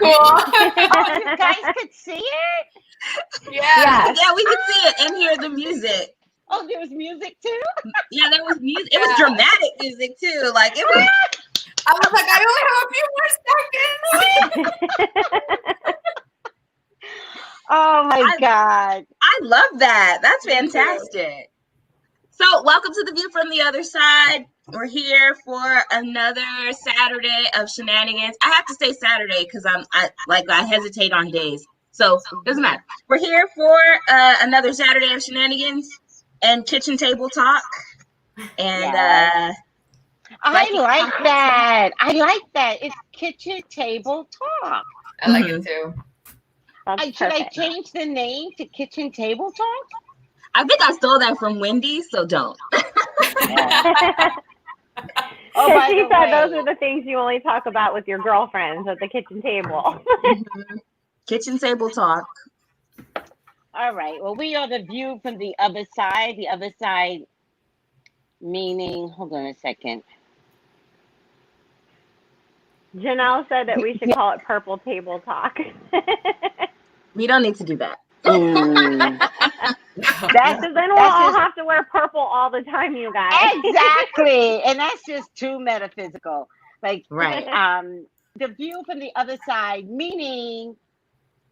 cool. Oh, you guys could see it? Yeah. Yeah, we could see it and hear the music. Oh, there was music too? Yeah, there was music. It was dramatic music too. Like it was. I was like, I only have a few more seconds. Oh my God. I love that. That's Me too. fantastic. So, welcome to The View from the Other Side. We're here for another Saturday of shenanigans. I have to say Saturday because I hesitate on days. So, doesn't matter. We're here for another Saturday of shenanigans and kitchen table talk. And Yes. I like that. I like that. It's kitchen table talk. I like it too. Should I change the name to kitchen table talk? I think I stole that from Wendy, so don't. Oh, by She the said way, those are the things you only talk about with your girlfriends at the kitchen table. Kitchen table talk. all right. Well, we are the view from the other side. The other side meaning, hold on a second. Janelle said that we should call it purple table talk. We don't need to do that. That's Because then we'll all have to wear purple all the time, you guys. exactly, and that's just too metaphysical. Like, Right. The view from the other side, meaning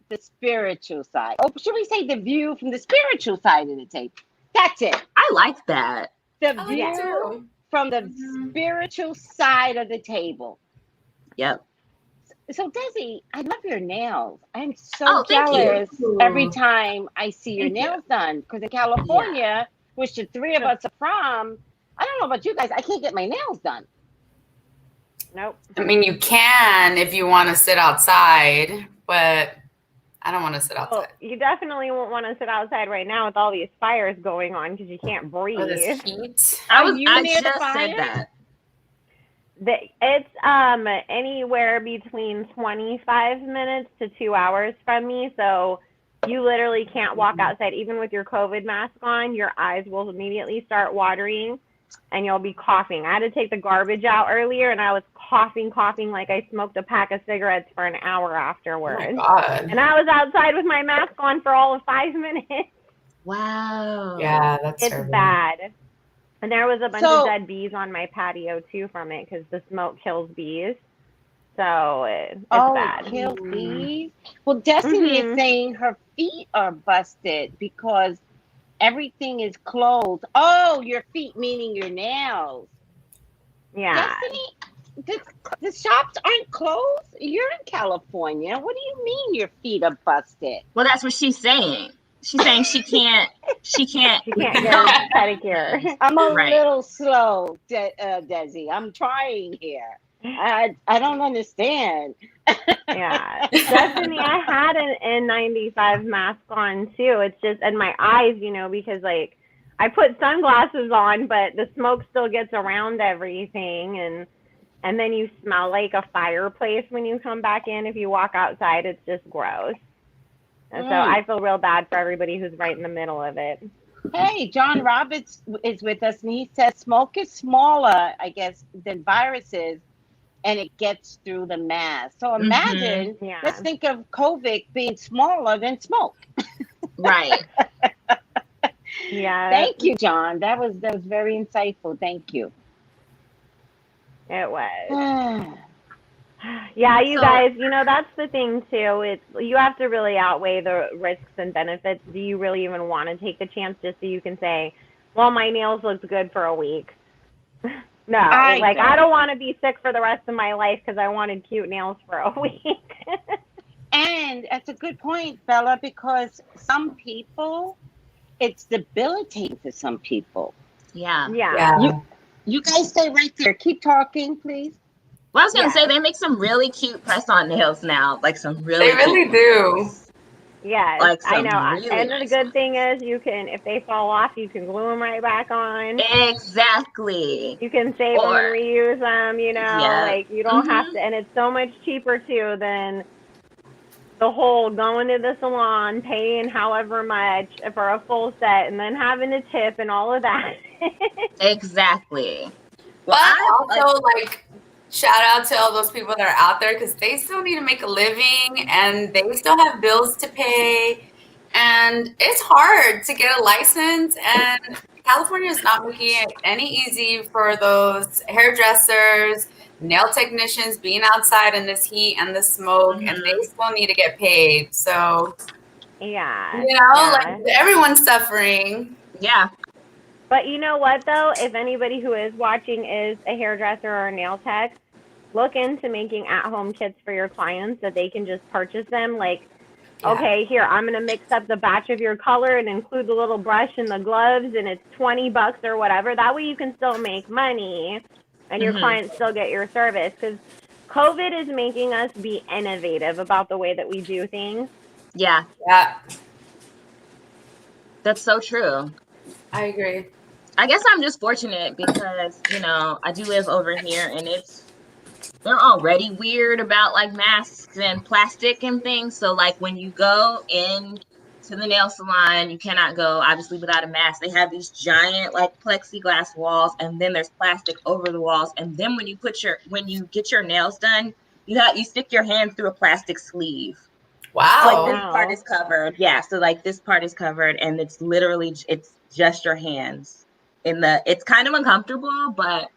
the spiritual side. Oh, should we say the view from the spiritual side of the table? That's it. I like that. The I like view it too. from the spiritual side of the table. Yep. So, Desi, I love your nails. I'm so thank you. jealous every time I see your Thank you. nails done. Because in California, which the three of us are from, I don't know about you guys, I can't get my nails done. Nope. I mean, you can if you want to sit outside, but I don't want to sit Well, outside. you definitely won't want to sit outside right now with all these fires going on because you can't breathe. Or this heat. Are I you near the just fire? said that. It's anywhere between 25 minutes to 2 hours from me. So you literally can't walk outside. Even with your COVID mask on, your eyes will immediately start watering and you'll be coughing. I had to take the garbage out earlier and I was coughing like I smoked a pack of cigarettes for an hour Oh afterwards. my God. And I was outside with my mask on for all of 5 minutes. Wow. Yeah, that's It's terrible. bad. And there was a bunch So- of dead bees on my patio too from it because the smoke kills bees. So it's bad. It kills bees. Well, Destiny is saying her feet are busted because everything is closed. Oh, your feet meaning your nails. Yeah. Destiny, the shops aren't closed. You're in California. What do you mean your feet are busted? Well, that's what she's saying. She's saying she can't. She can't get a pedicure. I'm a Right. little slow, Desi. I'm trying here. I don't understand. Yeah. Destiny, I had an N95 mask on too. It's just, and my eyes, because like I put sunglasses on, but the smoke still gets around everything. And then you smell like a fireplace when you come back in. If you walk outside, it's just gross. And so I feel real bad for everybody who's right in the middle of it. Hey, John Roberts is with us, and he says smoke is smaller, I guess, than viruses, and it gets through the mask. So imagine, Yeah. let's think of COVID being smaller than smoke. Right. Yeah. Thank you, John. That was very insightful. Thank you. It was. Oh, Yeah, you So- guys, that's the thing too. You have to really outweigh the risks and benefits. Do you really even want to take the chance just so you can say, well, my nails looked good for a week? No, I don't want to be sick for the rest of my life because I wanted cute nails for a week. and that's a good point, Bella, because some people, it's debilitating to some people. Yeah. Yeah. You guys stay right there. Keep talking, please. Well, I was gonna say they make some really cute press-on nails now, like some really. They really cute do. nails. Yes, Like I some know. really And the nice good thing is you can, if they fall off, you can glue them right back on. Exactly. You can save them and reuse them, Yeah. like you don't have to, and it's so much cheaper too than the whole going to the salon, paying however much for a full set and then having a tip and all of that. Exactly. But Well, also, like, shout out to all those people that are out there because they still need to make a living and they still have bills to pay. And it's hard to get a license, and California is not making it any easy for those hairdressers, nail technicians being outside in this heat and the smoke, and they still need to get paid. So, Yeah. like everyone's suffering. Yeah. But you know what, though? If anybody who is watching is a hairdresser or a nail tech, look into making at-home kits for your clients that they can just purchase them. Like, okay, here, I'm going to mix up the batch of your color and include the little brush and the gloves, and it's $20 or whatever. That way you can still make money and your clients still get your service. Because COVID is making us be innovative about the way that we do things. Yeah. Yeah. That's so true. I agree. I guess I'm just fortunate because, I do live over here and they're already weird about like masks and plastic and things. So like when you go in to the nail salon, you cannot go obviously without a mask. They have these giant like plexiglass walls, and then there's plastic over the walls. And then when you get your nails done, you stick your hand through a plastic sleeve. Wow. Like this part is covered. Yeah. So like this part is covered, and it's just your hands it's kind of uncomfortable, but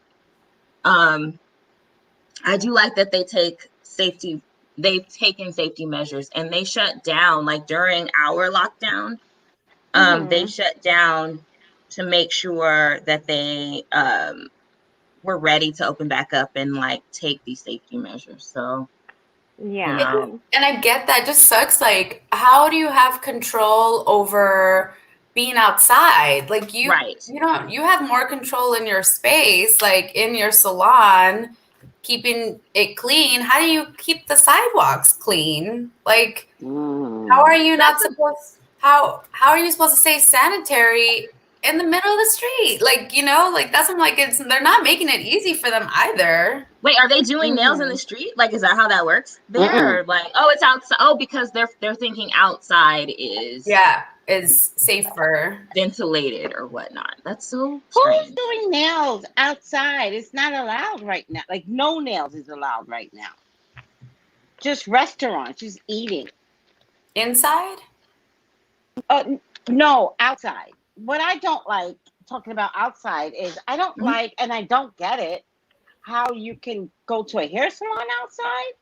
I do like that they've taken safety measures, and they shut down like during our lockdown. They shut down to make sure that they were ready to open back up and like take these safety measures. So yeah. And I get that. It just sucks. Like, how do you have control over being outside? Like you have more control in your space, like in your salon, keeping it clean. How do you keep the sidewalks clean? Like, how are you how are you supposed to stay sanitary in the middle of the street? Like, that's like they're not making it easy for them either. Wait, are they doing nails in the street? Like, is that how that works? They're like, it's outside. Oh, because they're thinking outside is safer, ventilated or whatnot. That's so strange. Who's doing nails outside? It's not allowed right now. Like, no nails is allowed right now. Just restaurants, just eating. Inside? No, outside. What I don't like talking about outside is I don't like, and I don't get it, how you can go to a hair salon outside.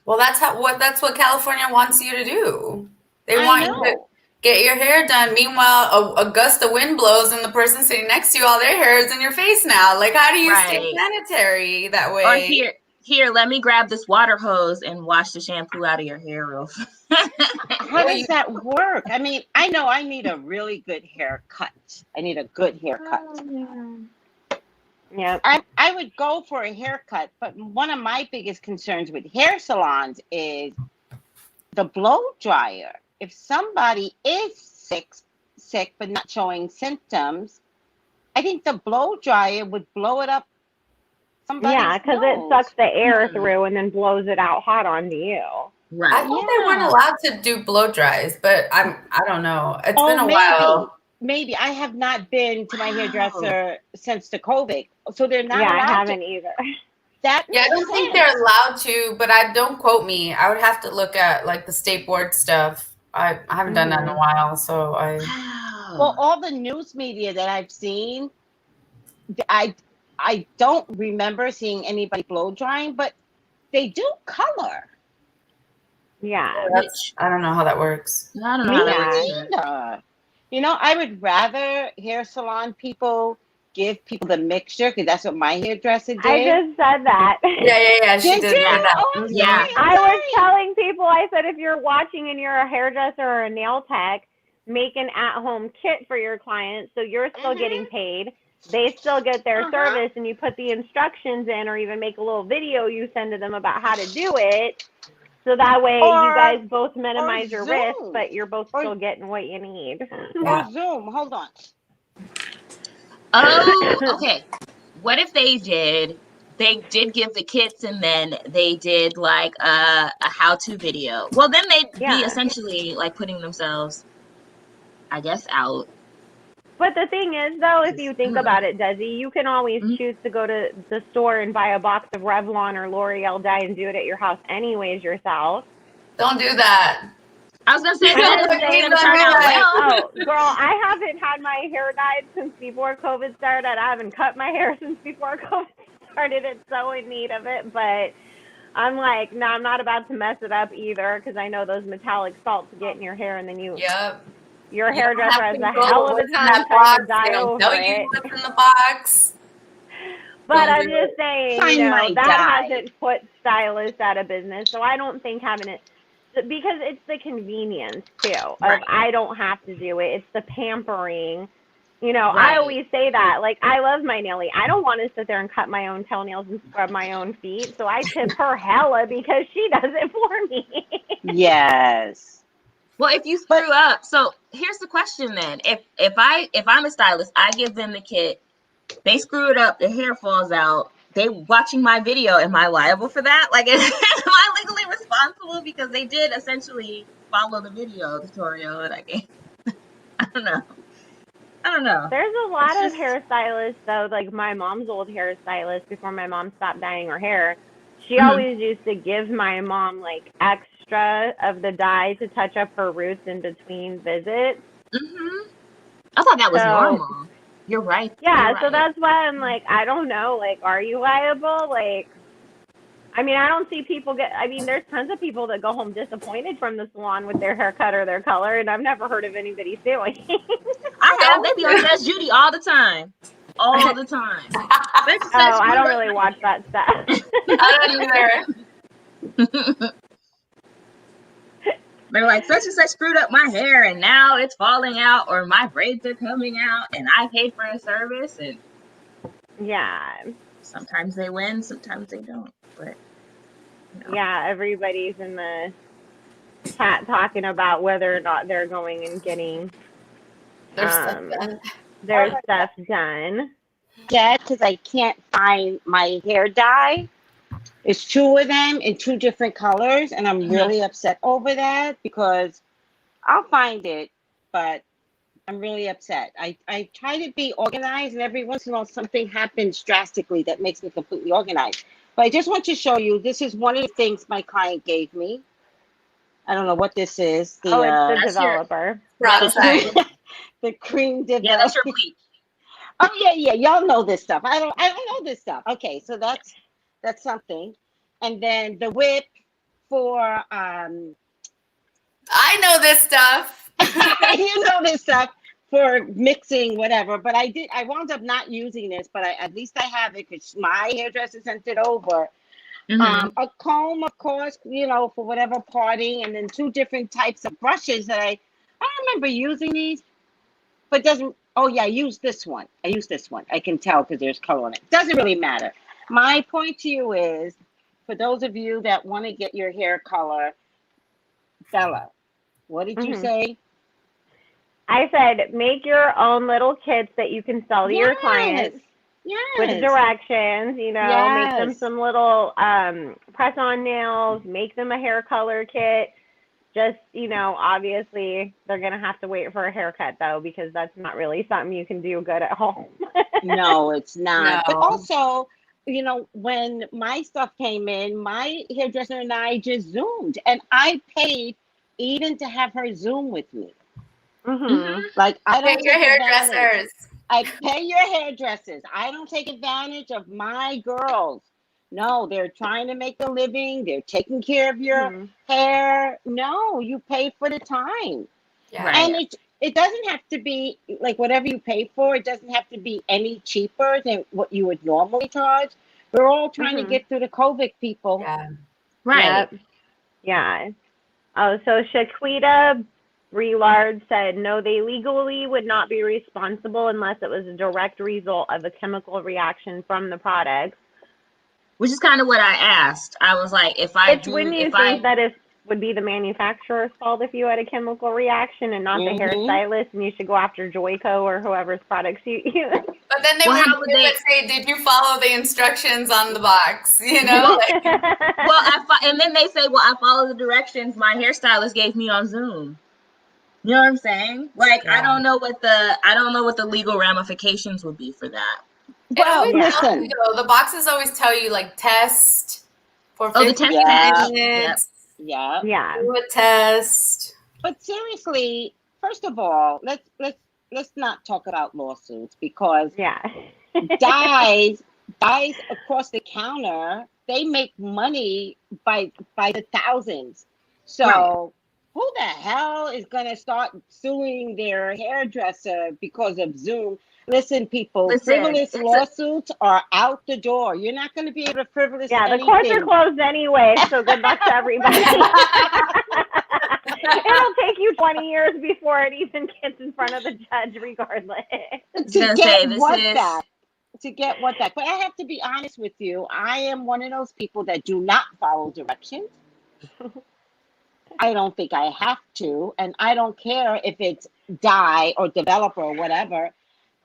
Well, that's what California wants you to do. They want you to get your hair done. Meanwhile, a gust of wind blows and the person sitting next to you, all their hair is in your face now. Like, how do you stay sanitary that way? Or here, let me grab this water hose and wash the shampoo out of your hair real fast. How does that work? I mean, I know I need a really good haircut. I need a good haircut. Yeah. I would go for a haircut, but one of my biggest concerns with hair salons is the blow dryer. If somebody is sick but not showing symptoms, I think the blow dryer would blow it up. Yeah, because it sucks the air through and then blows it out hot onto you. Right. I thought they weren't allowed to do blow dries, but I don't know. It's been a while. Maybe I have not been to my hairdresser since the COVID, so they're not. Yeah, allowed I haven't either. I don't think they're allowed to, but don't quote me. I would have to look at like the state board stuff. I haven't done that in a while, so Well, all the news media that I've seen, I don't remember seeing anybody blow drying, but they do color. Yeah. I don't know how that works. I don't know how that works either. I would rather hair salon people give people the mixture, because that's what my hairdresser did. I just said that. Yeah. She did that. Oh, yeah. I was telling people, I said, if you're watching and you're a hairdresser or a nail tech, make an at-home kit for your clients so you're still getting paid. They still get their service, and you put the instructions in, or even make a little video you send to them about how to do it. So that way you guys both minimize your risk, but you're both still getting what you need. Or Zoom. Hold on. Oh, okay. What if they did give the kits and then they did like a how-to video? Well, then they'd be essentially like putting themselves, I guess, out. But the thing is, though, if you think about it, Desi, you can always choose to go to the store and buy a box of Revlon or L'Oreal dye and do it at your house anyways yourself. Don't do that. I was gonna say that it's gonna turn out well. Oh, girl, I haven't had my hair dyed since before COVID started. I haven't cut my hair since before COVID started. It's so in need of it, but I'm like, no, I'm not about to mess it up either because I know those metallic salts get in your hair, and then your hairdresser has a hell of a time trying to dye over it. What's in the box. But I'm just saying, that hasn't put stylists out of business. So I don't think having it, because it's the convenience too of I don't have to do it. It's the pampering. I always say that. Like, I love my Nelly. I don't want to sit there and cut my own toenails and scrub my own feet. So I tip her hella because she does it for me. Yes. Well, if you screw up, so here's the question then. If I'm a stylist, I give them the kit. They screw it up, the hair falls out. They watching my video. Am I liable for that? Like, am I legally responsible because they did essentially follow the video tutorial that I gave? I don't know. There's a lot of hairstylists though. Like my mom's old hairstylist, before my mom stopped dyeing her hair, she always used to give my mom like extra of the dye to touch up her roots in between visits. I thought that was normal. You're right. Yeah, You're so right. that's why I'm like, I don't know. Like, are you liable? Like, I mean, I don't see people there's tons of people that go home disappointed from the salon with their haircut or their color, and I've never heard of anybody suing. I have. They be on Judge Judy all the time. All the time. I don't really watch that stuff. I don't either. They're like, such and such screwed up my hair and now it's falling out, or my braids are coming out and I paid for a service. And sometimes they win, sometimes they don't. But yeah, everybody's in the chat talking about whether or not they're going and getting their stuff done. Yeah, because I can't find my hair dye. It's 2 of them in 2 different colors, and I'm really upset over that because I'll find it, but I'm really upset. I try to be organized, and every once in a while something happens drastically that makes me completely organized. But I just want to show you, this is one of the things my client gave me. I don't know what this is. It's the developer. The cream developer. Yeah, that's your bleach. Oh, yeah. Y'all know this stuff. I don't know this stuff. Okay, so that's something. And then the whip for I know this stuff. You know this stuff for mixing whatever, but I wound up not using this, but at least I have it because my hairdresser sent it over. A comb, of course, for whatever parting, and then 2 different types of brushes that I don't remember using these, but doesn't. Oh yeah, I use this one. I can tell because there's color on it. Doesn't really matter. My point to you is, for those of you that want to get your hair color, Bella, what did you say? I said, make your own little kits that you can sell to your clients with directions, make them some little press-on nails, make them a hair color kit. Just, obviously they're going to have to wait for a haircut though, because that's not really something you can do good at home. No, it's not. No. But also, when my stuff came in, my hairdresser and I just Zoomed, and I paid even to have her Zoom with me. Like, I don't pay your hairdressers. I pay your hairdressers. I don't take advantage of my girls. No, they're trying to make a living. They're taking care of your hair. No, you pay for the time. Yeah. Right. And it doesn't have to be like whatever you pay for. It doesn't have to be any cheaper than what you would normally charge. We're all trying to get through the COVID, people. Yeah. Right. Yep. Yeah. Oh, so Shaquita Brelard said, no, they legally would not be responsible unless it was a direct result of a chemical reaction from the product. Which is kind of what I asked. I was like, Wouldn't you think that it would be the manufacturer's fault if you had a chemical reaction and not the hairstylist, and you should go after Joyco or whoever's products you use? But then they would say, did you follow the instructions on the box? and then they say, well, I followed the directions my hairstylist gave me on Zoom. You know what I'm saying? Like, Yeah. I don't know what the legal ramifications would be for that. Well, listen. The boxes always tell you like test for 15 minutes. Yeah. Do a test. But seriously, first of all, let's not talk about lawsuits, because dyes across the counter, they make money by the thousands. So who the hell is gonna start suing their hairdresser because of Zoom? Listen, people, frivolous lawsuits are out the door. You're not going to be able to frivolous anything. The courts are closed anyway, so good luck to everybody. It'll take you 20 years before it even gets in front of the judge, regardless. To get what that. But I have to be honest with you. I am one of those people that do not follow directions. I don't think I have to, and I don't care if it's dye or developer or whatever.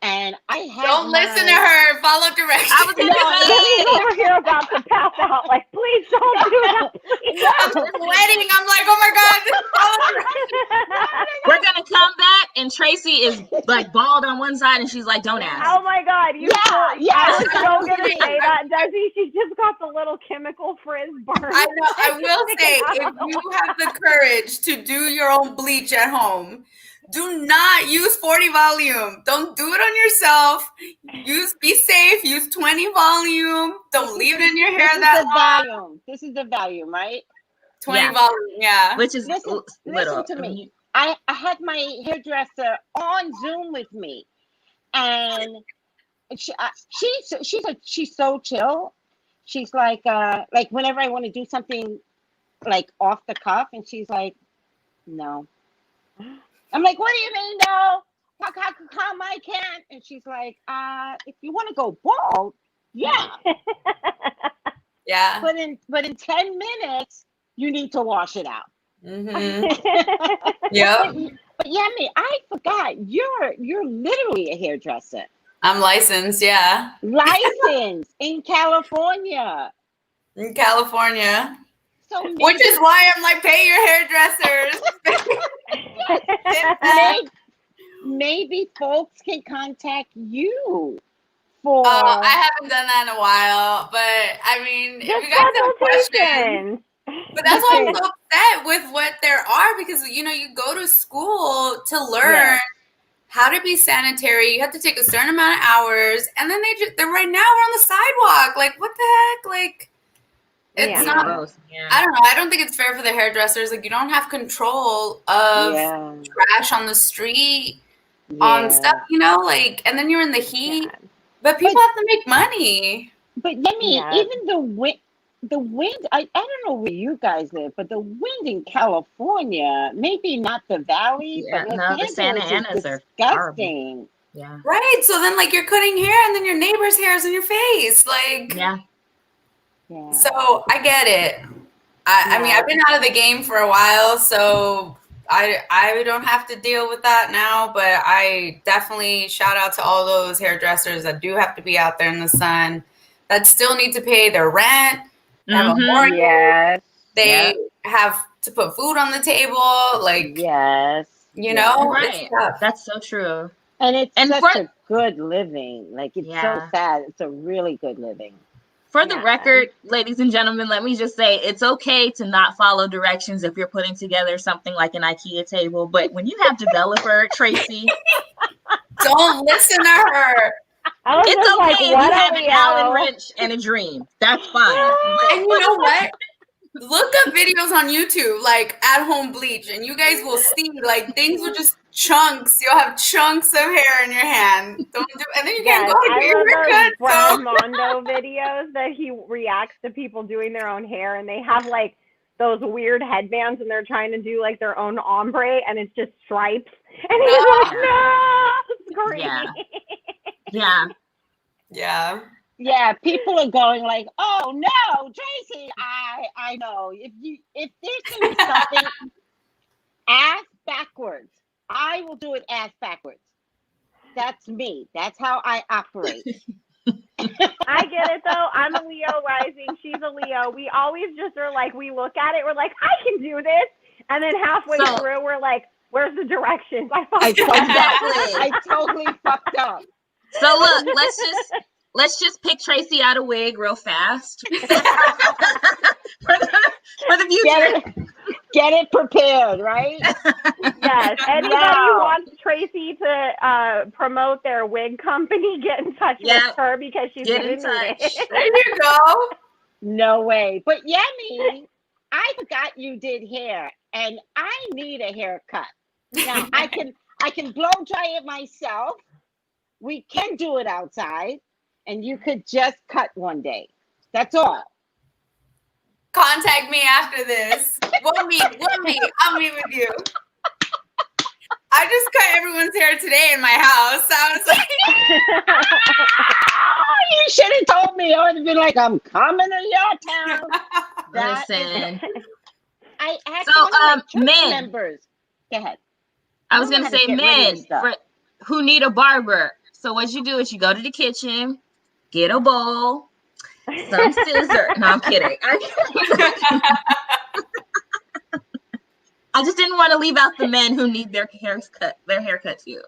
And I don't listen to her. Follow directions. I was over here about to pass out. Like, please don't do that. Please. I'm sweating. I'm like, oh my god. We're gonna come back, and Tracy is like bald on one side, and she's like, "Don't ask." Oh my god! I was so gonna say that, Desi. She just got the little chemical frizz burn. I know. I will say, if you have the courage to do your own bleach at home, do not use 40 volume. Don't do it on yourself. Be safe. Use 20 volume. Don't leave it in your hair that long. This is the volume, right? 20 volume, yeah. Which is listen to me. I had my hairdresser on Zoom with me, and she's so chill. She's like whenever I want to do something like off the cuff, and she's like, no. I'm like, what do you mean, no? How come I can't? And she's like, if you want to go bald, yeah. Yeah. But in 10 minutes, you need to wash it out. Mm-hmm. Yeah. But Yemi, I forgot, you're literally a hairdresser. I'm licensed, yeah. Licensed in California. In California. So which is why I'm like, pay your hairdressers. maybe folks can contact you for. I haven't done that in a while, but I mean, if you guys have questions. But that's why I'm so upset with what there are, because you go to school to learn how to be sanitary. You have to take a certain amount of hours, and then they're right now we're on the sidewalk. Like, what the heck? Like, it's not. I don't know. I don't think it's fair for the hairdressers. Like, you don't have control of trash on the street, on stuff. Like, and then you're in the heat. Yeah. But people have to make money. But even the wind. I don't know where you guys live, but the wind in California, maybe not the valley, but the Santa Anas are disgusting. Yeah. Right. So then, like, you're cutting hair, and then your neighbor's hair is in your face. Like. Yeah. So I get it. I mean, I've been out of the game for a while, so I don't have to deal with that now. But I definitely shout out to all those hairdressers that do have to be out there in the sun, that still need to pay their rent. Have a mortgage. Yes. They have to put food on the table. Like, right. That's so true. And it's such a good living. Like, it's so sad. It's a really good living. For the record, ladies and gentlemen, let me just say it's okay to not follow directions if you're putting together something like an IKEA table. But when you have developer, Tracy, don't listen to her. It's okay if you have an Allen wrench and a dream. That's fine. And you know what? Look up videos on YouTube, like at-home bleach, and you guys will see, like, things will just chunks. You'll have chunks of hair in your hand. And then you can't go and do your haircut. I love Mondo videos that he reacts to people doing their own hair, and they have like those weird headbands, and they're trying to do like their own ombre, and it's just stripes. And he's like, no, screaming. Yeah, people are going like, oh no, Tracy, I know. If there's gonna be something, ass backwards. I will do it ass backwards. That's me. That's how I operate. I get it though. I'm a Leo rising. She's a Leo. We always just are like, we look at it, we're like, I can do this. And then halfway through, we're like, Where's the directions? I totally fucked up. So look, let's just pick Tracy out a wig real fast for the future. Get it prepared, right? Yes. Anybody who wants Tracy to promote their wig company, get in touch with her because she's get gonna in touch. need it. There you go. No way. But Yemi, I forgot you did hair, and I need a haircut. Now I can blow dry it myself. We can do it outside, and you could just cut one day. That's all. Contact me after this. We'll meet. I'll meet with you. I just cut everyone's hair today in my house. I was like, you should have told me. I would have been like, I'm coming to your town. Listen. I asked men. members. Go ahead. I was gonna say men who need a barber. So what you do is you go to the kitchen, get a bowl, some scissors. No, I'm kidding. I just didn't want to leave out the men who need their haircut too.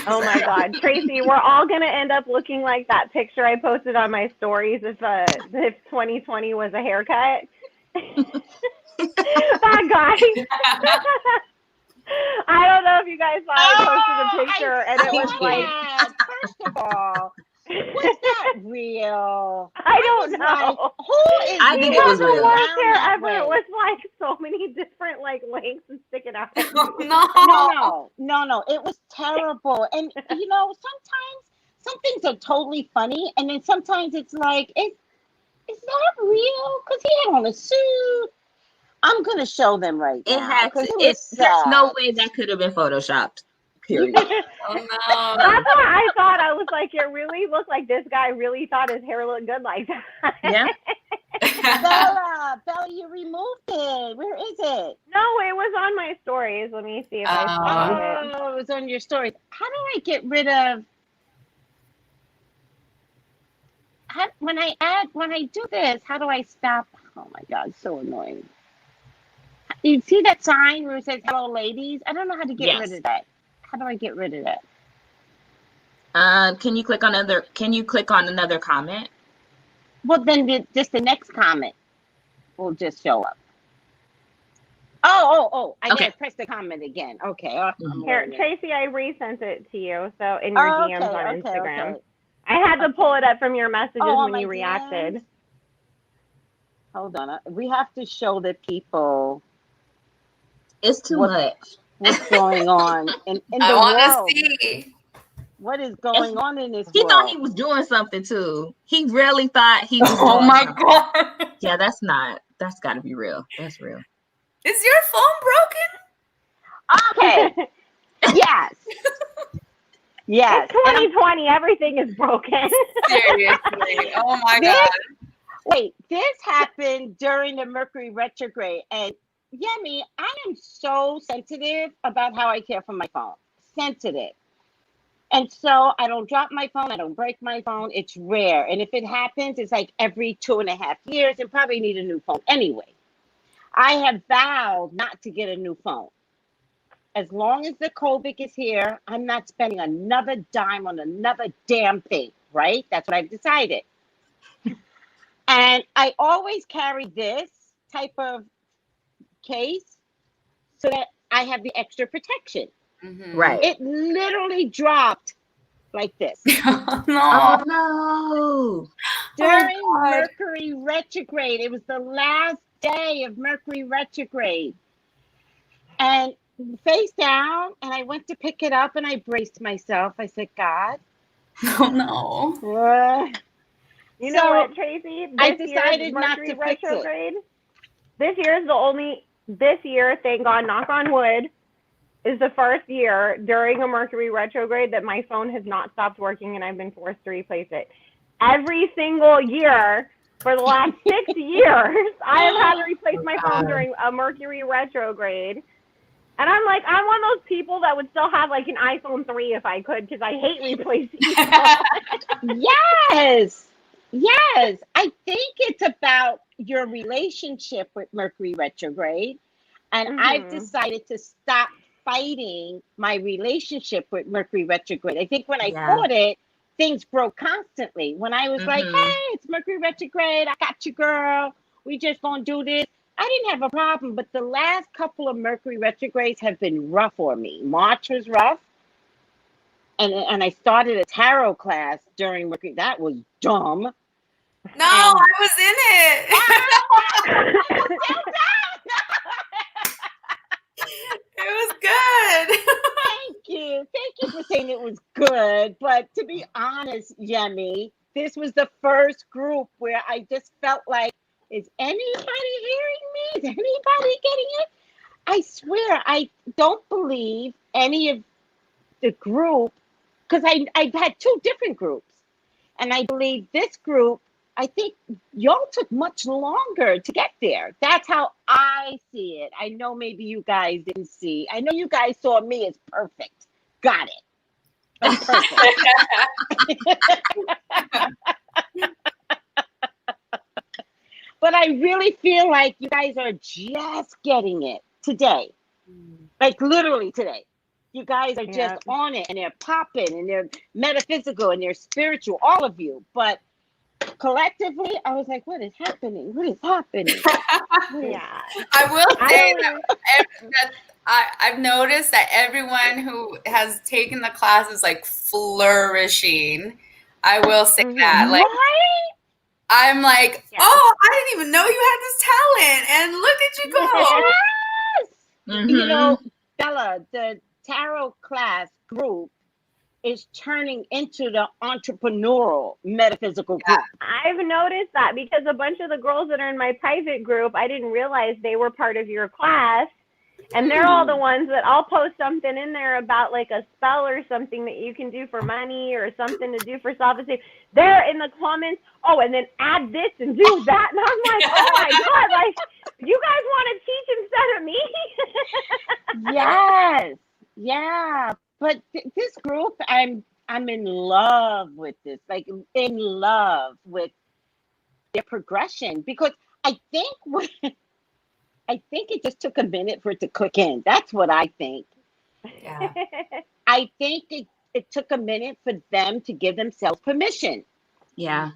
Oh my God, Tracy, we're all gonna end up looking like that picture I posted on my stories if 2020 was a haircut. That guy. I don't know if you guys saw I posted a picture and it was like, first of all, was that real? I don't know. Like, who is I think it was the real. worst hair ever. It was like so many different like lengths and sticking out. No. It was terrible. And you know, sometimes some things are totally funny, and then sometimes it's like, is that real? Because he had on a suit. I'm gonna show them right now. It had to. There's no way that could have been photoshopped. Period. Oh no. That's what I thought. I was like, it really looked like this guy really thought his hair looked good like that. Yeah. Bella, you removed it. Where is it? No, it was on my stories. Let me see if I found it. Oh, it was on your stories. How do I get rid of? When I do this, how do I stop? Oh my God, so annoying. You see that sign where it says "Hello, ladies"? I don't know how to get rid of that. How do I get rid of that? Can you click on another comment? Well, then just the next comment will just show up. Oh! I gotta press the comment again. Okay. Here, Tracy, I resent it to you. So in your DMs on Instagram. Okay. I had to pull it up from your messages when you reacted. DMs. Hold on. We have to show the people. It's too much. What's going on in the I want world? to see. What is going on in this world? He thought he was doing something too. He really thought he was Oh doing my something. God. Yeah, that's got to be real. That's real. Is your phone broken? Okay. Yes. Yes. It's 2020. Everything is broken. Seriously. Oh my God. Wait, this happened during the Mercury retrograde. And Yemi, I am so sensitive about how I care for my phone. Sensitive. And so I don't drop my phone. I don't break my phone. It's rare. And if it happens, it's like every 2.5 years and probably need a new phone anyway. I have vowed not to get a new phone. As long as the COVID is here, I'm not spending another dime on another damn thing, right? That's what I've decided. And I always carry this type of case so that I have the extra protection. Mm-hmm. Right. It literally dropped like this. Oh no. During Mercury retrograde. It was the last day of Mercury retrograde. And face down, and I went to pick it up and I braced myself. I said, God. Oh no. You know what, Tracy? I decided not to fix it. This year, thank God, knock on wood, is the first year during a Mercury retrograde that my phone has not stopped working and I've been forced to replace it. Every single year for the last 6 years, I have had to replace my phone during a Mercury retrograde. And I'm like, I'm one of those people that would still have like an iPhone 3 if I could, because I hate replacing phones. Yes. I think it's about your relationship with Mercury retrograde. And I've decided to stop fighting my relationship with Mercury retrograde. I think when I fought it, things broke constantly. When I was like, hey, it's Mercury retrograde. I got you, girl. We just gonna do this. I didn't have a problem, but the last couple of Mercury retrogrades have been rough for me. March was rough. And I started a tarot class during Mercury. That was dumb. No, I was in it. It was good. Thank you for saying it was good. But to be honest, Yemi, this was the first group where I just felt like, is anybody hearing me? Is anybody getting it? I swear, I don't believe any of the group, because I had two different groups. And I believe this group, I think y'all took much longer to get there. That's how I see it. I know maybe you guys didn't see. I know you guys saw me as perfect. Got it. I'm perfect. But I really feel like you guys are just getting it today. Like literally today. You guys are just on it, and they're popping, and they're metaphysical, and they're spiritual, all of you. But collectively, I was like, what is happening? What is happening? I will say that I've noticed that everyone who has taken the class is like flourishing. I will say that. Like, I'm like, oh, I didn't even know you had this talent, and look at you go. Yes. You know, Bella, the tarot class group is turning into the entrepreneurial metaphysical group. I've noticed that because a bunch of the girls that are in my private group, I didn't realize they were part of your class. And they're all the ones that I'll post something in there about like a spell or something that you can do for money or something to do for self-esteem. They're in the comments, oh, and then add this and do that. And I'm like, oh my God, like, you guys want to teach instead of me? Yes. Yeah. But this group, I'm in love with this, like in love with their progression, because I think it just took a minute for it to click in. That's what I think. Yeah. I think it took a minute for them to give themselves permission. Yeah.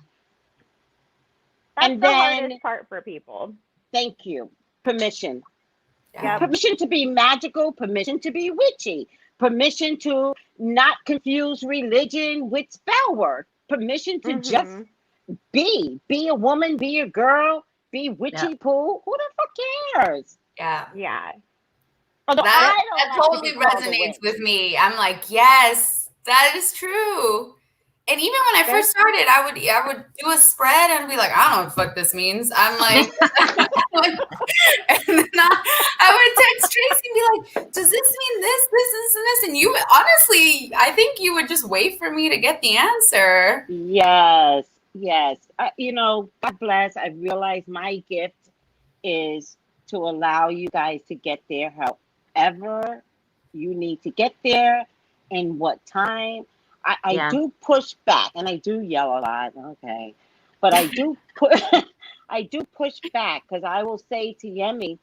That's the hardest part for people. Thank you. Permission. Yeah. Permission to be magical, permission to be witchy, permission to not confuse religion with spell work, permission to just be a woman, be a girl, be witchy pool. Who the fuck cares? Yeah. Although that totally resonates with me. I'm like, yes, that is true. And even when I first started, I would do a spread and be like, I don't know what the fuck this means. I'm like, and then I would text Tracy and be like, does this mean this, and this? And you, honestly, I think you would just wait for me to get the answer. Yes. You know, God bless. I realize my gift is to allow you guys to get there however you need to get there, in what time. I do push back, and I do yell a lot, okay, but I do push back, because I will say to Yemi,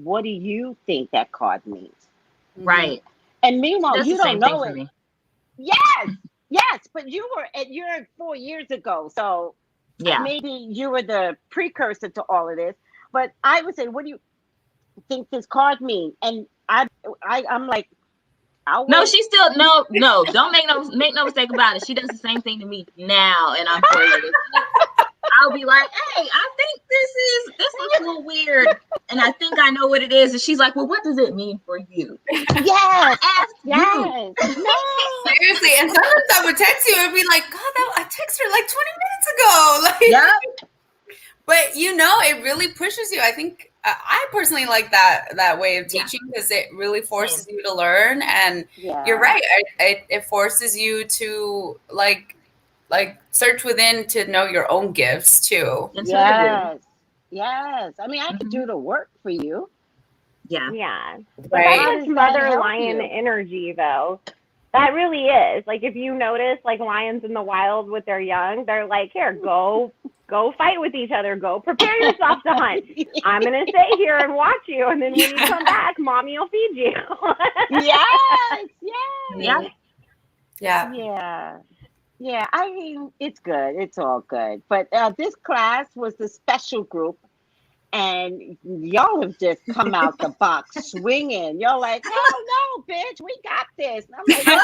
what do you think that card means? Right. And meanwhile, you don't know it. Me. Yes, but you're 4 years ago, so maybe you were the precursor to all of this. But I would say, what do you think this card means? And I'm like, no, she still no. Don't make no mistake about it. She does the same thing to me now, and I'm 4 years. I'll be like, hey, I think this looks a little weird, and I think I know what it is. And she's like, well, what does it mean for you? Yes. You. No. Seriously, and sometimes I would text you and be like, God, I texted her like 20 minutes ago. Like, but you know, it really pushes you. I think I personally like that way of teaching, because it really forces you to learn. And you're right. It forces you to like search within to know your own gifts too. Yes. I mean, I could do the work for you. Yeah. But that's mother lion energy, though. That really is. Like, if you notice, like, lions in the wild with their young, they're like, here, go go fight with each other. Go prepare yourself to hunt. I'm going to stay here and watch you. And then when you come back, mommy will feed you. Yes. Yeah. Yeah. I mean, it's good. It's all good. But this class was the special group. And y'all have just come out the box swinging. Y'all like, hell no, bitch, we got this. And I'm like, I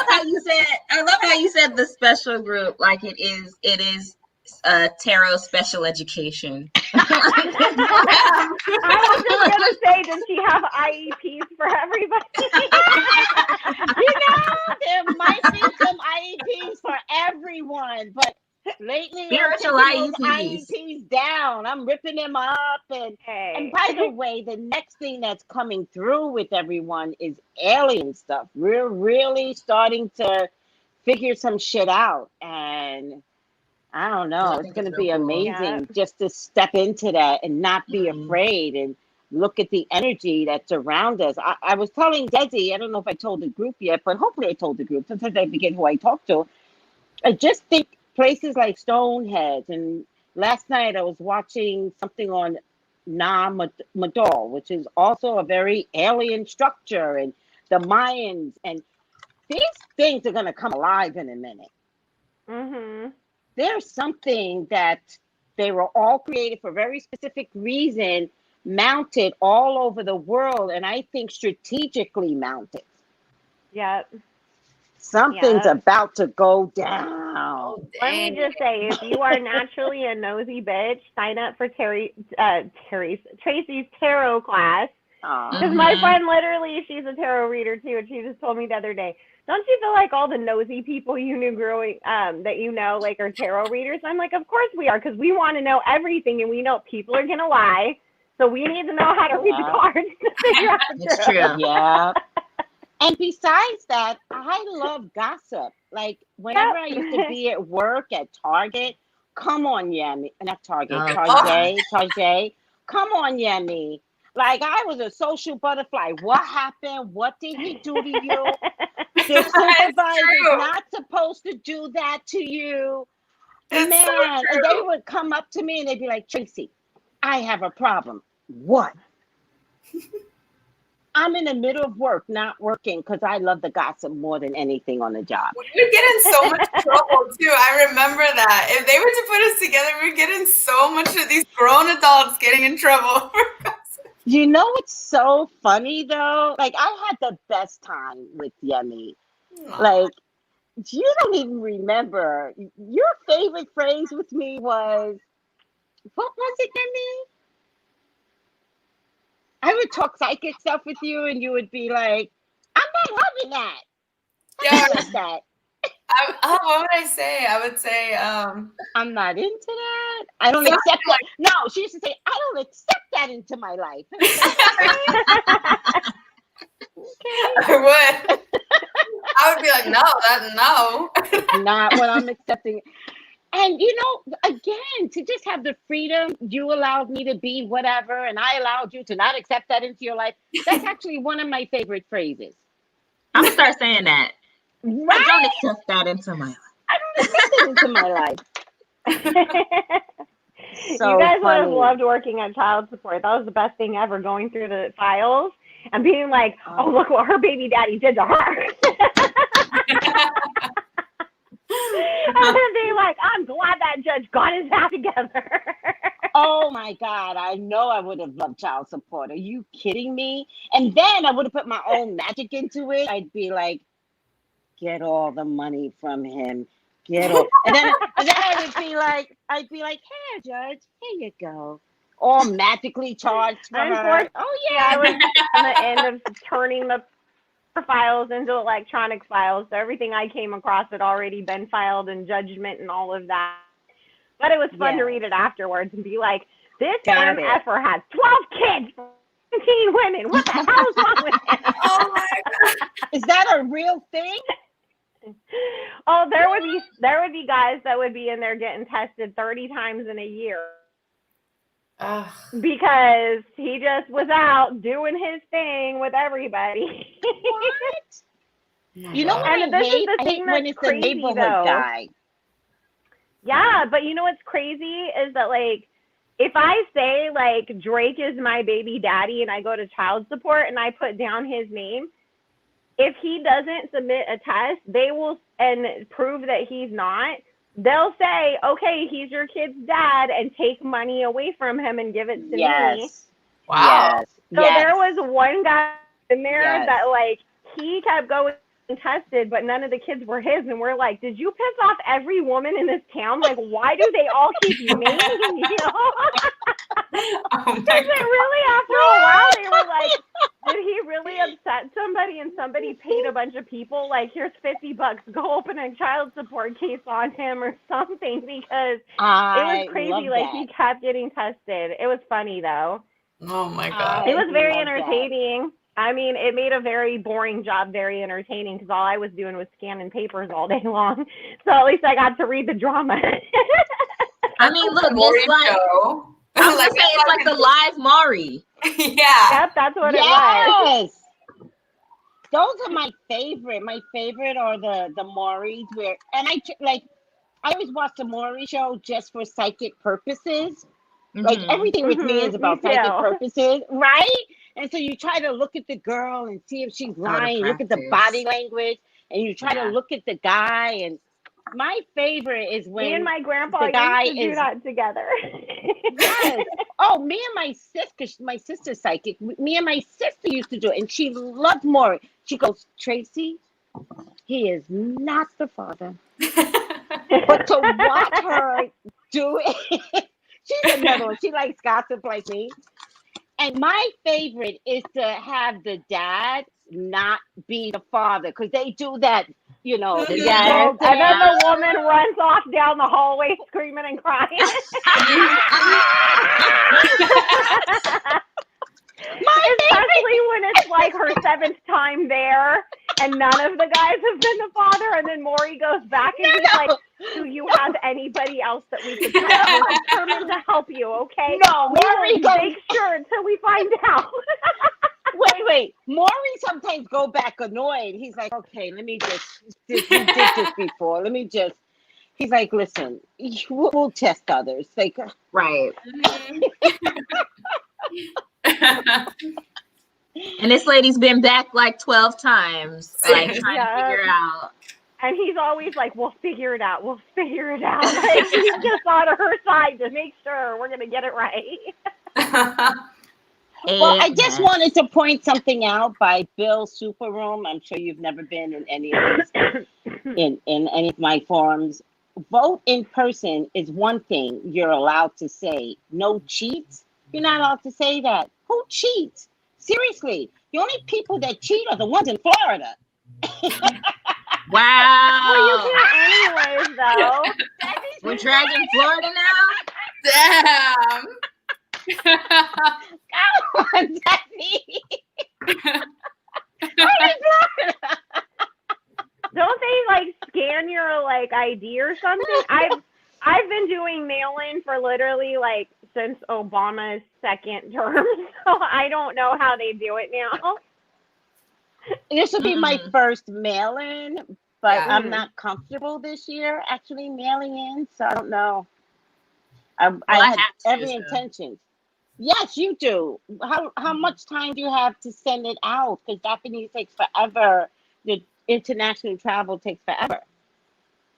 love how you said the special group, like it is tarot special education. I was just going to say, does she have IEPs for everybody? There might be some IEPs for everyone, but lately spiritual I'm taking those IEPs down. I'm ripping them up. And by the way, the next thing that's coming through with everyone is alien stuff. We're really starting to figure some shit out. And I don't know. It's going to be amazing just to step into that and not be afraid and look at the energy that's around us. I was telling Desi, I don't know if I told the group yet, but hopefully I told the group. Sometimes I forget who I talk to. I just think places like Stonehenge, and last night I was watching something on Madol, which is also a very alien structure, and the Mayans, and these things are going to come alive in a minute. Mm-hmm. There's something that they were all created for a very specific reason, mounted all over the world, and I think strategically mounted. Yep. Something's about to go down. Oh, let me just say, if you are naturally a nosy bitch, sign up for Tracy's tarot class. Because my friend, literally, she's a tarot reader too, and she just told me the other day, don't you feel like all the nosy people you knew growing that you know like are tarot readers? I'm like, of course we are, because we want to know everything, and we know people are gonna lie, so we need to know how to read the cards to figure out the It's true. Yeah. And besides that, I love gossip. Like whenever I used to be at work at Target, come on, Yemi, not Target, Target, come on, Yemi. Like I was a social butterfly. What happened? What did he do to you? The supervisor's not supposed to do that to you. Man, and they would come up to me and they'd be like, Tracy, I have a problem. What? I'm in the middle of work, not working, because I love the gossip more than anything on the job. We would get in so much trouble too. I remember that. If they were to put us together, we'd get in so much of these grown adults getting in trouble for gossip. You know what's so funny though? Like I had the best time with Yemi. Like you don't even remember. Your favorite phrase with me was, what was it, Yemi? I would talk psychic stuff with you, and you would be like, "I'm not having that." Yeah, like that. What would I say? I would say, "I'm not into that. I don't accept that." No, she used to say, "I don't accept that into my life." I would. I would be like, no. Not what I'm accepting. And, you know, again, to just have the freedom, you allowed me to be whatever, and I allowed you to not accept that into your life. That's actually one of my favorite phrases. I'm going to start saying that. Right? I don't accept that into my life. I don't accept it into my life. So you guys would have loved working at child support. That was the best thing ever, going through the files and being like, oh, look what her baby daddy did to her. And then being like, I'm glad that judge got his act together. Oh my God, I know I would have loved child support. Are you kidding me? And then I would have put my own magic into it. I'd be like, get all the money from him. Get all, and then I'd be like, here, judge, here you go. All magically charged for her. Oh yeah. I was on the end of turning the files into electronic files, so everything I came across had already been filed in judgment and all of that. But it was fun to read it afterwards and be like, this MFer has 12 kids, 17 women. What the hell is wrong with him? Oh my God. Is that a real thing? Oh, there would be guys that would be in there getting tested 30 times in a year. Because he just was out doing his thing with everybody. What? You know what I hate? I hate when it's the neighborhood guy. Yeah, but you know what's crazy is that, like, if I say, like, Drake is my baby daddy and I go to child support and I put down his name, if he doesn't submit a test, they will, and prove that he's not, they'll say, okay, he's your kid's dad, and take money away from him and give it to me. Wow. Yes. So there was one guy in there that, like, he kept going and tested, but none of the kids were his. And we're like, did you piss off every woman in this town? Like, why do they all keep naming you? Because it really, after a while, they were like, did he really upset somebody and somebody paid a bunch of people? Like, here's $50. Go open a child support case on him or something, because it was crazy. Like, he kept getting tested. It was funny, though. Oh, my God. It was very entertaining. I mean, it made a very boring job very entertaining, because all I was doing was scanning papers all day long. So at least I got to read the drama. I mean, look, it's like, I was like, it's like the live Maury. Yeah. Yep, that's what it was. Those are my favorite. My favorite are the Maury's, where, and I always watch the Maury show just for psychic purposes. Like, everything with me is about psychic purposes, right? And so you try to look at the girl and see if she's lying. You look at the body language, and you try to look at the guy. And my favorite is when me and my grandpa the guy used to do that together. Yes. Oh, me and my sister's psychic. Me and my sister used to do it, and she loved Maury. She goes, Tracy, he is not the father. But to watch her do it, she's another one. She likes gossip like me. And my favorite is to have the dad not be the father, because they do that, you know. Yes. And then the woman runs off down the hallway screaming and crying. Especially when it's like her 7th time there and none of the guys have been the father, and then Maury goes back and he's like, do you have anybody else that we could test? We're determined to help you, okay? No, Maury goes, make sure until we find out. Wait. Maury sometimes go back annoyed. He's like, okay, let me we did this before. Let me just, he's like, listen, we'll test others. Like, right. And this lady's been back like 12 times, like, trying to figure out. And he's always like, we'll figure it out. We'll figure it out. Like, he's just on her side to make sure we're going to get it right. Well, I just wanted to point something out by Bill's Super Room. I'm sure you've never been in any of these, in any of my forums. Vote in person is one thing you're allowed to say. No cheats. You're not allowed to say that. Who cheats? Seriously, the only people that cheat are the ones in Florida. Wow. Well, you can anyways, though. We're dragging Florida now? Damn. Come on, Daddy. Don't they like scan your like ID or something? I've been doing mail-in for literally like since Obama's 2nd term, so I don't know how they do it now. This will be my first mail-in, but I'm not comfortable this year actually mailing in, so I don't know. I had every intention. Yes, you do. How much time do you have to send it out? Because Japanese takes forever. The international travel takes forever.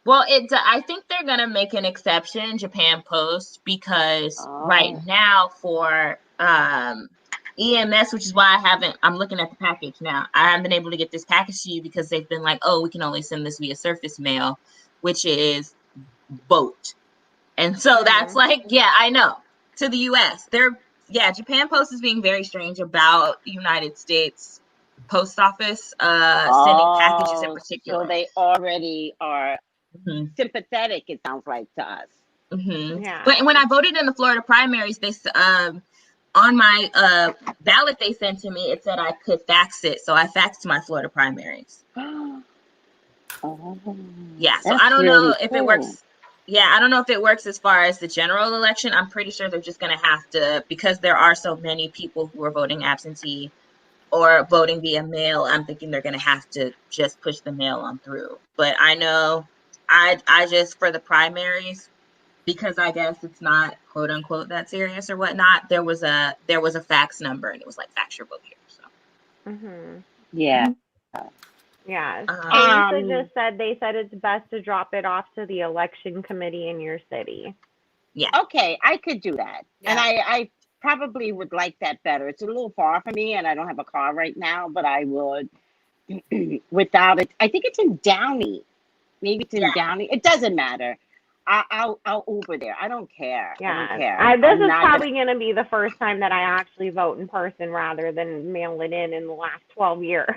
Well, I think they're gonna make an exception, Japan Post, because right now for EMS, which is why I'm looking at the package now. I haven't been able to get this package to you because they've been like, oh, we can only send this via surface mail, which is boat. And so that's like, yeah, I know. To the US. Japan Post is being very strange about United States Post Office sending packages in particular. So they already are sympathetic, it sounds like, to us. Yeah. But when I voted in the Florida primaries, they on my ballot they sent to me, it said I could fax it. So I faxed my Florida primaries. Yeah, so I don't know if it works. Yeah, I don't know if it works as far as the general election. I'm pretty sure they're just going to have to, because there are so many people who are voting absentee or voting via mail, I'm thinking they're going to have to just push the mail on through. But I know I just, for the primaries, because I guess it's not quote unquote that serious or whatnot, there was a fax number and it was like fax your vote here. So Yeah. Yeah. Teresa just said they said it's best to drop it off to the election committee in your city. Yeah. Okay, I could do that. Yeah. And I probably would like that better. It's a little far for me and I don't have a car right now, but I would without it. I think it's in Downey. Maybe it's in Downey. It doesn't matter. I'll Uber there. I don't care. Yeah. I don't care. This is probably going to be the first time that I actually vote in person rather than mail it in the last 12 years.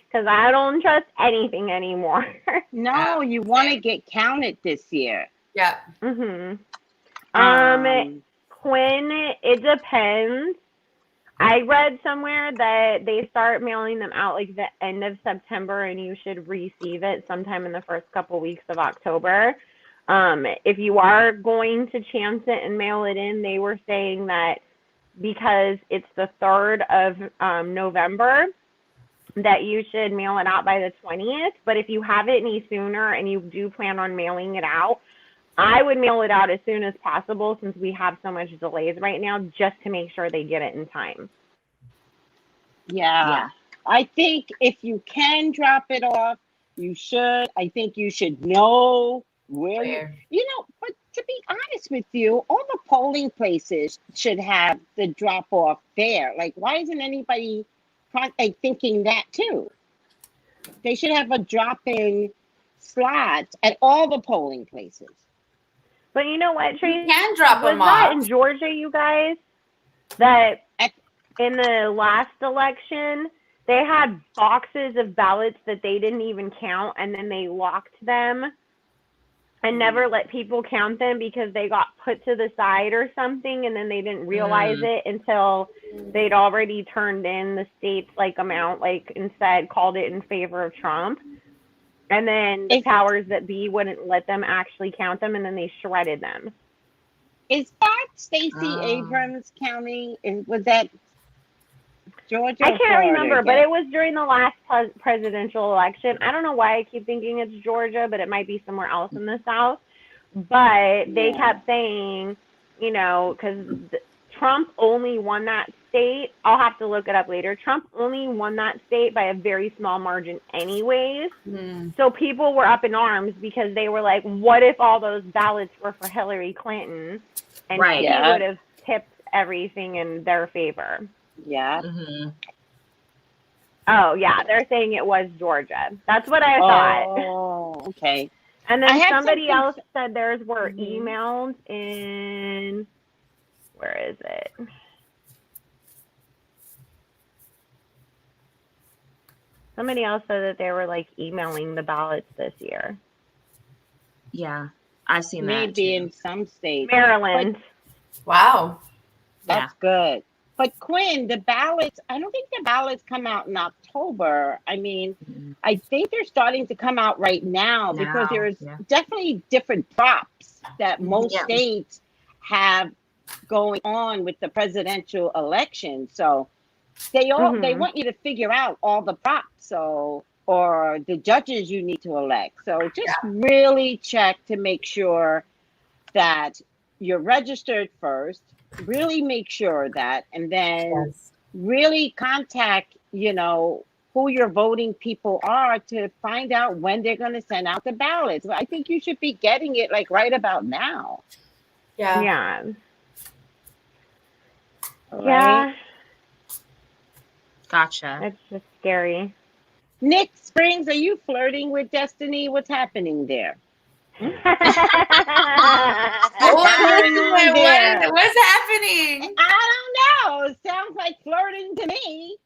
Because I don't trust anything anymore. No, you want to get counted this year. Yeah. Quinn, it depends. I read somewhere that they start mailing them out like the end of September and you should receive it sometime in the first couple weeks of October. If you are going to chance it and mail it in, they were saying that because it's the 3rd of November, that you should mail it out by the 20th. But if you have it any sooner and you do plan on mailing it out, I would mail it out as soon as possible since we have so much delays right now just to make sure they get it in time. Yeah. I think if you can drop it off, you should. I think you should know where but to be honest with you, all the polling places should have the drop off there. Like, why isn't anybody thinking that too? They should have a drop-in slot at all the polling places. But you know what, Tracy? You can drop them off. Was that in Georgia, you guys? That in the last election, they had boxes of ballots that they didn't even count, and then they locked them and never let people count them because they got put to the side or something, and then they didn't realize it until they'd already turned in the state's amount, instead called it in favor of Trump. And then the powers that be wouldn't let them actually count them, and then they shredded them. Is that Stacey Abrams County? Was that Georgia? I can't remember, but it was during the last presidential election. I don't know why I keep thinking it's Georgia, but it might be somewhere else in the South. But they kept saying, because Trump only won that state. I'll have to look it up later. Trump only won that state by a very small margin anyways. So people were up in arms because they were like, what if all those ballots were for Hillary Clinton? And she would have tipped everything in their favor. Yeah. Oh, yeah. They're saying it was Georgia. That's what I thought. Oh, okay. And then somebody else said theirs were emailed in... Where is it? Somebody else said that they were emailing the ballots this year. Yeah, I've seen that. Maybe in some states. Maryland. Wow. That's good. But Quinn, the ballots, I don't think the ballots come out in October. I mean, I think they're starting to come out right now because there's definitely different props that most states have going on with the presidential election. So they want you to figure out all the props or the judges you need to elect. So just really check to make sure that you're registered first. Really make sure that, and then really contact, who your voting people are to find out when they're going to send out the ballots. I think you should be getting it right about now. Yeah. Yeah. Right? Yeah. Gotcha. It's just scary. Nick Springs, are you flirting with Destiny? What's happening there? What's happening? I don't know. It sounds like flirting to me.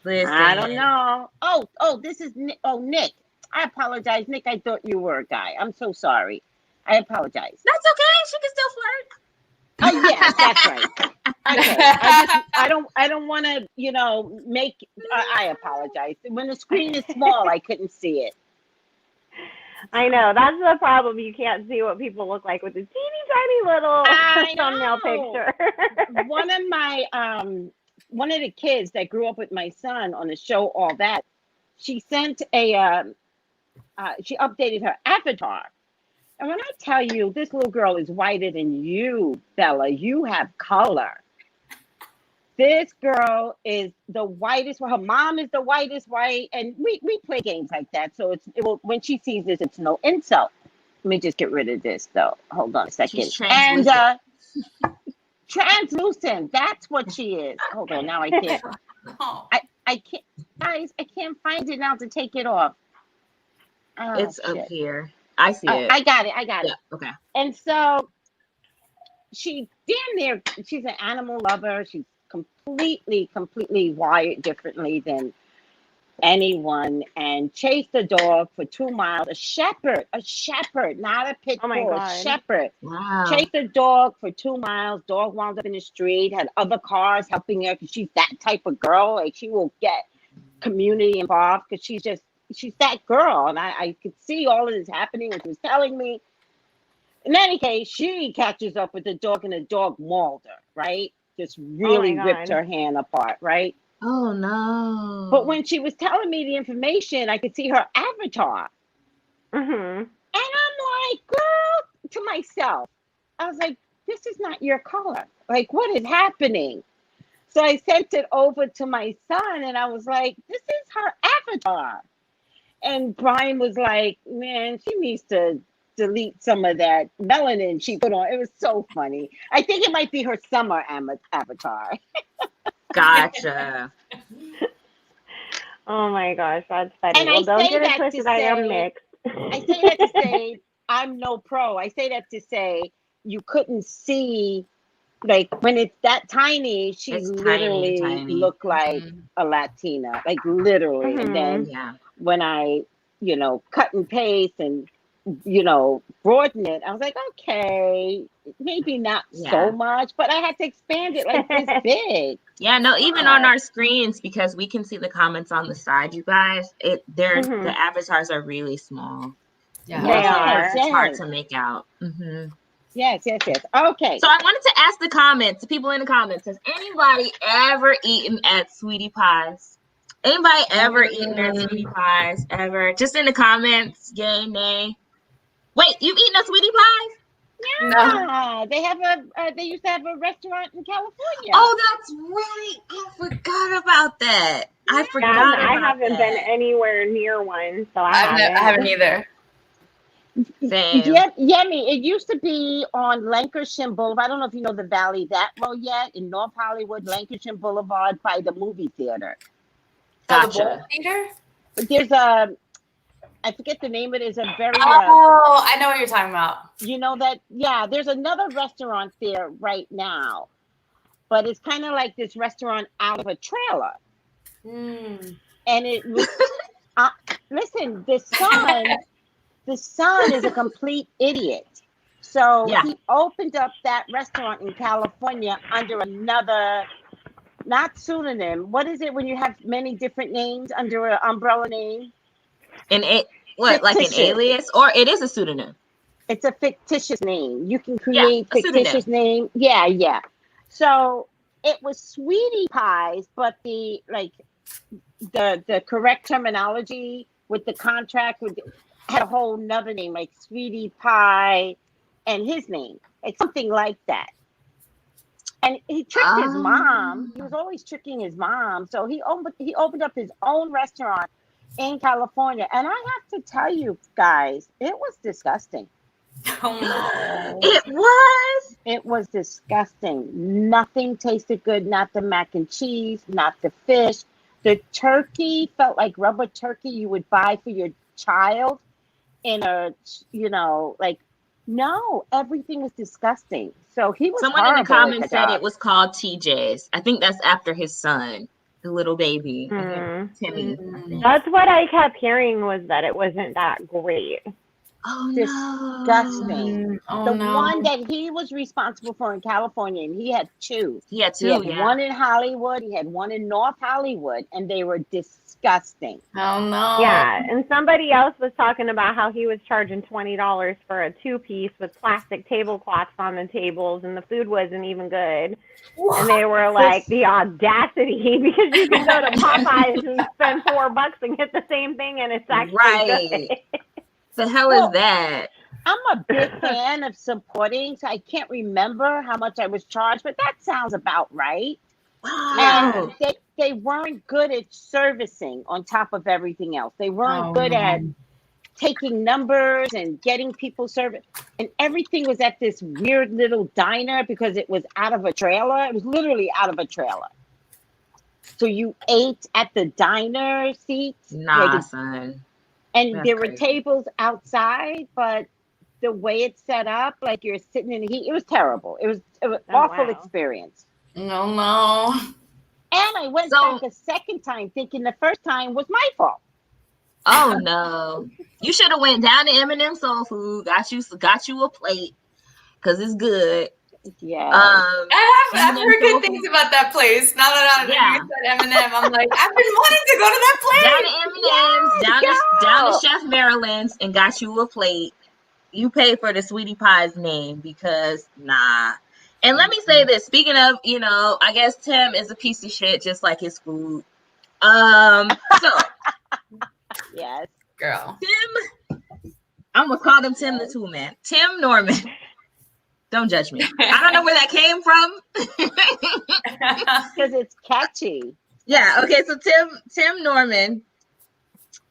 Listen. I don't know. Oh, this is Nick. Oh, Nick. I apologize, Nick. I thought you were a guy. I'm so sorry. I apologize. That's okay. She can still flirt. Oh yeah, that's right. Okay. I don't want to, make. I apologize. When the screen is small, I couldn't see it. I know, that's the problem. You can't see what people look like with a teeny tiny little thumbnail picture. One of the kids that grew up with my son on the show, All That, she sent a she updated her avatar. And when I tell you this little girl is whiter than you, Bella, you have color. This girl is the whitest. Her mom is the whitest white, and we play games like that. So when she sees this, it's no insult. Let me just get rid of this though. Hold on a second. She's translucent. And translucent. That's what she is. Hold on. Now I can't. I can't, guys. I can't find it now to take it off. Oh, it's shit. up here. I see it. I got it. Yeah, okay. And so she damn near. She's an animal lover. She's completely wired differently than anyone, and chased a dog for 2 miles. A shepherd, not a pit bull, a shepherd. Wow. Chased a dog for 2 miles. Dog wound up in the street, had other cars helping her because she's that type of girl. Like, she will get community involved because she's that girl. And I could see all of this happening when she was telling me. In any case, she catches up with the dog, and the dog mauled her, right? Just really ripped her hand apart, right? Oh no. But when she was telling me the information, I could see her avatar. Mm-hmm. And I'm like, girl, to myself, I was like, this is not your color. Like, what is happening? So I sent it over to my son, and I was like, this is her avatar. And Brian was like, man, she needs to delete some of that melanin she put on. It was so funny. I think it might be her summer avatar. Gotcha. Oh my gosh, that's funny. And well, don't say get it that twisted. to I say, am mixed. I say that to say I'm no pro. I say that to say you couldn't see, like, when it's that tiny, she It's literally tiny. looked like a Latina, like literally. And then when I, cut and paste and broaden it, I was like, okay, maybe not so much, but I had to expand it like this big. Yeah, no, even on our screens, because we can see the comments on the side, you guys, the avatars are really small. Yeah, they are. It's hard to make out. Mm-hmm. Yes. Okay. So I wanted to ask the people in the comments, has anybody ever eaten at Sweetie Pies? Anybody ever eaten at Sweetie Pies? Ever? Just in the comments, yay, nay. Wait, you've eaten at Sweetie Pies? Yeah, no. They used to have a restaurant in California. Oh, that's right. I forgot about that. I haven't been anywhere near one, so I haven't either. Same. Yummy. It used to be on Lancashire Boulevard. I don't know if you know the Valley that well yet, in North Hollywood, Lancashire Boulevard, by the movie theater. Gotcha. There's I forget the name of it. Is a very I know what you're talking about. You know that? Yeah, there's another restaurant there right now, but it's kind of like this restaurant out of a trailer. And it was listen, the son is a complete idiot. So he opened up that restaurant in California under another, not pseudonym. What is it when you have many different names under an umbrella name? Like an alias, or it is a pseudonym? It's a fictitious name. You can create fictitious name. Yeah. So it was Sweetie Pies, but the correct terminology with the contract had a whole nother name, like Sweetie Pie and his name. It's something like that. And he tricked his mom. He was always tricking his mom. So he opened up his own restaurant in California. And I have to tell you guys, it was disgusting. Oh no. It was disgusting. Nothing tasted good, not the mac and cheese, not the fish. The turkey felt like rubber turkey you would buy for your child in a, no, everything was disgusting. So he was Someone in the comments said it was called TJ's. I think that's after his son, the little baby, Timmy. That's what I kept hearing, was that it wasn't that great. Oh, disgusting. No. The one that he was responsible for in California, and he had two. He had one in Hollywood, he had one in North Hollywood, and they were disgusting. disgusting. Oh no. Yeah, and somebody else was talking about how he was charging $20 for a 2-piece with plastic tablecloths on the tables, and the food wasn't even good. What? And they were like, the audacity, because you can go to Popeyes and spend $4 and get the same thing, and it's actually good. The hell is that? I'm a big fan of supporting, so I can't remember how much I was charged, but that sounds about right. Wow. And they weren't good at servicing on top of everything else. They weren't good at taking numbers and getting people service. And everything was at this weird little diner because it was out of a trailer. It was literally out of a trailer. So you ate at the diner seats. Nah, son. And That's there crazy. were tables outside, but the way it's set up, like you're sitting in the heat, it was terrible. It was an awful experience. No. And I went back a second time thinking the first time was my fault. Oh no. You should have went down to M&M Soul Food, got you a plate, because it's good. Yeah. I've heard good things about that place. Now that you said M&M, I'm like, I've been wanting to go to that place. Down to M&M's, down to Chef Maryland's, and got you a plate. You pay for the Sweetie Pie's name, because nah. And let me say this, speaking of, I guess Tim is a piece of shit, just like his food. So yes, girl. Tim, I'm gonna call him Tim the Tool Man. Tim Norman. Don't judge me. I don't know where that came from. Because it's catchy. Yeah, okay, so Tim Norman,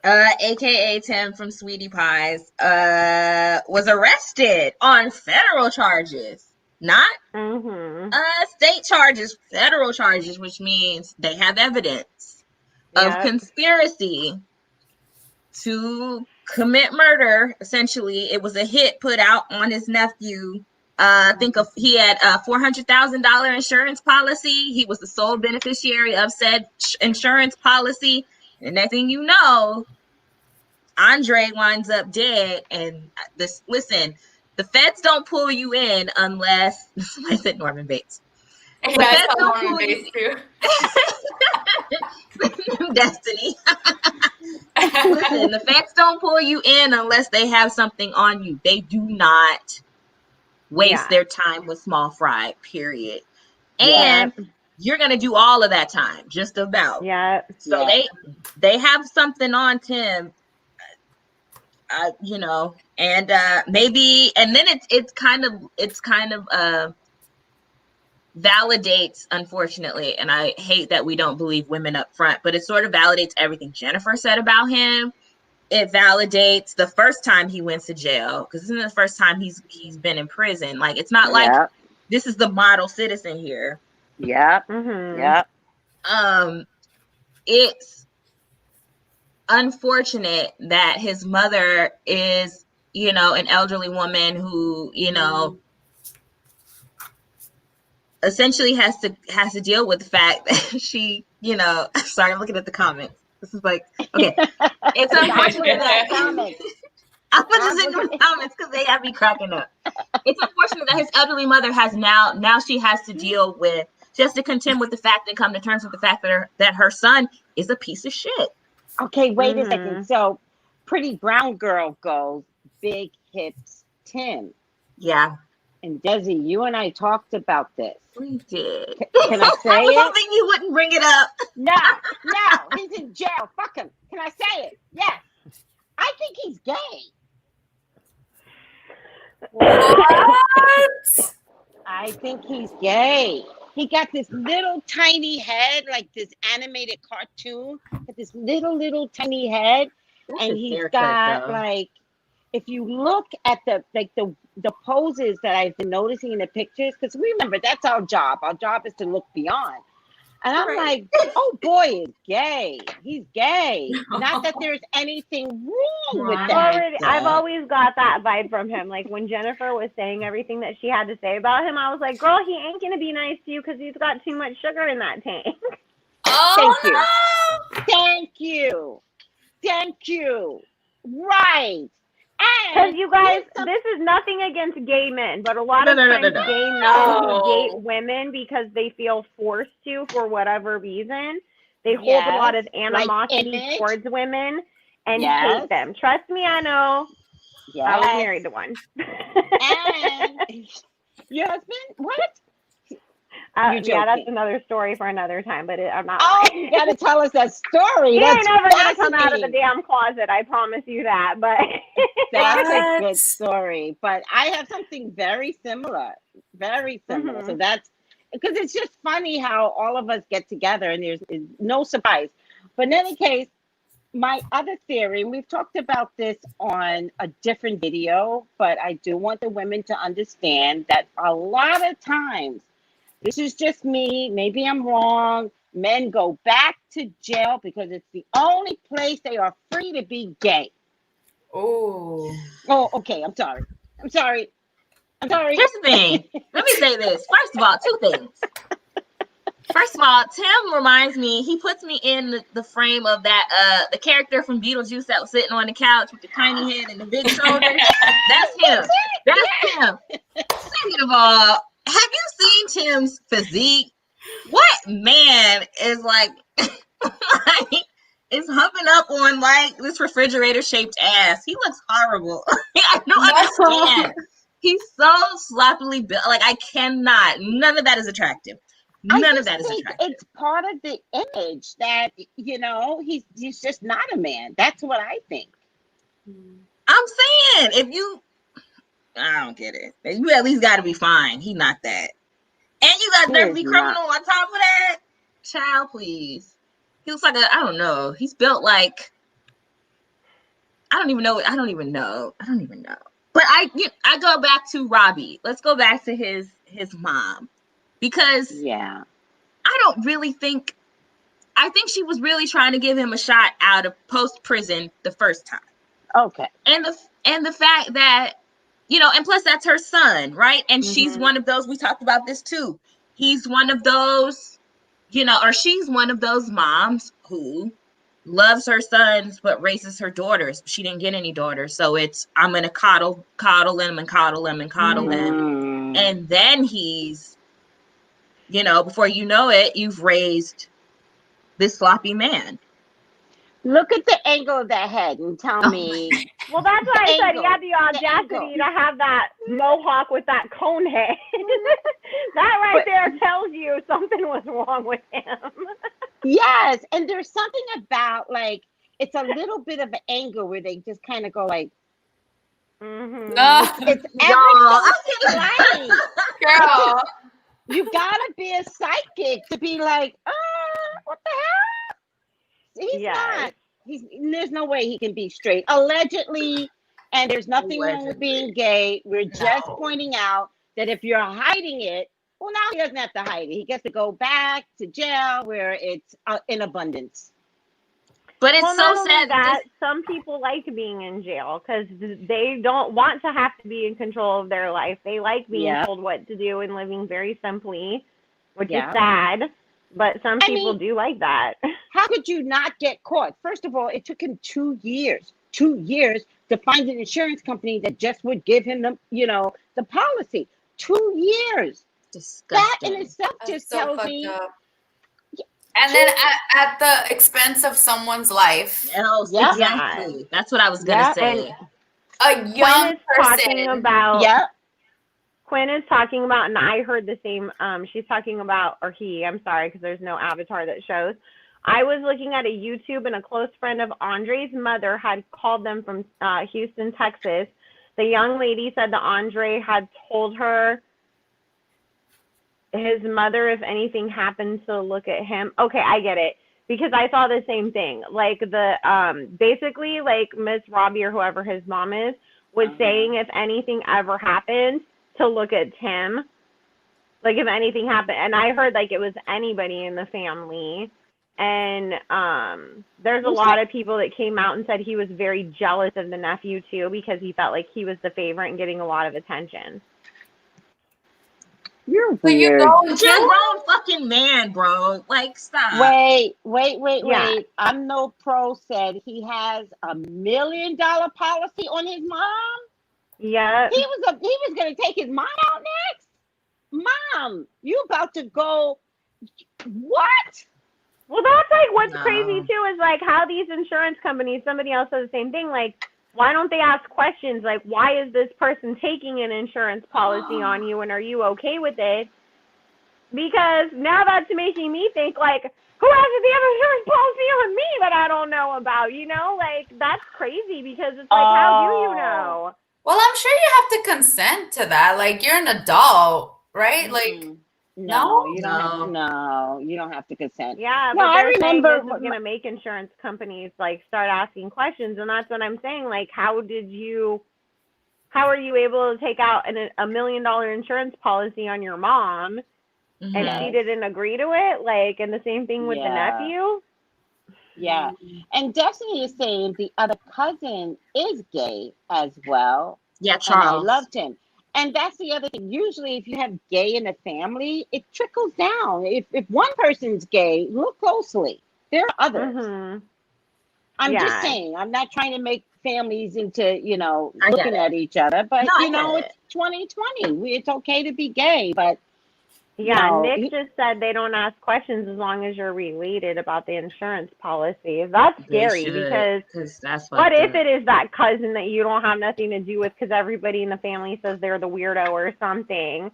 aka Tim from Sweetie Pies, was arrested on federal charges. Not state charges, federal charges, which means they have evidence of conspiracy to commit murder. Essentially, it was a hit put out on his nephew. He had a $400,000 insurance policy. He was the sole beneficiary of said insurance policy. And next thing you know, Andre winds up dead. And the feds don't pull you in unless I said Norman Bates. The feds don't pull you too. Destiny. Listen, the feds don't pull you in unless they have something on you. They do not waste their time with small fry, period. And you're gonna do all of that time, just about. Yeah. So they have something on Tim. And maybe, and then it's kind of validates, unfortunately, and I hate that we don't believe women up front, but it sort of validates everything Jennifer said about him. It validates the first time he went to jail, because this isn't the first time he's been in prison. Like, it's not like this is the model citizen here. Yeah. It's unfortunate that his mother is, an elderly woman who, essentially has to deal with the fact that she, sorry, I'm looking at the comments. This is like, okay. It's unfortunate that I'll put this in the comments because they have me cracking up. It's unfortunate that his elderly mother has now she has to deal with, she has to contend with the fact and come to terms with the fact that her son is a piece of shit. Okay, wait a second. So Pretty Brown Girl goes, big hips Tim. Yeah. And Desi, you and I talked about this. We did. Can I say it? I was hoping you wouldn't bring it up. No, he's in jail. Fuck him. Can I say it? Yes. I think he's gay. What? I think he's gay. He got this little tiny head, like this animated cartoon, with this little tiny head. That's and he's got like, if you look at the poses that I've been noticing in the pictures, because remember, that's our job. Our job is to look beyond. And I'm like, oh boy, is gay. He's gay. Not that there's anything wrong with that. I've always got that vibe from him. Like when Jennifer was saying everything that she had to say about him, I was like, girl, he ain't gonna be nice to you because he's got too much sugar in that tank. Thank you. Right. Because you guys, this is nothing against gay men, but a lot of times gay men hate women because they feel forced to for whatever reason. They hold a lot of animosity like towards women and hate them. Trust me, I know. Yes. I was married to one. And your husband? What? Yeah, that's another story for another time, but I'm not. Oh, you got to tell us that story. He ain't never going to come out of the damn closet. I promise you that. But that's a good story. But I have something very similar. Very similar. Mm-hmm. So that's because it's just funny how all of us get together and there's no surprise. But in any case, my other theory, and we've talked about this on a different video, but I do want the women to understand that a lot of times, this is just me, maybe I'm wrong, men go back to jail because it's the only place they are free to be gay. Oh, okay, I'm sorry. Here's the thing. Let me say this. First of all, two things. First of all, Tim reminds me, he puts me in the frame of that, the character from Beetlejuice that was sitting on the couch with the tiny head and the big shoulders. That's him. That's him. Second of all, have you seen Tim's physique? What man is like is humping up on like this refrigerator shaped ass? He looks horrible. I don't understand. He's so sloppily built. Like I cannot. None of that is attractive. None of that is attractive. It's part of the image that he's just not a man. That's what I think. I'm saying I don't get it. You at least got to be fine. He not that. And you got Dirty Criminal on top of that? Child, please. He looks like I don't know. He's built like, I don't even know. But I go back to Robbie. Let's go back to his mom. Because I don't really think, I think she was really trying to give him a shot out of post-prison the first time. Okay. And the fact that, and plus that's her son, right? And she's one of those, we talked about this too. He's one of those, or she's one of those moms who loves her sons, but raises her daughters. She didn't get any daughters. So it's, I'm going to coddle them and coddle them and coddle them. And then he's, before you know it, you've raised this sloppy man. Look at the angle of that head and tell me. Well, that's why I said he had the audacity to have that mohawk with that cone head. That there tells you something was wrong with him. Yes, and there's something about, like, it's a little bit of an angle where they just kind of go like, it's everything right. Girl. You gotta be a psychic to be like, what the hell? He's not. There's no way he can be straight. Allegedly, and there's nothing wrong with being gay. We're just pointing out that if you're hiding it, well, now he doesn't have to hide it. He gets to go back to jail where it's in abundance. But it's so sad that some people like being in jail because they don't want to have to be in control of their life. They like being told what to do and living very simply, which is sad. But some people do like that. How could you not get caught? First of all, it took him 2 years to find an insurance company that just would give him the policy. 2 years. Disgusting. That in itself just tells me. And then at the expense of someone's life. Exactly. That's what I was going to say. And a young person. Quinn is talking about, and I heard the same, she's talking about, or he, I'm sorry, because there's no avatar that shows. I was looking at a YouTube, and a close friend of Andre's mother had called them from Houston, Texas. The young lady said that Andre had told her his mother, if anything happened, to look at him. Okay, I get it. Because I saw the same thing. Like basically, like Miss Robbie or whoever his mom is was saying if anything ever happened, to look at Tim, like if anything happened. And I heard like it was anybody in the family. And there's a lot of people that came out and said he was very jealous of the nephew too, because he felt like he was the favorite and getting a lot of attention. You're weird. You're a grown fucking man, bro. Like, stop. Wait. I'm No Pro said he has $1 million policy on his mom. Yeah. He was gonna take his mom out next. Mom, you about to go? What? Well, that's like what's crazy too is like how these insurance companies, somebody else said the same thing, like, why don't they ask questions like, why is this person taking an insurance policy on you and are you okay with it? Because now that's making me think like, who has the other insurance policy on me that I don't know about, you know? Like, that's crazy because it's like, how do you know? Well, I'm sure you have to consent to that. Like, you're an adult, right? Like, no, you don't have, no, you don't have to consent. Yeah, but I remember this is going to make insurance companies like start asking questions, and that's what I'm saying. Like, how are you able to take out $1 million insurance policy on your mom, and she didn't agree to it? Like, and the same thing with the nephew. Yeah, and Destiny is saying the other cousin is gay as well. Yeah, Charles. And I loved him. And that's the other thing. Usually, if you have gay in a family, it trickles down. If one person's gay, look closely. There are others. I'm just saying. I'm not trying to make families into, looking at each other. But, it's 2020. It's okay to be gay. But, Nick just said they don't ask questions as long as you're related about the insurance policy. That's scary because that's what if it is that cousin that you don't have nothing to do with because everybody in the family says they're the weirdo or something?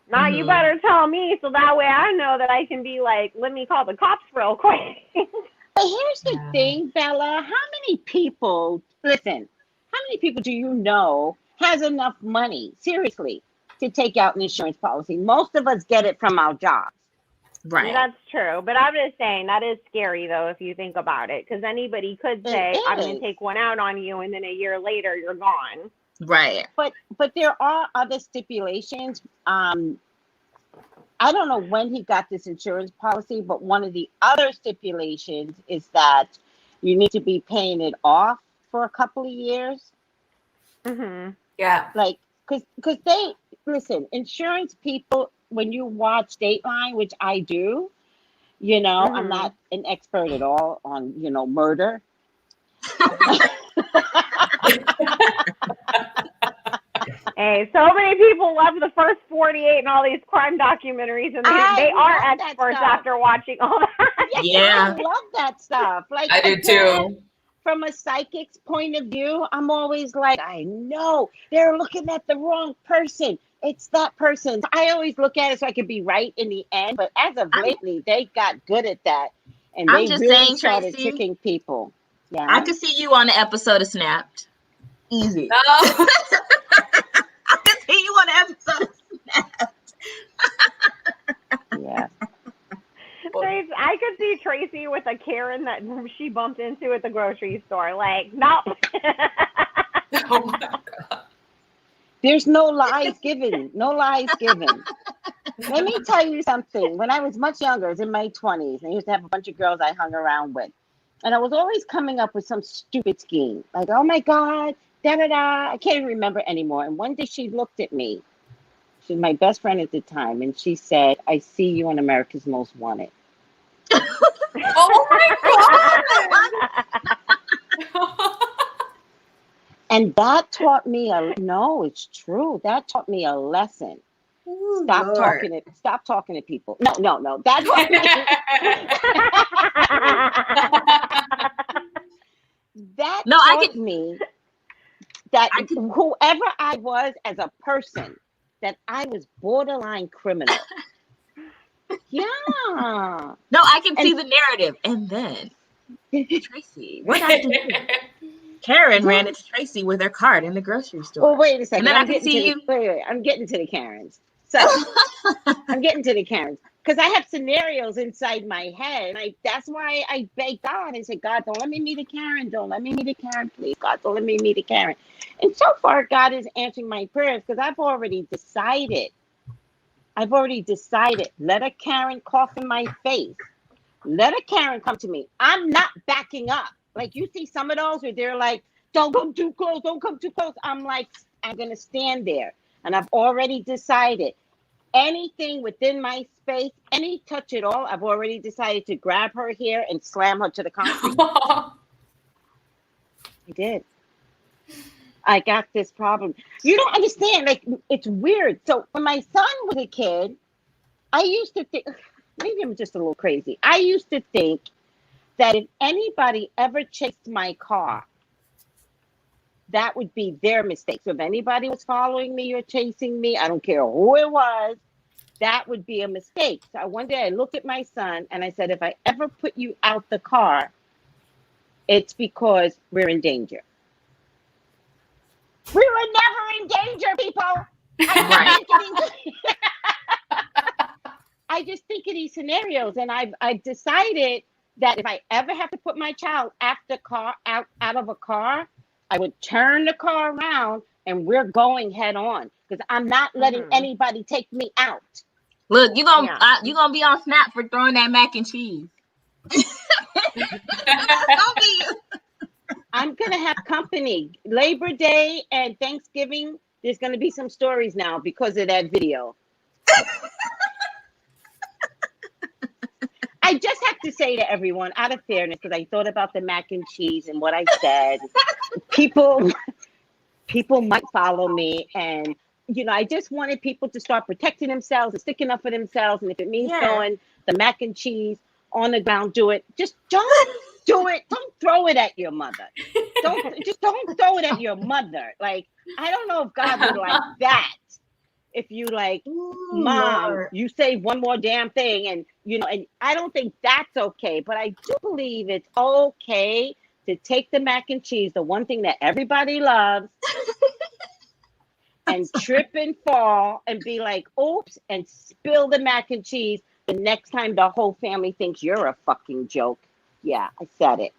Now you better tell me so that way I know that I can be like, let me call the cops real quick. But here's the thing, Bella. How many people do you know has enough money, seriously, to take out an insurance policy? Most of us get it from our jobs. Right. That's true. But I'm just saying that is scary, though, if you think about it, because anybody could say, I'm going to take one out on you, and then a year later, you're gone. Right. But there are other stipulations. I don't know when he got this insurance policy, but one of the other stipulations is that you need to be paying it off for a couple of years. Yeah. Like, because they, listen, insurance people, when you watch Dateline, which I do, I'm not an expert at all on, murder. Hey, so many people love the first 48 and all these crime documentaries, and they are experts after watching all that. Yeah, I love that stuff. Like, I do too. From a psychic's point of view, I'm always like, I know they're looking at the wrong person. It's that person. I always look at it so I can be right in the end. But as of lately, they got good at that, and they really started tricking people. Yeah, I could see you on the episode of Snapped. Easy. No. I could see you on the episode of Snapped. Yeah. I could see Tracy with a Karen that she bumped into at the grocery store. Like, nope. Oh my God. There's no lies given. No lies given. Let me tell you something. When I was much younger, I was in my 20s, and I used to have a bunch of girls I hung around with. And I was always coming up with some stupid scheme. Like, oh my God, da-da-da. I can't even remember anymore. And one day she looked at me. She was my best friend at the time. And she said, I see you on America's Most Wanted. Oh my God. And that taught me it's true. That taught me a lesson. Ooh, stop talking to people. No. That taught me. Taught me that whoever I was as a person, that I was borderline criminal. Yeah. No, I can see the narrative. And then Tracy, what I do? Karen ran into Tracy with her card in the grocery store. Well, wait a second. And then I can see you. Wait. I'm getting to the Karens. So I'm getting to the Karens because I have scenarios inside my head. And that's why I beg God and say, God, don't let me meet a Karen. Don't let me meet a Karen, please. God, don't let me meet a Karen. And so far, God is answering my prayers because I've already decided. Let a Karen cough in my face. Let a Karen come to me. I'm not backing up. Like, you see some of those where they're like, don't come too close. I'm like, I'm going to stand there. And I've already decided anything within my space, any touch at all, I've already decided to grab her hair and slam her to the concrete. I did. I got this problem. You don't understand. Like, it's weird. So when my son was a kid, I used to think, maybe I'm just a little crazy. I used to think that if anybody ever chased my car, that would be their mistake. So if anybody was following me or chasing me, I don't care who it was, that would be a mistake. So one day I looked at my son and I said, if I ever put you out the car, it's because we're in danger. We were never in danger, people. I just think of these scenarios, and I've decided that if I ever have to put my child out of a car, I would turn the car around and we're going head on, because I'm not letting anybody take me out. Look, you're gonna be on Snap for throwing that mac and cheese. I'm gonna have company. Labor Day and Thanksgiving, there's gonna be some stories now because of that video. I just have to say to everyone, out of fairness, because I thought about the mac and cheese and what I said, people might follow me, and I just wanted people to start protecting themselves and sticking up for themselves. And if it means throwing the mac and cheese on the ground, do it. Just don't do it. Don't throw it at your mother. Don't throw it at your mother. Like, I don't know if God would like that. If you Mom, Lord, you say one more damn thing, and and I don't think that's okay. But I do believe it's okay to take the mac and cheese, the one thing that everybody loves, and trip and fall and be like, oops, and spill the mac and cheese. The next time the whole family thinks you're a fucking joke. Yeah, I said it.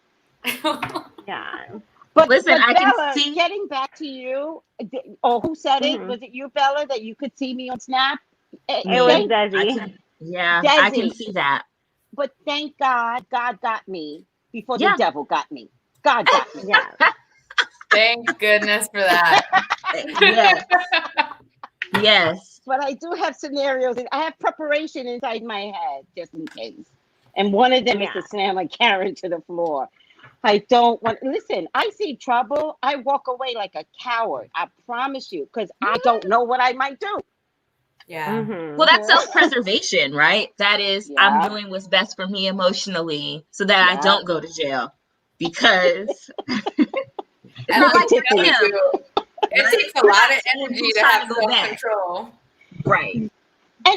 Yeah. But listen, I Bella, can see. Getting back to you. Who said it? Was it you, Bella, that you could see me on Snap? It was Desi. Desi. I can see that. But thank God, God got me before the devil got me. God got me. Yeah. Thank goodness for that. Yes. But I do have scenarios, and I have preparation inside my head just in case. And one of them is to slam a Karen to the floor. I don't want. Listen, I see trouble, I walk away like a coward. I promise you, because I don't know what I might do. Yeah. Well, that's self-preservation, right? That is, I'm doing what's best for me emotionally so that I don't go to jail. Because and like it takes a lot of energy to have self-control. Right. And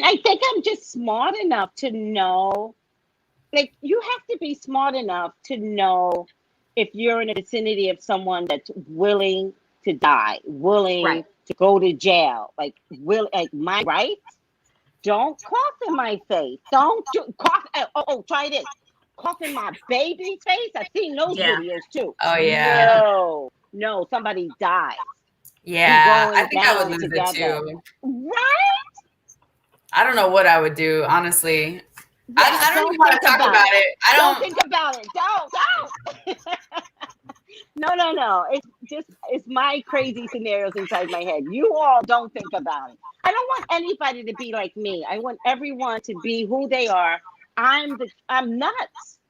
I think I'm just smart enough to know, like, you have to be smart enough to know if you're in the vicinity of someone that's willing to die, willing to go to jail, like my rights. Don't cough in my face. Don't cough. Try this. Cough in my baby's face. I've seen those videos too. Oh yeah. No, somebody dies. Yeah, I think I would lose it too. Right? I don't know what I would do, honestly. I don't even want to talk about it. Don't think about it. Don't. No. It's my crazy scenarios inside my head. You all don't think about it. I don't want anybody to be like me. I want everyone to be who they are. I'm nuts.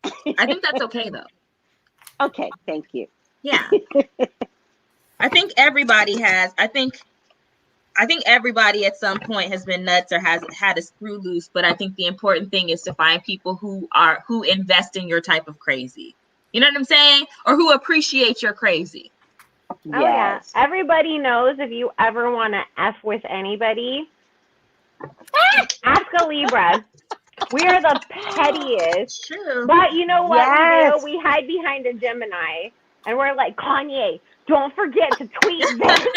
I think that's okay though. Okay, thank you. Yeah. I think everybody has. I think everybody at some point has been nuts or has had a screw loose, but I think the important thing is to find people who invest in your type of crazy. You know what I'm saying? Or who appreciate your crazy. Oh yeah. Everybody knows if you ever want to F with anybody, ask a Libra. We are the pettiest. True. But you know what we do? We hide behind a Gemini and we're like, Kanye, don't forget to tweet this.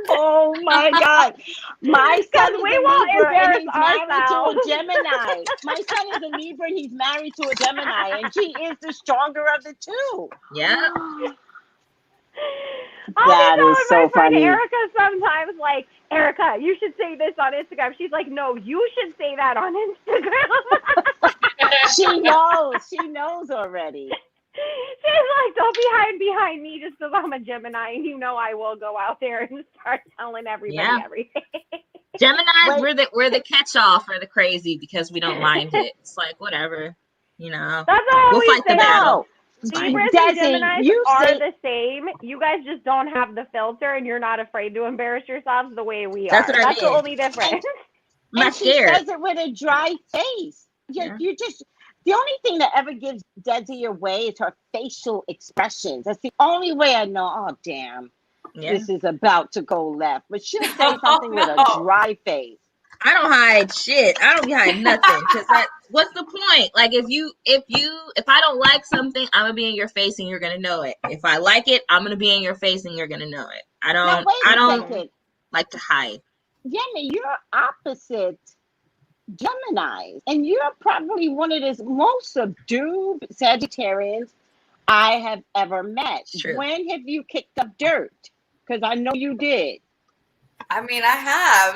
Oh my God. My son is a Libra and he's married to a Gemini. My son is a Libra and he's married to a Gemini, and she is the stronger of the two. Yeah. That is so funny. Erica sometimes like, Erica, you should say this on Instagram. She's like, no, you should say that on Instagram. She knows already. She's like, don't be hiding behind me just because I'm a Gemini, and you know I will go out there and start telling everybody everything. Geminis, we're the catch-all for the crazy because we don't mind it. It's like, whatever, That's all we'll fight the battle. Libras and Geminis are the same. You guys just don't have the filter, and you're not afraid to embarrass yourselves the way we are. That's the only difference. And she says it with a dry face. You just, the only thing that ever gives Desi away is her facial expressions. That's the only way I know, oh, damn, this is about to go left. But she'll say something with a dry face. I don't hide shit. I don't be hiding nothing. Because what's the point? Like, if I don't like something, I'm going to be in your face and you're going to know it. If I like it, I'm going to be in your face and you're going to know it. I don't like to hide. Yemi, you're opposite Gemini, and you're probably one of the most subdued Sagittarians I have ever met. True. When have you kicked up dirt? Because I know you did. I mean, I have.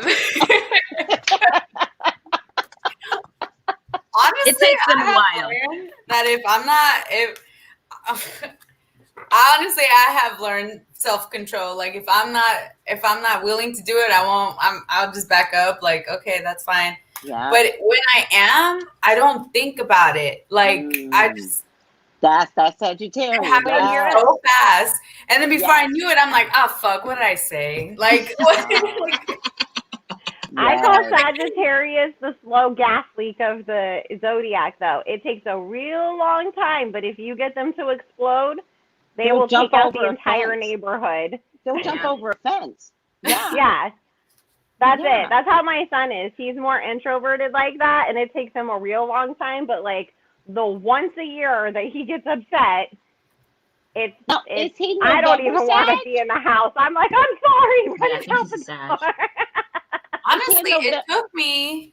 Honestly, it takes them a while. That honestly, I have learned self-control. Like if I'm not willing to do it, I'll just back up. Like, okay, that's fine. Yeah. But when I am, I don't think about it. Like that's Sagittarius. It happens so fast. And then before I knew it, I'm like, oh fuck, what did I say? Like I call Sagittarius the slow gas leak of the zodiac, though. It takes a real long time, but if you get them to explode, they'll will take out the entire neighborhood. They'll jump over a fence. Yeah. Yeah. That's it. That's how my son is. He's more introverted like that, and it takes him a real long time, but like the once a year that he gets upset, I don't even want to be in the house. I'm like, I'm sorry. Run out the door. Honestly, it took me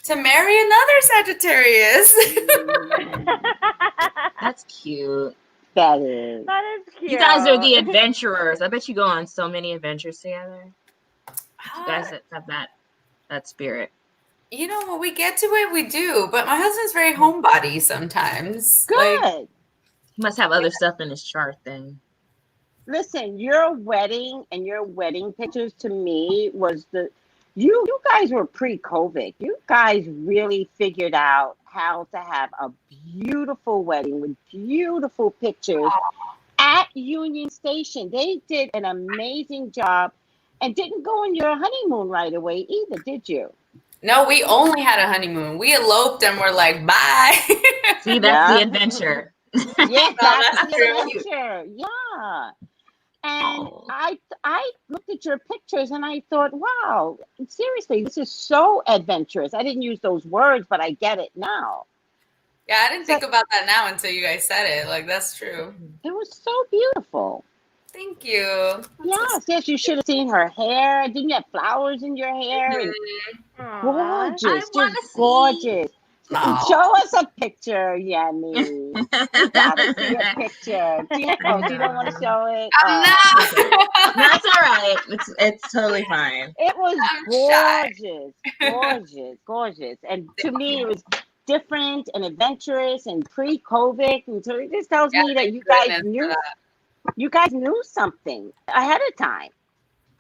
to marry another Sagittarius. That's cute. That is cute. You guys are the adventurers. I bet you go on so many adventures together. You guys have that spirit. You know, when we get to it, we do. But my husband's very homebody sometimes. Good. He must have other stuff in his chart then. Listen, your wedding and your wedding pictures to me was you guys were pre-COVID. You guys really figured out how to have a beautiful wedding with beautiful pictures at Union Station. They did an amazing job and didn't go on your honeymoon right away either, did you? No, we only had a honeymoon. We eloped and we're like, bye. See, that's the adventure. Yeah, that's the adventure. Yeah. And I looked at your pictures and I thought, wow, seriously, this is so adventurous. I didn't use those words, but I get it now. Yeah, I didn't think about that now until you guys said it. Like, that's true. It was so beautiful. Thank you. Yes, you should have seen her hair. Didn't you have flowers in your hair? And gorgeous, just gorgeous. Aww. Show us a picture, Yemi. You gotta see a picture. Do you don't want to show it? No. That's all right. It's totally fine. It was gorgeous. And to me, it was different and adventurous and pre-COVID. And so it just tells me that you guys knew something ahead of time.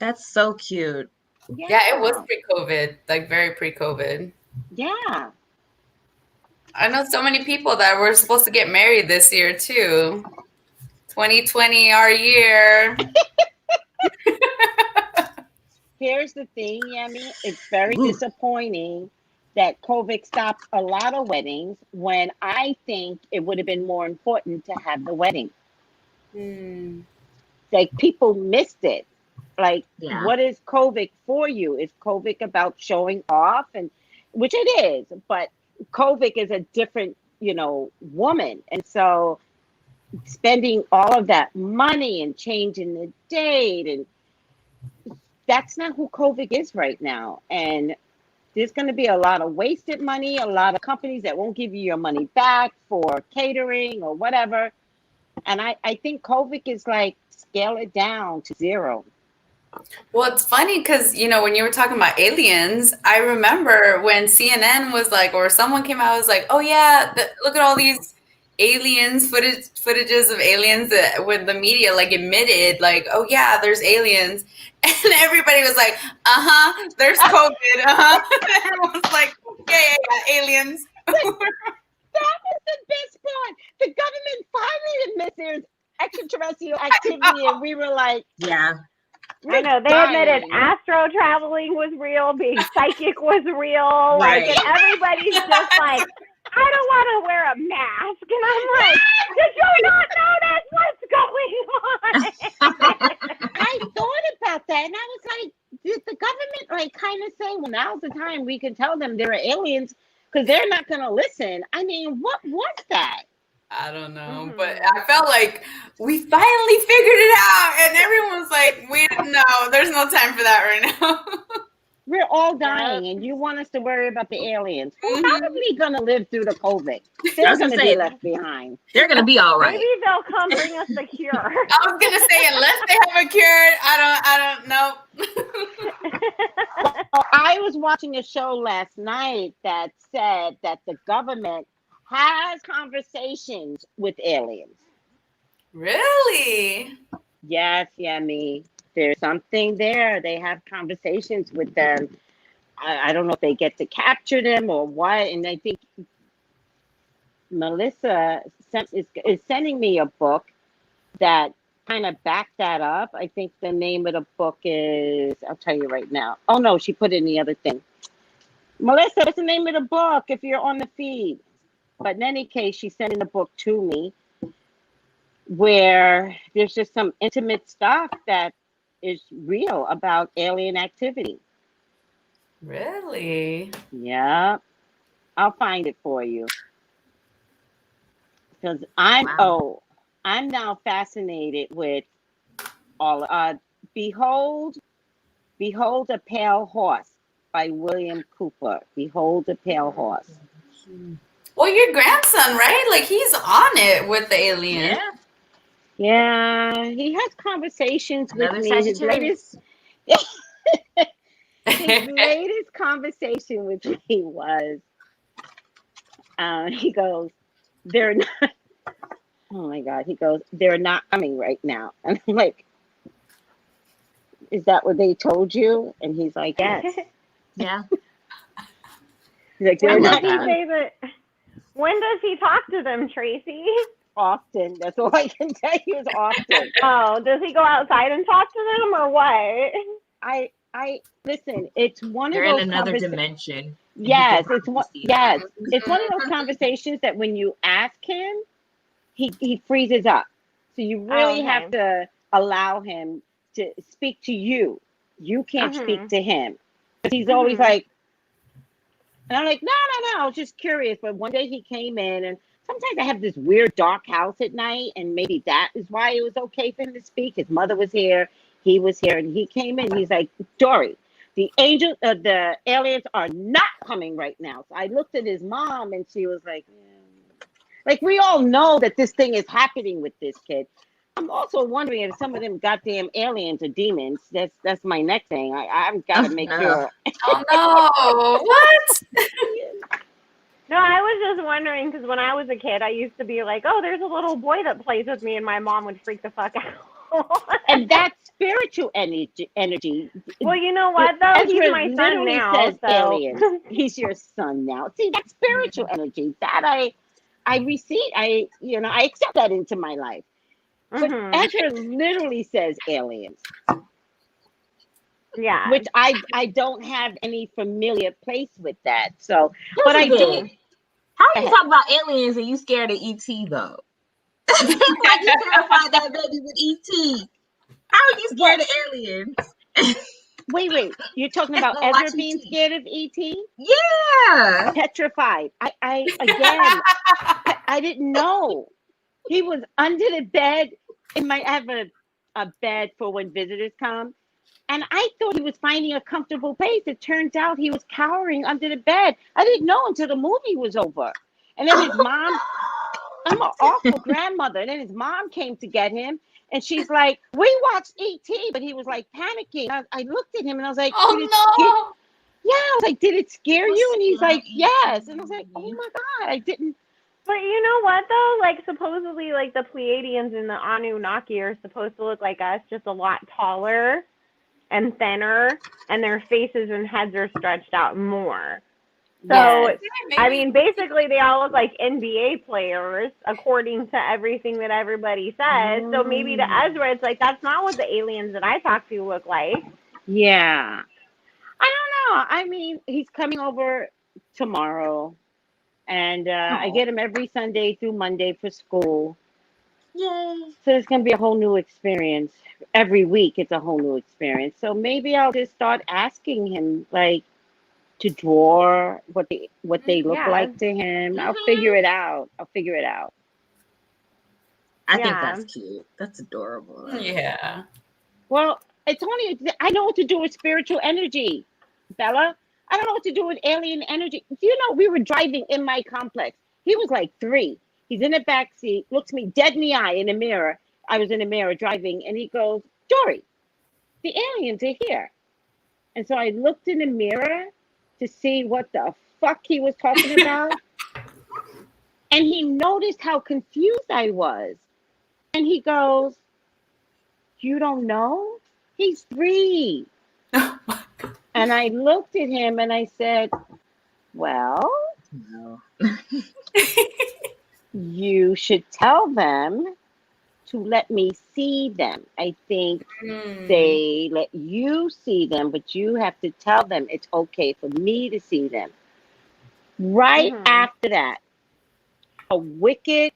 That's so cute. Yeah, it was pre-COVID, like very pre-COVID. Yeah. I know so many people that were supposed to get married this year too. 2020, our year. Here's the thing, Yemi. It's very disappointing that COVID stopped a lot of weddings when I think it would have been more important to have the wedding. Like people missed it. Like, what is COVID for you? Is COVID about showing off? And which it is, but COVID is a different, woman. And so spending all of that money and changing the date, and that's not who COVID is right now. And there's going to be a lot of wasted money, a lot of companies that won't give you your money back for catering or whatever. And I think COVID is like, scale it down to zero. Well, it's funny because, when you were talking about aliens, I remember when CNN was like, or someone came out, was like, oh yeah, look at all these aliens, footages of aliens that when the media like admitted like, oh yeah, there's aliens. And everybody was like, there's COVID. Everyone was like, yeah, aliens. That that was the best part. The government finally admits there's extraterrestrial activity, and we were like, yeah. I know they admitted astro traveling was real, being psychic was real, Right. like, and everybody's just like, I don't want to wear a mask, and I'm like, did you not know that's what's going on? I thought about that, and I was like, did the government like kind of say, well, now's the time we can tell them there are aliens because they're not going to listen? I mean, what was that? I don't know, but I felt like we finally figured it out, and everyone was like, "We no, there's no time for that right now." We're all dying, and you want us to worry about the aliens? We're probably gonna live through the COVID. They're gonna be left behind. They're gonna be all right. Maybe they'll come bring us the cure. I was gonna say, unless they have a cure, I don't know. I was watching a show last night that said that the government has conversations with aliens. Really? Yes, Yemi. There's something there. They have conversations with them. I don't know if they get to capture them or what. And I think Melissa is sending me a book that kind of backed that up. I think the name of the book is, I'll tell you right now. Oh, no, she put it in the other thing. Melissa, what's the name of the book if you're on the feed? But in any case, she's sending the book to me where there's just some intimate stuff that is real about alien activity. Really? Yeah. I'll find it for you. Because I'm now fascinated with all Behold a Pale Horse by William Cooper. Behold a Pale Horse. Well, your grandson, right? Like he's on it with the alien. Yeah, he has conversations with me. His latest conversation with me was, he goes, they're not, oh my God, he goes, they're not coming right now. And I'm like, is that what they told you? And he's like, yes. Yeah. He's like, when does he talk to them, Tracy? Often. That's all I can tell you is often. Oh, does he go outside and talk to them or what? I listen, it's one They're of those in another dimension. Yes, it's one of those conversations that when you ask him, he freezes up. So you really have to allow him to speak to you. You can't speak to him. But he's always like, and I'm like, no, I was just curious. But one day he came in, and sometimes I have this weird dark house at night, and maybe that is why it was okay for him to speak. His mother was here, he was here, and he came in. He's like, Dory, the aliens are not coming right now. So I looked at his mom, and she was like, like we all know that this thing is happening with this kid. I'm also wondering if some of them goddamn aliens are demons. That's my next thing. I've got to make sure. Oh no! What? No, I was just wondering because when I was a kid, I used to be like, "Oh, there's a little boy that plays with me," and my mom would freak the fuck out. And that's spiritual energy. Well, you know what though? Ezra He's my son now. Says so. aliens. He's your son now. See, that's spiritual energy. That I receive. I accept that into my life. But Ezra literally says aliens. Yeah. Which I don't have any familiar place with that. So, but I do. How are you talking about aliens and you scared of ET though? Like you terrified that baby with ET. How are you scared of aliens? Wait. You're talking about Ezra being scared of ET? Yeah. Petrified. I didn't know. He was under the bed. I have a bed for when visitors come. And I thought he was finding a comfortable place. It turns out he was cowering under the bed. I didn't know until the movie was over. And then his mom, I'm an awful grandmother. And then his mom came to get him. And she's like, we watched E.T., but he was like panicking. I looked at him and I was like, oh no. Yeah, I was like, did it scare you? And he's like, yes. And I was like, oh my God, I didn't. But you know what though? Like supposedly like the Pleiadians and the Anunnaki are supposed to look like us, just a lot taller and thinner, and their faces and heads are stretched out more. So, Yes. I mean, basically, they all look like NBA players, according to everything that everybody says. So maybe to Ezra, it's like, that's not what the aliens that I talk to look like. Yeah. I don't know. I mean, he's coming over tomorrow, and I get him every Sunday through Monday for school. Yay. So it's going to be a whole new experience. Every week, it's a whole new experience. So maybe I'll just start asking him, like, to draw what they look like to him. I'll figure it out. I think that's cute. That's adorable. Yeah. Well, it's only I know what to do with spiritual energy, Bella. I don't know what to do with alien energy. You know, we were driving in my complex. He was like 3. He's in the back seat, looks me dead in the eye in the mirror. I was in the mirror driving, and he goes, "Dory, the aliens are here." And so I looked in the mirror to see what the fuck he was talking about. And he noticed how confused I was. And he goes, "You don't know? He's 3. And I looked at him and I said, "Well, No. you should tell them to let me see them. I think they let you see them, but you have to tell them it's okay for me to see them." Right after that, a wicked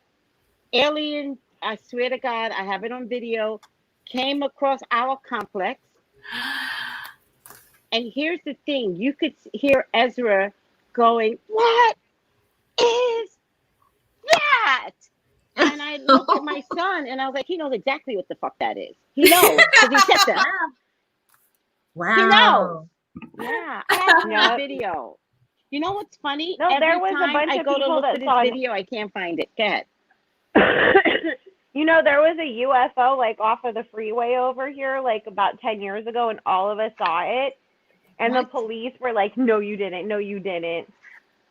alien, I swear to God, I have it on video, came across our complex. And here's the thing, you could hear Ezra going, "What is that?" And I looked at my son and I was like, he knows exactly what the fuck that is. He knows because he said that. Wow. He knows. Yeah, I have it on video. You know what's funny? No, there was a bunch I of go to people look that for this saw video, I can't find it. Go ahead. You know, there was a UFO like off of the freeway over here like about 10 years ago, and all of us saw it. And the police were like, "No, you didn't. No, you didn't."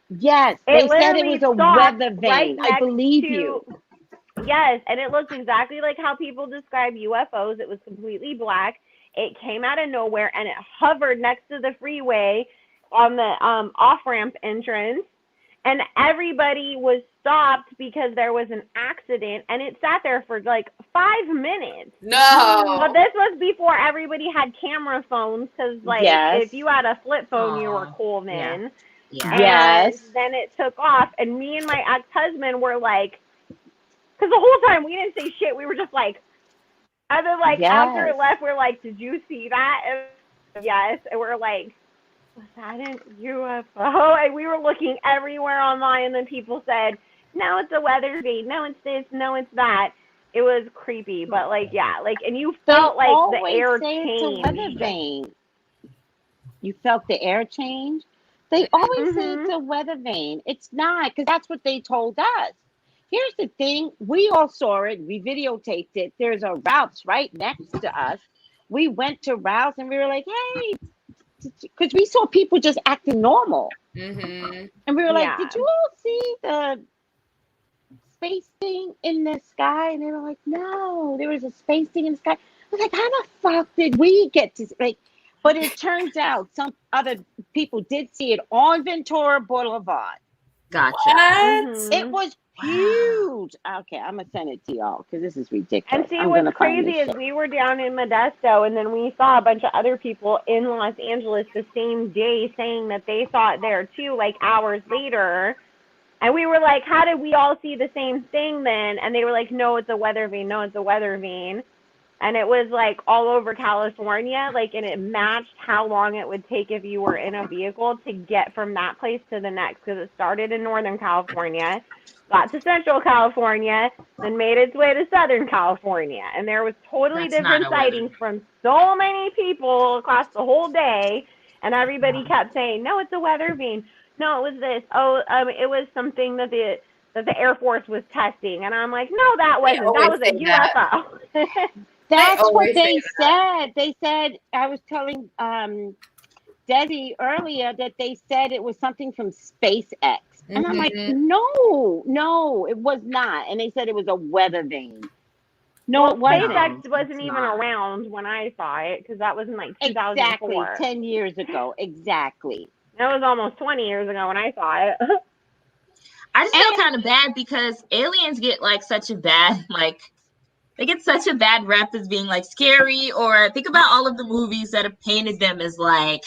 Yes, they said it was a weather vane. I believe you. Yes, and it looked exactly like how people describe UFOs. It was completely black. It came out of nowhere, and it hovered next to the freeway on the off-ramp entrance. And everybody was stopped because there was an accident, and it sat there for like 5 minutes. No. But this was before everybody had camera phones, because like if you had a flip phone, you were cool then. Yeah. And Yes. then it took off, and me and my ex-husband were like, because the whole time we didn't say shit, we were just like, and then like after it left, we're like, "Did you see that?" And yes, and we're like, "Was that a UFO?" And we were looking everywhere online, and then people said, "No, it's a weather vane. No, it's this. No, it's that." It was creepy, but like, yeah, like, and you felt like the air changed. It's a weather vane. You felt the air change? They always say it's a weather vane. It's not, because that's what they told us. Here's the thing. We all saw it. We videotaped it. There's a Ralph's right next to us. We went to Ralph's and we were like, "Hey," because we saw people just acting normal. And we were like, "Did you all see the space thing in the sky?" And they were like, "No, there was a space thing in the sky." I was like, "How the fuck did we get to like?" But it turns out some other people did see it on Ventura Boulevard. Gotcha. It was huge. Okay, I'm gonna send it to y'all because this is ridiculous. And see, what's crazy is we were down in Modesto, and then we saw a bunch of other people in Los Angeles the same day saying that they saw it there too, like hours later. And we were like, "How did we all see the same thing then?" And they were like, "No, it's a weather vane. No, it's a weather vane." And it was like all over California, like, and it matched how long it would take if you were in a vehicle to get from that place to the next, because it started in Northern California, got to Central California, then made its way to Southern California. And there was totally different sightings from so many people across the whole day. And everybody kept saying, "No, it's a weather vane. No, it was this. Oh, it was something that the Air Force was testing." And I'm like, "No, that wasn't. That was a UFO." That's what they said. They said, I was telling Desi earlier that they said it was something from SpaceX. And I'm like, no, it was not. And they said it was a weather vane. No, it wasn't. SpaceX wasn't even around when I saw it, because that was in like 2004. Exactly, 10 years ago. Exactly. That was almost 20 years ago when I saw it. I just feel kind of bad because aliens get like such a bad they get such a bad rep as being like scary, or think about all of the movies that have painted them as like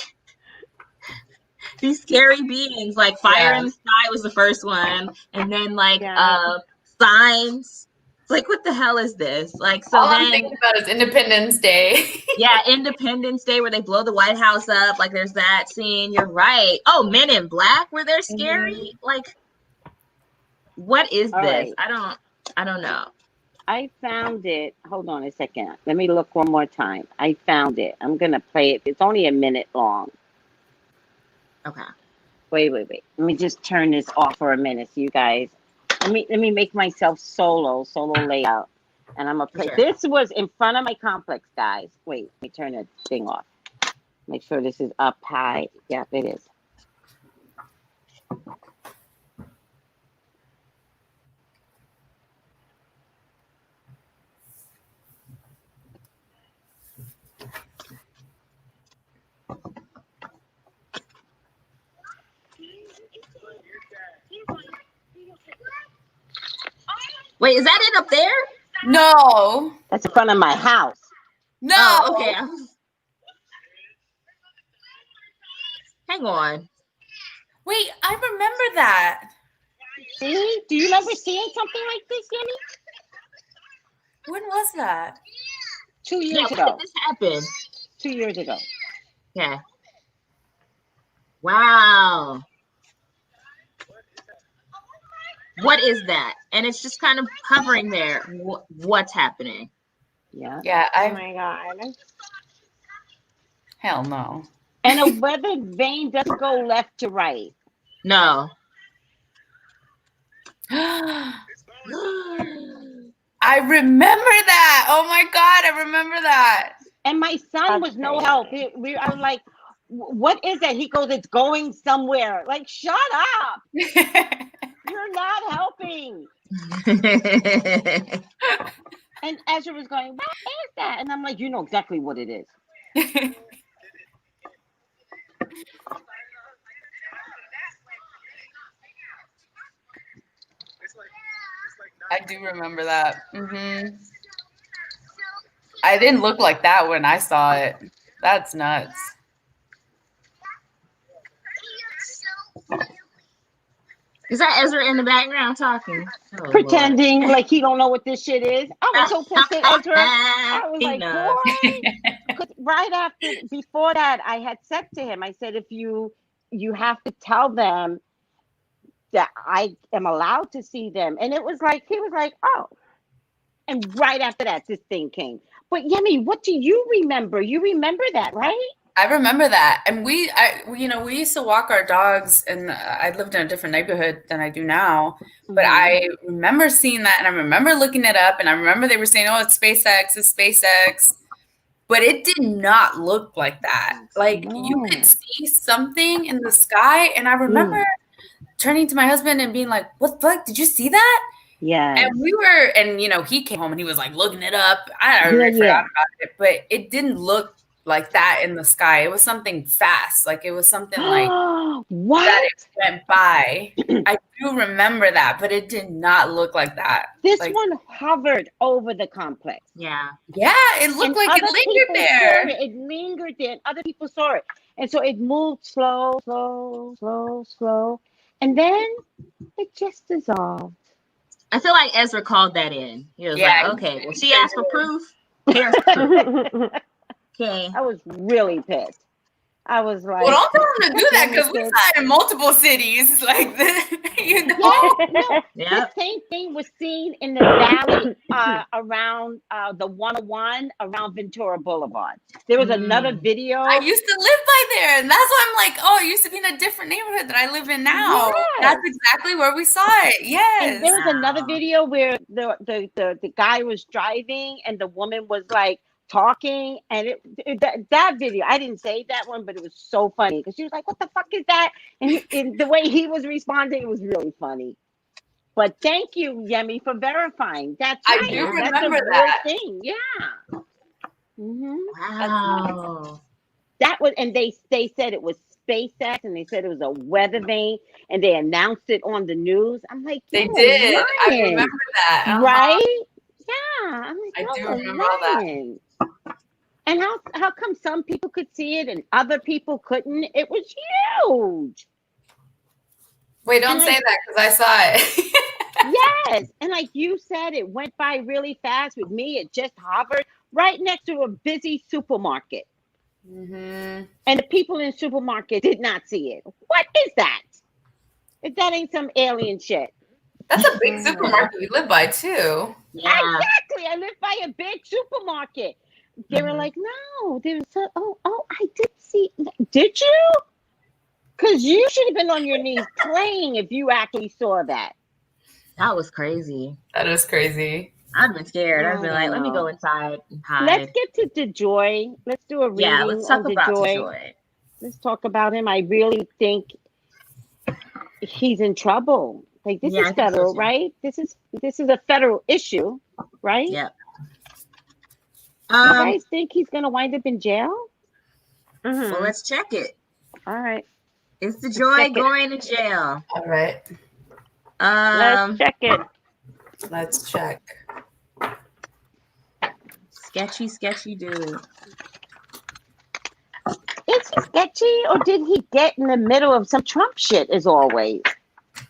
these scary beings. Like Fire in the Sky was the first one, and then like Signs. It's like, what the hell is this? Like, so all then I'm thinking about is Independence Day. yeah, Independence Day where they blow the White House up. Like, there's that scene. You're right. Oh, Men in Black, where they're scary. Like, what is this? Right. I don't know. I found it. Hold on a second. Let me look one more time. I found it. I'm gonna play it. It's only a minute long. Okay. Wait. Let me just turn this off for a minute, so you guys. Let me make myself solo layout, and I'm gonna play. Sure. This was in front of my complex, guys. Wait, let me turn the thing off. Make sure this is up high. Yeah, it is. Wait, is that it up there? No. That's in front of my house. No. Oh, okay. Hang on. Wait, I remember that. See? Do you remember seeing something like this, Jenny? When was that? 2 years When ago. did this happen? 2 years ago. Yeah. Wow. What is that? And it's just kind of hovering there. What's happening? Yeah. Yeah, Oh my God. Hell no. And a weather vane doesn't go left to right. No. I remember that. Oh my God, I remember that. And my son was no help. I was like, what is that? He goes, it's going somewhere. Like, shut up. You're not helping. And Ezra was going, what is that? And I'm like, you know exactly what it is. I do remember that. Mm-hmm. I didn't look like that when I saw it. That's nuts. Is that Ezra in the background talking? Oh, pretending like he don't know what this shit is. I was so pissed at Ezra. I was like, boy. Right before that, I had said to him, I said, if you have to tell them that I am allowed to see them. And it was like, he was like, oh. And right after that, this thing came. But Yemi, what do you remember? You remember that, right? I remember that. And we used to walk our dogs, and I lived in a different neighborhood than I do now. But I remember seeing that, and I remember looking it up, and I remember they were saying, oh, it's SpaceX. But it did not look like that. Like, you could see something in the sky, and I remember turning to my husband and being like, what the fuck? Did you see that? Yeah. And he came home and he was like looking it up. I already forgot about it, but it didn't look like that in the sky. It was something fast. Like, it was something like what? That it went by. I do remember that, but it did not look like that. This one hovered over the complex. Yeah. Yeah, it looked like it lingered there. It lingered there, and other people saw it. And so it moved slow. And then it just dissolved. I feel like Ezra called that in. He was like, okay, well, she asked for proof. Here's proof. Okay. I was really pissed. I was like, well, don't tell them to do that, because we saw it in multiple cities. Like, The same thing was seen in the valley around the 101 around Ventura Boulevard. There was another video. I used to live by there, and that's why I'm like, oh, I used to be in a different neighborhood that I live in now. Yes. That's exactly where we saw it. Yes. And there was another video where the guy was driving and the woman was like talking, and that video, I didn't save that one, but it was so funny because she was like, what the fuck is that? And the way he was responding, it was really funny. But thank you, Yemi, for verifying. That's right. I do remember that thing. Yeah. Wow. That was, and they said it was SpaceX, and they said it was a weather vane, and they announced it on the news. I'm like, They y'all did. are I lying, remember that. right? Yeah, I'm like, I do y'all are remember all that. lying. And how come some people could see it and other people couldn't? It was huge. Wait, don't say that because I saw it. Yes, and like you said, it went by really fast. With me, it just hovered right next to a busy supermarket. Mm-hmm. And the people in the supermarket did not see it. What is that? If that ain't some alien shit. That's a big supermarket we live by too. Yeah. Exactly. I live by a big supermarket. They were like, no, there was I did see. Did you? Because you should have been on your knees praying if you actually saw that. That was crazy. That is crazy. I've been scared. I've been like, let me go inside and hide. Let's get to Dejoy. Let's do a reading let's talk on about Dejoy. Dejoy. Let's talk about him. I really think he's in trouble. Like this is federal, right? This is a federal issue, right? Yeah. You guys think he's gonna wind up in jail? Well, let's check it. All right. Is Dejoy going to jail? All right. Let's check it. Let's check. Sketchy dude. Is he sketchy, or did he get in the middle of some Trump shit as always?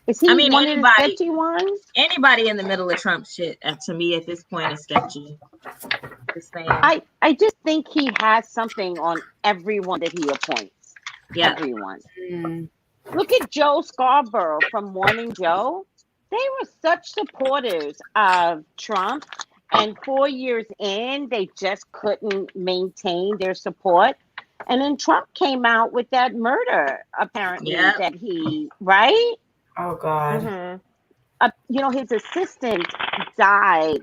Is he one of the sketchy ones? Anybody in the middle of Trump shit, to me at this point, is sketchy. I just think he has something on everyone that he appoints. Yeah. Everyone. Look at Joe Scarborough from Morning Joe. They were such supporters of Trump, and 4 years in, they just couldn't maintain their support. And then Trump came out with that murder, apparently, that he, right? Oh, God. His assistant died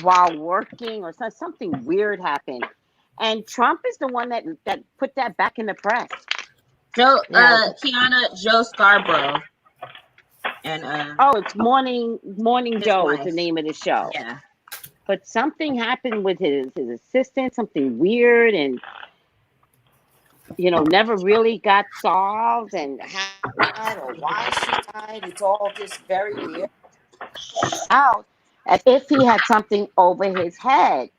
while working, or something weird happened. And Trump is the one that put that back in the press. Kiana, Joe Scarborough. And it's Morning Joe is the name of the show. Yeah. But something happened with his assistant, something weird, and never really got solved, and how or why she died. It's all just very weird. Out as if he had something over his head.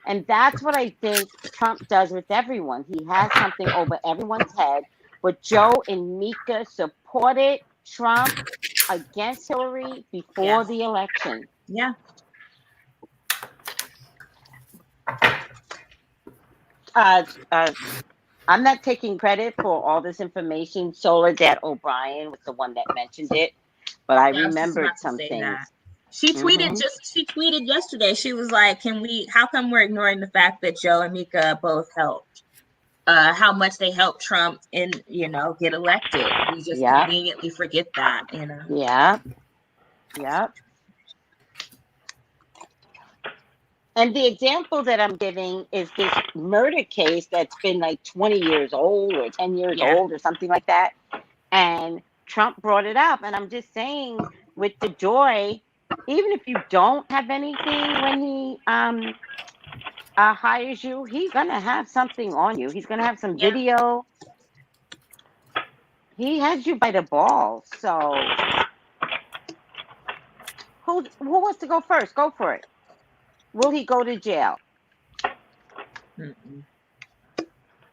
And that's what I think Trump does with everyone. He has something over everyone's head. But Joe and Mika supported Trump against Hillary before the election. Yeah. I'm not taking credit for all this information. Soledad O'Brien was the one that mentioned it, but I remembered some things. She tweeted yesterday. She was like, how come we're ignoring the fact that Joe and Mika both helped? How much they helped Trump get elected. We just conveniently forget that, Yeah. And the example that I'm giving is this murder case that's been like 20 years old or 10 years old or something like that. And Trump brought it up. And I'm just saying, with Dejoy, even if you don't have anything when he hires you, he's going to have something on you. He's going to have some video. He has you by the balls. So who wants to go first? Go for it. Will he go to jail?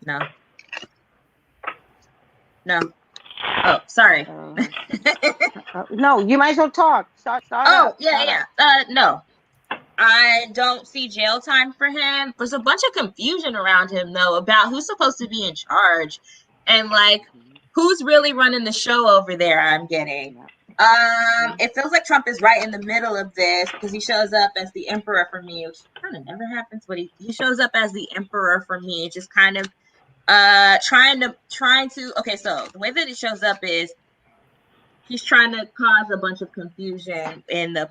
No. Oh, sorry. No, you might as well talk. Start. No. I don't see jail time for him. There's a bunch of confusion around him, though, about who's supposed to be in charge and, like, who's really running the show over there, I'm getting. It feels like Trump is right in the middle of this because he shows up as the emperor for me, which kind of never happens, but he shows up as the emperor for me, just kind of trying to okay, so the way that it shows up is he's trying to cause a bunch of confusion in the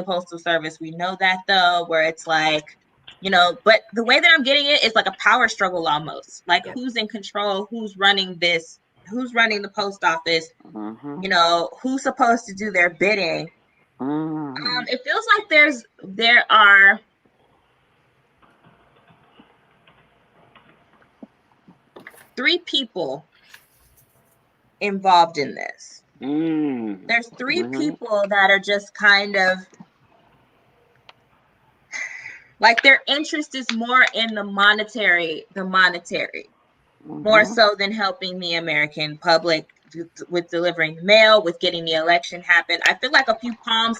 Postal Service. We know that, though, where it's like, but the way that I'm getting it is like a power struggle almost. Like, who's in control, who's running this, who's running the post office, who's supposed to do their bidding. It feels like there are three people involved in this. There's three people that are just kind of like their interest is more in the monetary, more so than helping the American public with delivering mail, with getting the election happen. I feel like a few palms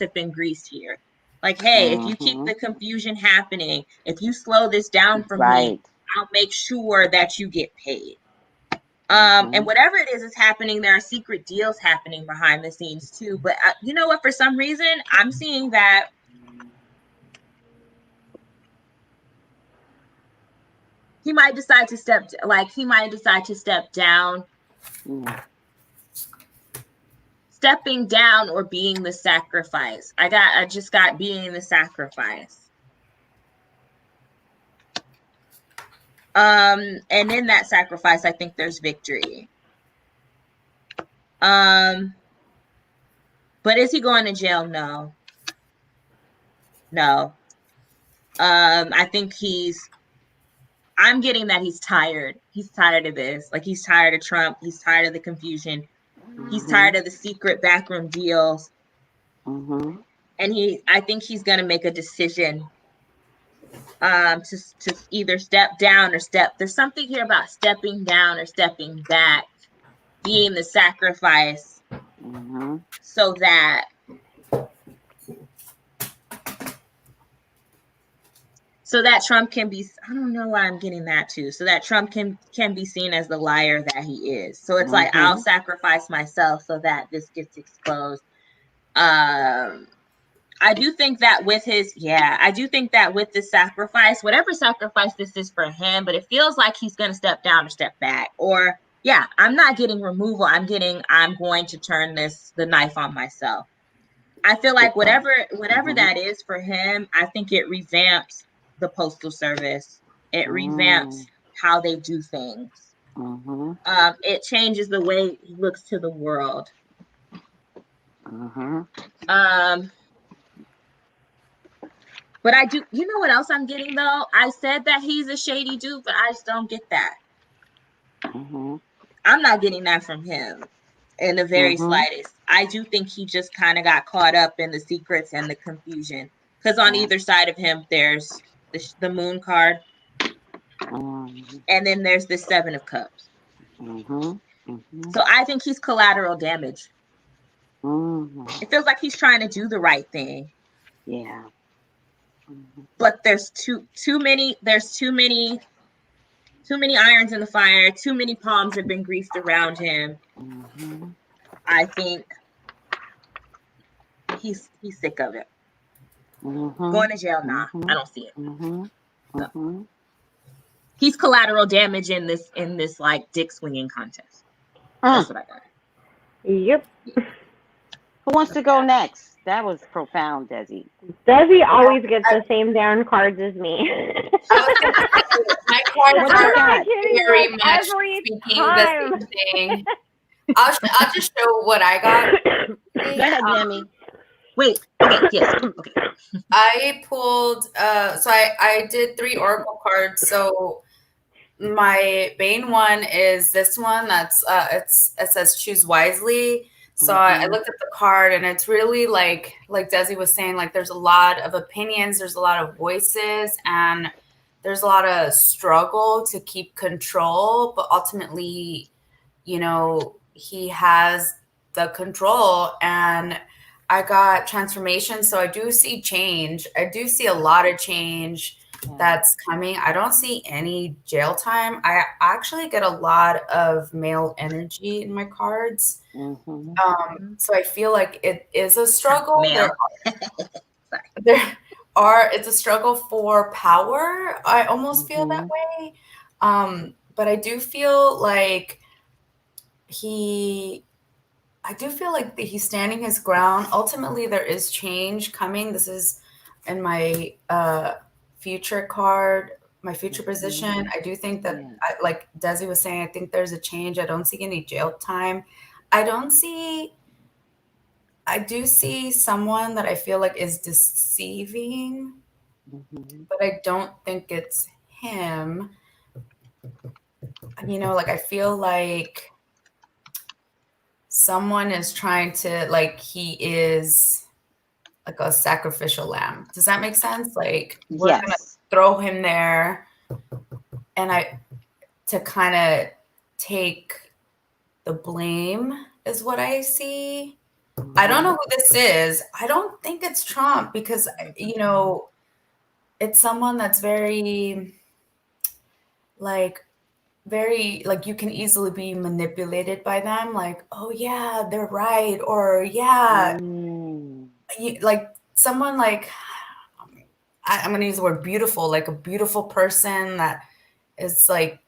have been greased here. Like, hey, if you keep the confusion happening, if you slow this down for me, I'll make sure that you get paid. And whatever it is happening, there are secret deals happening behind the scenes too. But you know what? For some reason, I'm seeing that he might decide to step down. Stepping down or being the sacrifice. I just got being the sacrifice. And in that sacrifice, I think there's victory. But is he going to jail? No. I think I'm getting that he's tired. He's tired of this. Like, he's tired of Trump. He's tired of the confusion. He's tired of the secret backroom deals. And I think he's going to make a decision to either step down or there's something here about stepping down or stepping back, being the sacrifice, so that Trump can be, I don't know why I'm getting that too, so that Trump can be seen as the liar that he is. So it's like, I'll sacrifice myself so that this gets exposed. I do think that with the sacrifice, whatever sacrifice this is for him, but it feels like he's going to step down or step back. Or, I'm not getting removal. I'm going to turn the knife on myself. I feel like whatever that is for him, I think it revamps the Postal Service. It revamps how they do things. It changes the way he looks to the world. But I do, you know what else I'm getting though? I said that he's a shady dude, but I just don't get that. I'm not getting that from him in the very slightest. I do think he just kind of got caught up in the secrets and the confusion. Because on either side of him, there's the Moon card. And then there's the Seven of Cups. So I think he's collateral damage. It feels like he's trying to do the right thing. Yeah. But there's too many irons in the fire. Too many palms have been greased around him. I think he's sick of it. Going to jail, nah. I don't see it. No. He's collateral damage in this like dick swinging contest. That's what I got. Yep. Who wants to go next? That was profound, Desi. Desi always gets the same darn cards as me. My cards are very much speaking the same thing. I'll just show what I got. Go ahead, Demi. Wait. Okay. Yes. Okay. I pulled. So I did 3 oracle cards. So my main one is this one. That's it says choose wisely. So I looked at the card, and it's really like Desi was saying, like there's a lot of opinions, there's a lot of voices, and there's a lot of struggle to keep control. But ultimately, he has the control, and I got transformation. So I do see change. I do see a lot of change that's coming. I don't see any jail time. I actually get a lot of male energy in my cards. So I feel like it is a struggle. It's a struggle for power. I almost feel that way. But I do feel like he's standing his ground. Ultimately, there is change coming. This is in my future card, my future position. I do think that, like Desi was saying, I think there's a change. I don't see any jail time. I do see someone that I feel like is deceiving, but I don't think it's him. like I feel like someone is trying to, like, he is like a sacrificial lamb. Does that make sense? Like, we're gonna throw him there, and to kind of take the blame is what I see. I don't know who this is. I don't think it's Trump because, it's someone that's very, you can easily be manipulated by them. Like, oh yeah, they're right. Or yeah, like someone like, I'm going to use the word beautiful, like a beautiful person that is like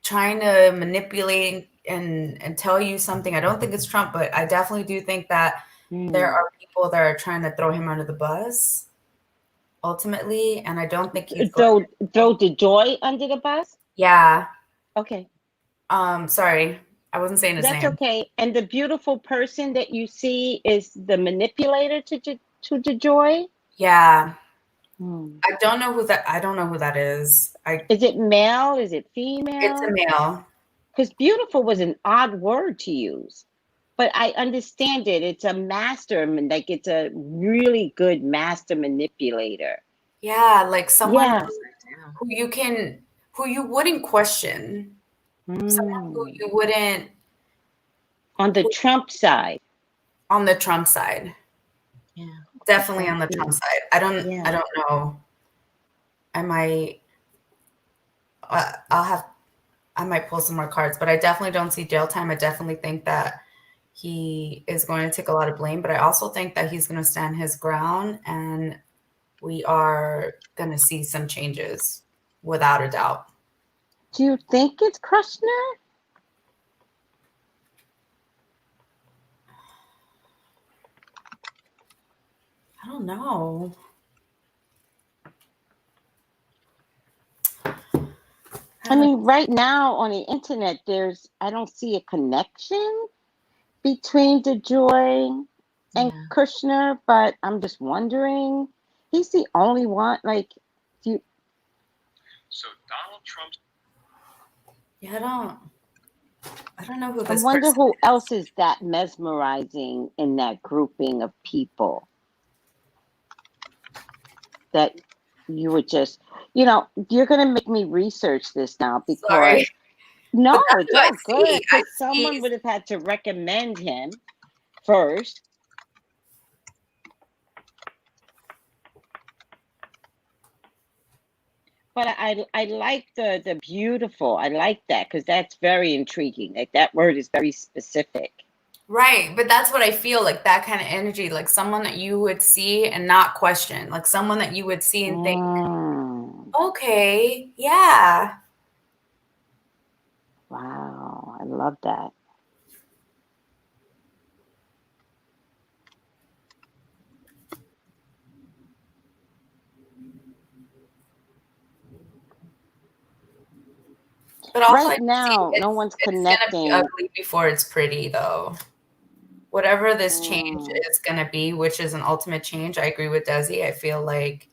trying to manipulate and tell you something. I don't think it's Trump, but I definitely do think that there are people that are trying to throw him under the bus ultimately. And I don't think he's throw Dejoy under the bus. Yeah. Okay. Sorry, I wasn't saying his name. That's okay. And the beautiful person that you see is the manipulator to Dejoy. Yeah. I don't know who that is. Is it male? Is it female? It's a male. Because beautiful was an odd word to use, but I understand it. It's a master, like it's a really good master manipulator. Yeah, like someone who you wouldn't question. Someone who you wouldn't. On the Trump side. On the Trump side. Yeah. Definitely on the Trump side. I don't know. I might pull some more cards, but I definitely don't see jail time. I definitely think that he is going to take a lot of blame, but I also think that he's going to stand his ground and we are going to see some changes without a doubt. Do you think it's Kushner? I don't know. I mean, right now on the internet, I don't see a connection between Dejoy and Kushner, but I'm just wondering, he's the only one, like, So Donald Trump. Yeah, I don't know who this I wonder who else is that mesmerizing in that grouping of people that you would just, you're going to make me research this now because Sorry. No, it's all good because someone would have had to recommend him first. But I like the beautiful. I like that because that's very intriguing. Like that word is very specific. Right, but that's what I feel, like that kind of energy, like someone that you would see and not question, like someone that you would see and think, okay, yeah. Wow, I love that. But also right now, no one's connecting. It's gonna be ugly before it's pretty, though. Whatever this change is gonna be, which is an ultimate change, I agree with Desi. I feel like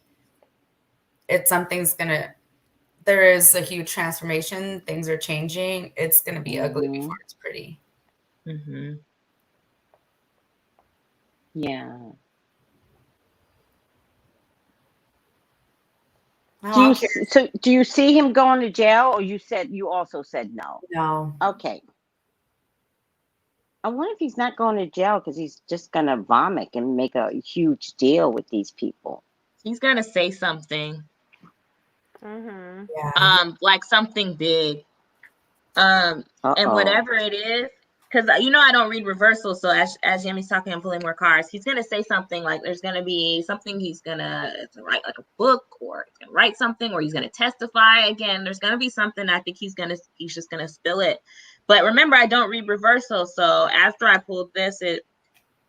there is a huge transformation. Things are changing. It's gonna be ugly before it's pretty. Mm-hmm. Yeah. Do you see him going to jail, or you also said no? No. Okay. I wonder if he's not going to jail because he's just gonna vomit and make a huge deal with these people. He's gonna say something. Mm-hmm. Yeah. Like something big. And whatever it is, because I don't read reversal. So as Yami's talking, I'm pulling more cards. He's gonna say something like there's gonna be something he's gonna write, like a book, or he's gonna write something, or he's gonna testify again. There's gonna be something. I think he's just gonna spill it. But remember, I don't read reversal. So after I pulled this,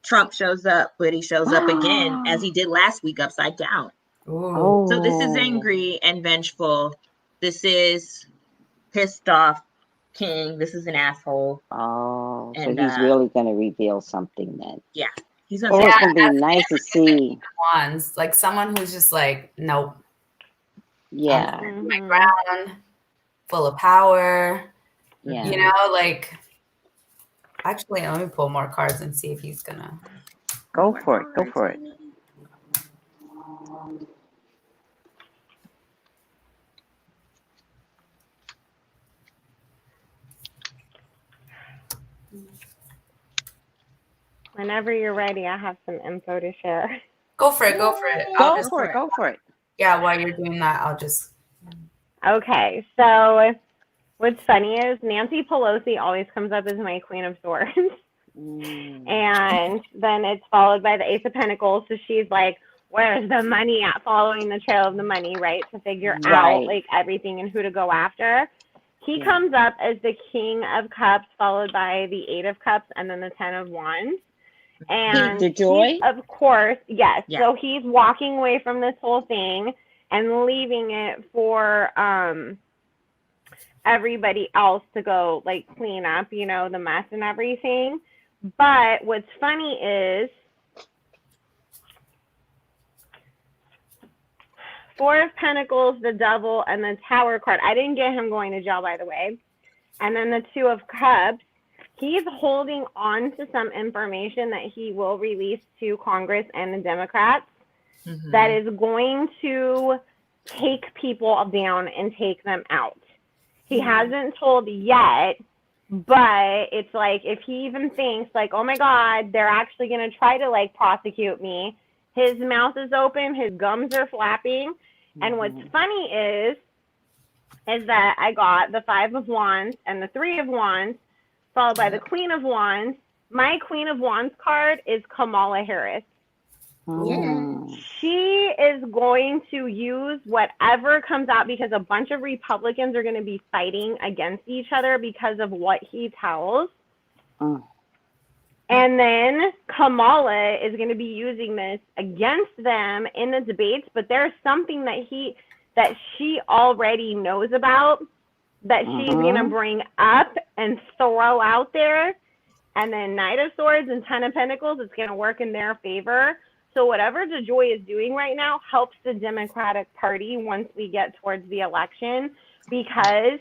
Trump shows up, but he shows up again as he did last week, upside down. Ooh. So this is angry and vengeful. This is pissed off king. This is an asshole. Oh, so he's really going to reveal something then. Yeah. He's gonna it's going to be nice to see. Ones, like someone who's just like, nope. Yeah. My ground. full of power. Yeah. You know, like, actually, let me pull more cards and see if he's gonna. Go for it. Go for it. Whenever you're ready, I have some info to share. Go for it. Go for it. Go for it. Go for it. Yeah, while you're doing that, I'll just. Okay, so what's funny is Nancy Pelosi always comes up as my Queen of Swords. And then it's followed by the Ace of Pentacles. So she's like, where's the money at? Following the trail of the money, right? To figure out like everything and who to go after. He comes up as the King of Cups, followed by the Eight of Cups, and then the Ten of Wands. And Dejoy? Of course, yes. Yeah. So he's walking away from this whole thing and leaving it for everybody else to go like clean up, you know, the mess and everything. But what's funny is Four of Pentacles, the Devil, and the Tower card. I didn't get him going to jail, by the way. And then the Two of Cups. He's holding on to some information that he will release to Congress and the Democrats that is going to take people down and take them out. He hasn't told yet, but it's like if he even thinks like, oh my God, they're actually going to try to like prosecute me, his mouth is open, his gums are flapping. And what's funny is that I got the Five of Wands and the Three of Wands, followed by the Queen of Wands. My Queen of Wands card is Kamala Harris. She is going to use whatever comes out because a bunch of Republicans are going to be fighting against each other because of what he tells. And then Kamala is going to be using this against them in the debates, but there's something that she already knows about that she's going to bring up and throw out there. And then Knight of Swords and Ten of Pentacles, it's going to work in their favor. So whatever Dejoy is doing right now helps the Democratic Party once we get towards the election, because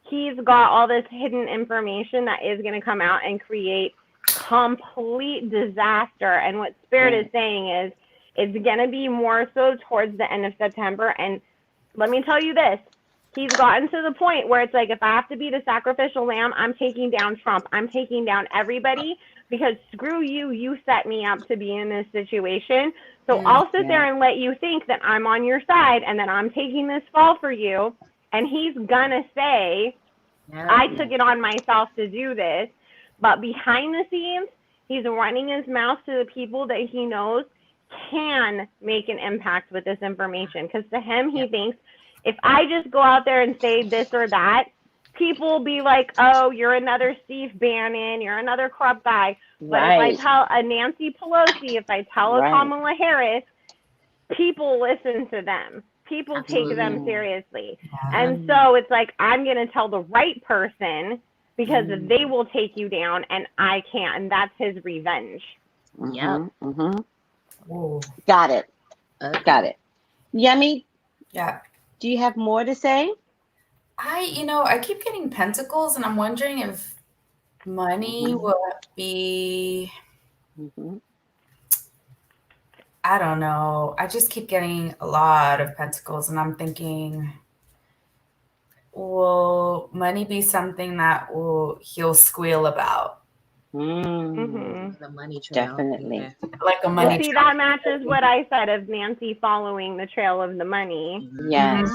he's got all this hidden information that is going to come out and create complete disaster. And what Spirit is saying is it's going to be more so towards the end of September. And let me tell you this. He's gotten to the point where it's like, if I have to be the sacrificial lamb, I'm taking down Trump. I'm taking down everybody because screw you. You set me up to be in this situation. So I'll sit there and let you think that I'm on your side and that I'm taking this fall for you. And he's going to say, I took it on myself to do this. But behind the scenes, he's running his mouth to the people that he knows can make an impact with this information. Because to him, he thinks, if I just go out there and say this or that, people will be like, oh, you're another Steve Bannon, you're another corrupt guy. But if I tell a Nancy Pelosi, if I tell a Kamala Harris, people listen to them. People take them seriously. And so it's like, I'm going to tell the right person because they will take you down and I can't. And that's his revenge. Got it. Got it. Yummy? Yeah. Do you have more to say? I keep getting pentacles and I'm wondering if money will be, I don't know. I just keep getting a lot of pentacles and I'm thinking, will money be something that he'll squeal about? The money trail. Definitely. Yeah. Like a money trail. That matches what I said of Nancy following the trail of the money. Yes.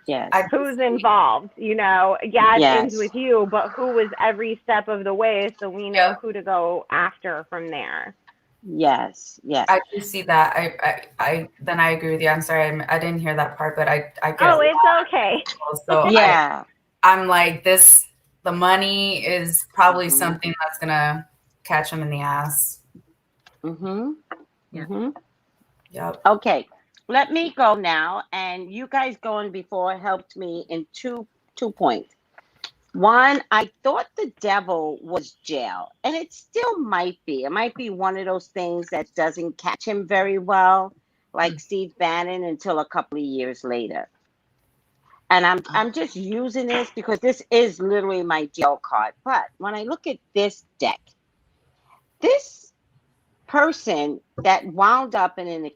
Yes. Who's involved? It ends with you, but who was every step of the way so we know who to go after from there. Yes. Yes. I do see that. I agree with you. I'm sorry, I didn't hear that part, but I get it's okay. So I'm like this. The money is probably something that's gonna catch him in the ass. Yep. Okay. Let me go now, and you guys going before helped me in two points. One, I thought the devil was jail, and it still might be. It might be one of those things that doesn't catch him very well, like Steve Bannon, until a couple of years later. And I'm just using this because this is literally my jail card. But when I look at this deck, this person that wound up in an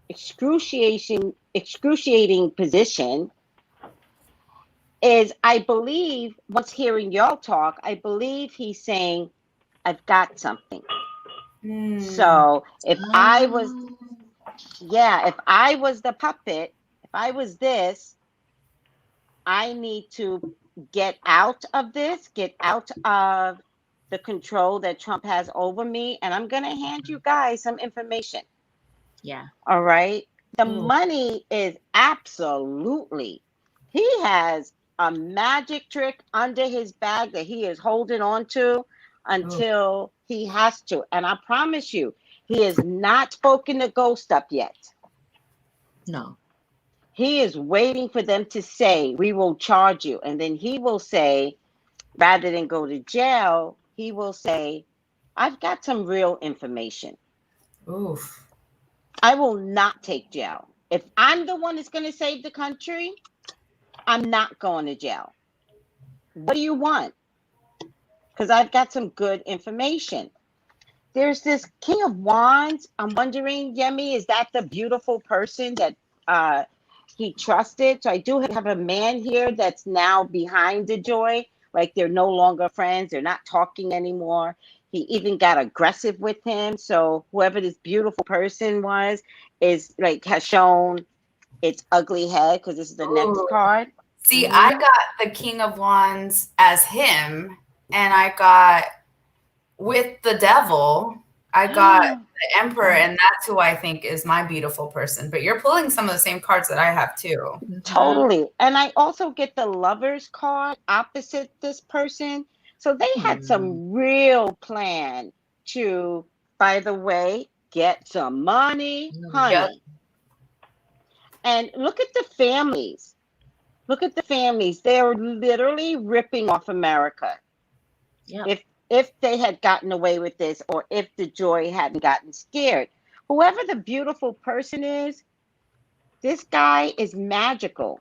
excruciating position is, I believe, once hearing y'all talk, I believe he's saying, I've got something. So if I was the puppet, if I was this, I need to get out of this, get out of the control that Trump has over me, and I'm going to hand you guys some information. Yeah. All right. The money is absolutely, he has a magic trick under his bag that he is holding on to until he has to. And I promise you, he has not spoken the ghost up yet. No. He is waiting for them to say, we will charge you. And then he will say, rather than go to jail, he will say, I've got some real information. Oof. I will not take jail. If I'm the one that's going to save the country, I'm not going to jail. What do you want? Because I've got some good information. There's this King of Wands. I'm wondering, Yemi, is that the beautiful person that he trusted? So I do have a man here that's now behind Dejoy. Like they're no longer friends. They're not talking anymore. He even got aggressive with him. So whoever this beautiful person was is like has shown its ugly head because this is the next card. See, I got the King of Wands as him, and I got with the devil, I got the Emperor, and that's who I think is my beautiful person. But you're pulling some of the same cards that I have too. Totally. And I also get the Lovers card opposite this person. So they had some real plan to, by the way, get some money, honey. Yep. And look at the families. Look at the families. They're literally ripping off America. Yep. If they had gotten away with this, or if Dejoy hadn't gotten scared. Whoever the beautiful person is, this guy is magical.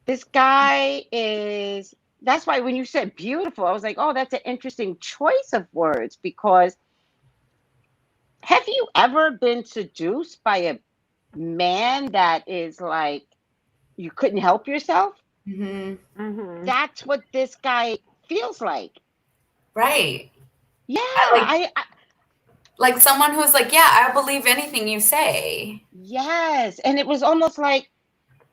This guy is, that's why when you said beautiful, I was like, oh, that's an interesting choice of words, because have you ever been seduced by a man that is like, you couldn't help yourself? That's what this guy feels like. Right. Yeah. I like someone who's like, yeah, I believe anything you say. Yes. And it was almost like,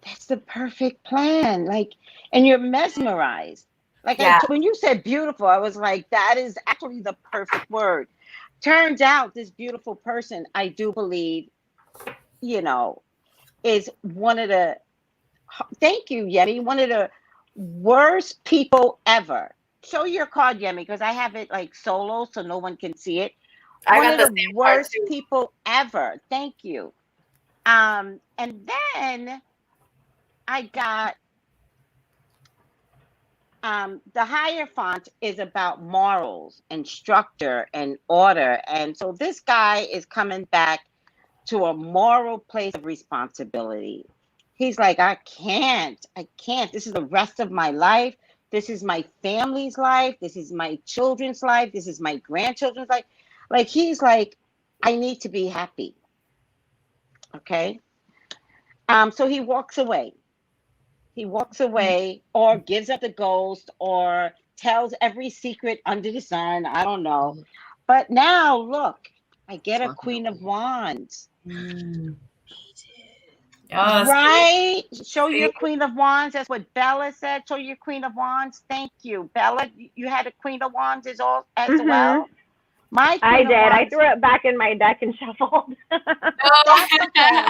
that's the perfect plan. Like, and you're mesmerized. Like when you said beautiful, I was like, that is actually the perfect word. Turns out this beautiful person, I do believe, you know, is one of the, thank you, Yemi, one of the worst people ever. Show your card, Yemi, because I have it like solo so no one can see it. One of the worst people ever. Thank you. And then I got the Hierophant is about morals and structure and order. And so this guy is coming back to a moral place of responsibility. He's like, I can't. This is the rest of my life. This is my family's life. This is my children's life. This is my grandchildren's life. Like, he's like, I need to be happy. Okay. So he walks away. He walks away, or gives up the ghost, or tells every secret under the sun. I don't know. But now, look, I get a Queen of Wands. Right? Show your Queen of Wands. That's what Bella said. Show your Queen of Wands. Thank you. Bella, you had a Queen of Wands as well? I did. I threw it back in my deck and shuffled.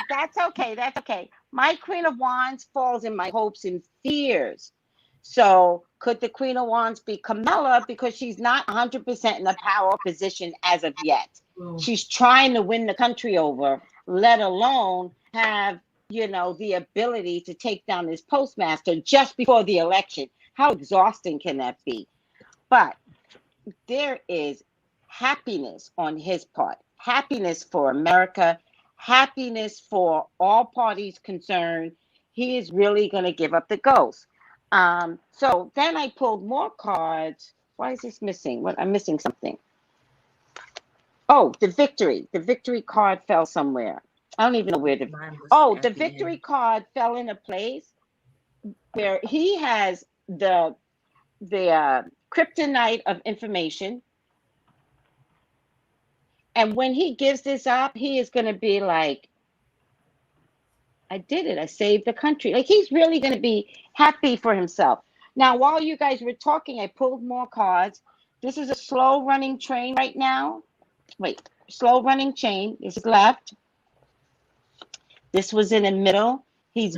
That's okay. My Queen of Wands falls in my hopes and fears. So could the Queen of Wands be Camilla, because she's not 100% in the power position as of yet. She's trying to win the country over, let alone have, the ability to take down this postmaster just before the election. How exhausting can that be? But there is happiness on his part, happiness for America, happiness for all parties concerned. he is really going to give up the ghost. So then I pulled more cards. Why is this missing? What, I'm missing something. Oh, the victory. The victory card fell somewhere. I don't even know where the victory card fell in a place where he has the kryptonite of information. And when he gives this up, he is going to be like, I did it. I saved the country. Like, he's really going to be happy for himself. Now, while you guys were talking, I pulled more cards. This is a slow running train right now. Wait, slow running chain. This is left. This was in the middle. He's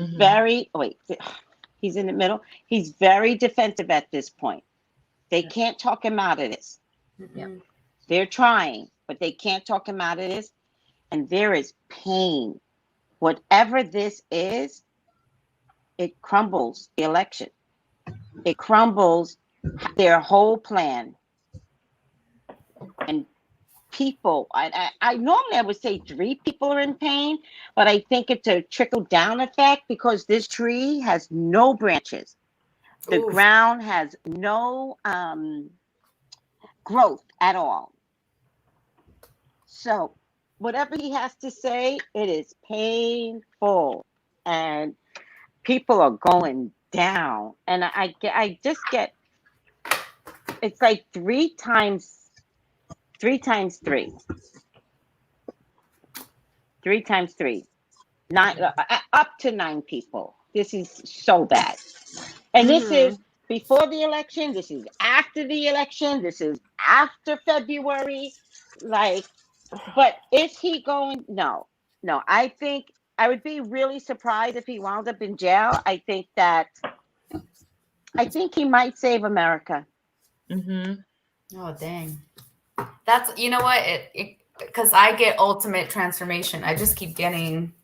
he's in the middle. He's very defensive at this point. They can't talk him out of this. Yeah. They're trying, but they can't talk him out of this. And there is pain. Whatever this is, it crumbles the election. It crumbles their whole plan. And people, I normally I would say 3 people are in pain, but I think it's a trickle down effect because this tree has no branches. The ground has no growth at all. So whatever he has to say, it is painful, and people are going down. And I just get, it's like 3 times 3. 3 times 3. 9, up to 9 people. This is so bad. And this is before the election. This is after the election. This is after February. Like, but is he going? No. I think I would be really surprised if he wound up in jail. I think he might save America. Oh, dang. That's, you know what? Because I get ultimate transformation. I just keep getting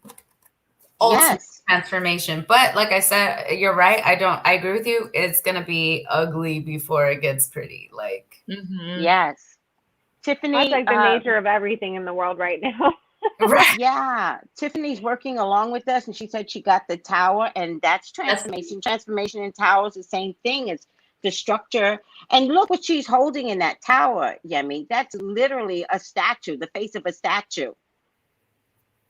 ultimate transformation. But like I said, you're right. I agree with you. It's going to be ugly before it gets pretty. Like, yes. Tiffany. That's like the nature of everything in the world right now. Right. Yeah. Tiffany's working along with us, and she said she got the tower, and that's transformation. Transformation in towers, the same thing as the structure. And look what she's holding in that tower, Yemi. That's literally a statue, the face of a statue.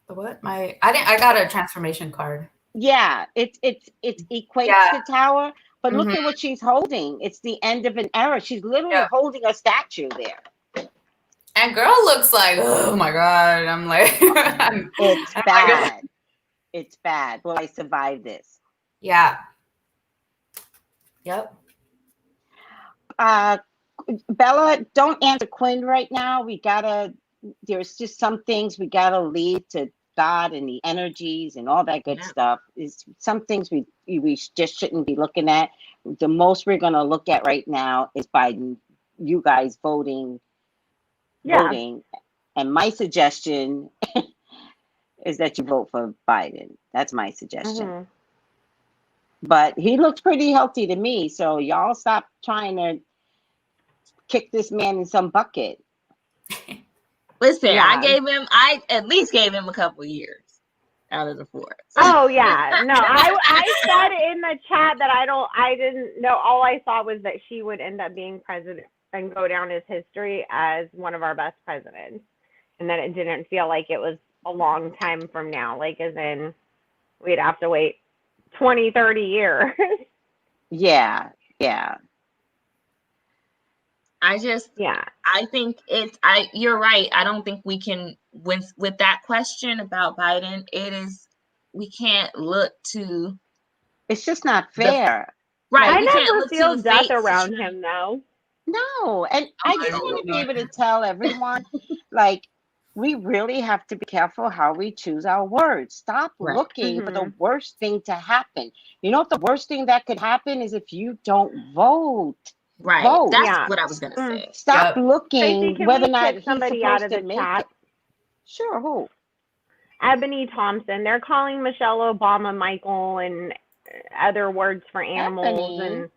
What? I got a transformation card. Yeah, it equates to tower, but look at what she's holding. It's the end of an era. She's literally holding a statue there. And girl looks like, oh my God. I'm like, it's bad. It's bad. Will I survive this? Yeah. Yep. Bella, don't answer Quinn right now. There's just some things we gotta leave to God and the energies and all that good stuff. Is some things we just shouldn't be looking at. The most we're gonna look at right now is Biden. You guys voting. And my suggestion is that you vote for Biden. That's my suggestion. But he looks pretty healthy to me, so y'all stop trying to kick this man in some bucket. Listen, I at least gave him a couple years out of the 4. So. Oh yeah, no, I said in the chat that I didn't know. All I saw was that she would end up being president and go down as history as one of our best presidents, and that it didn't feel like it was a long time from now, like as in we'd have to wait 20, 30 years. Yeah. I think you're right. I don't think we can, with that question about Biden, we can't look to. It's just not fair. Right. I never feel death around him though. No. And I just want to be able to tell everyone, like, we really have to be careful how we choose our words. Stop looking for the worst thing to happen. You know what the worst thing that could happen is if you don't vote. Right. Vote. That's what I was gonna say. Stop looking whether or not somebody out of the chat. Sure, who? Ebony Thompson. They're calling Michelle Obama Michael and other words for animals. And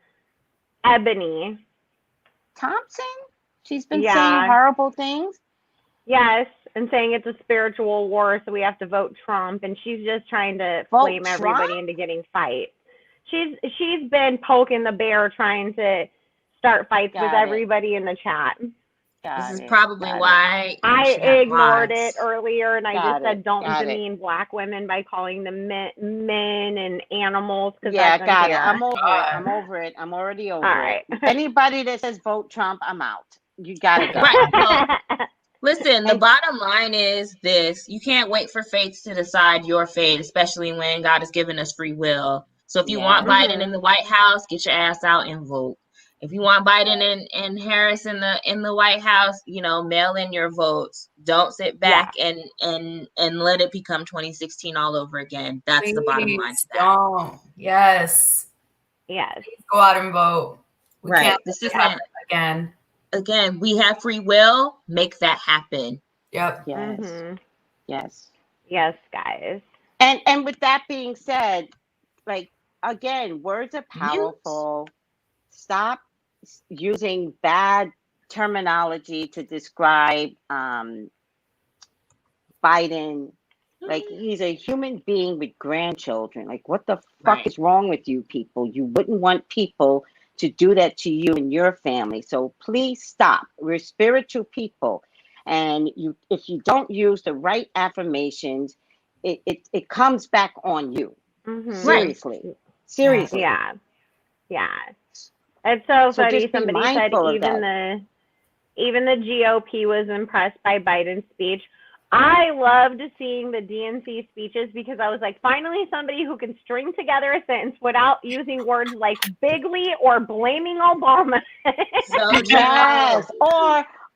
Ebony Thompson? She's been saying horrible things? Yes. and saying it's a spiritual war, so we have to vote Trump. And she's just trying to Vote flame everybody Trump? into getting fights. She's been poking the bear, trying to start fights with everybody in the chat. This is probably why I she got ignored mods. it earlier, and I just said don't demean Black women by calling them men and animals. Yeah, that's got unfair. it. I'm over it. I'm already over right. it. Anybody that says vote Trump, I'm out. You gotta go. Right. Well, listen, the bottom line is this: you can't wait for fates to decide your fate, especially when God has given us free will. So if you want Biden in the White House, get your ass out and vote. If you want Biden and Harris in the White House, mail in your votes. Don't sit back and let it become 2016 all over again. That's the bottom line to that. Don't. Yes. Yes. Go out and vote. We can't This let isn't happen again. Again, we have free will. Make that happen. Yep. Yes. Yes. Yes, guys. And with that being said, like, again, words are powerful. Stop using bad terminology to describe Biden. Like, he's a human being with grandchildren. Like, what the fuck is wrong with you people? You wouldn't want people to do that to you and your family. So please stop. We're spiritual people. And if you don't use the right affirmations, it comes back on you. Seriously. Right. Seriously. Yeah. Yeah. It's so funny. Somebody said even the GOP was impressed by Biden's speech. I loved seeing the DNC speeches because I was like, finally somebody who can string together a sentence without using words like bigly or blaming Obama. Yes.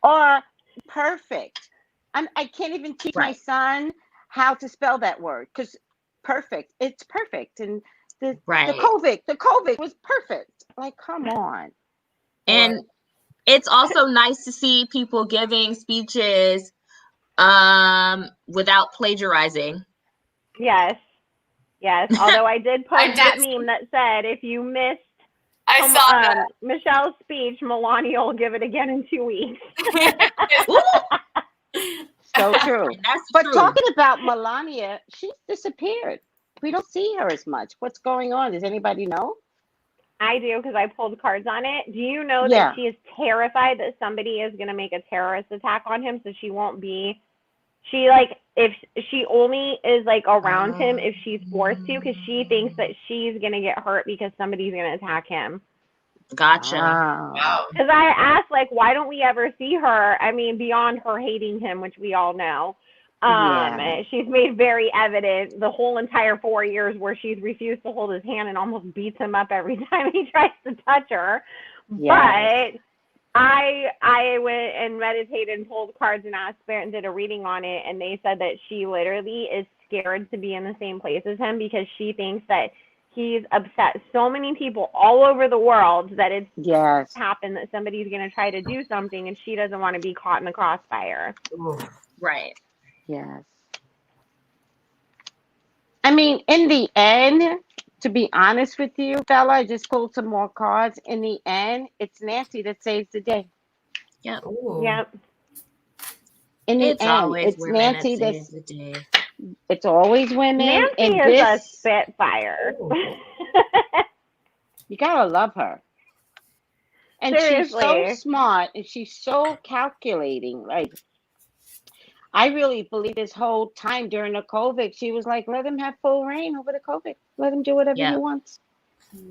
Or perfect. I can't even teach my son how to spell that word because perfect. It's perfect. And the COVID was perfect. Like, come on. And it's also nice to see people giving speeches without plagiarizing. Yes. Although I did post that meme that said if you missed Michelle's speech, Melania will give it again in 2 weeks. So true. But talking about Melania, she's disappeared. We don't see her as much. What's going on? Does anybody know? I do, because I pulled cards on it. Do you know that she is terrified that somebody is going to make a terrorist attack on him, so she won't be... if she only is around him if she's forced to, because she thinks that she's going to get hurt because somebody's going to attack him. Gotcha. Wow. Because I asked, why don't we ever see her? I mean, beyond her hating him, which we all know. She's made very evident the whole entire 4 years where she's refused to hold his hand and almost beats him up every time he tries to touch her. Yes. But I went and meditated and pulled cards and asked Spirit and did a reading on it, and they said that she literally is scared to be in the same place as him because she thinks that he's upset so many people all over the world that it's happened that somebody's going to try to do something and she doesn't want to be caught in the crossfire. Right. Yes. I mean, in the end, to be honest with you, Bella, I just pulled some more cards. In the end, it's Nancy that saves the day. Yep. Yep. In the end, it's Nancy that saves the day. It's always women. Nancy is a spitfire. You gotta love her. And seriously, she's so smart and she's so calculating. Like, I really believe this whole time during the COVID, she was like, let him have full reign over the COVID. Let him do whatever he wants.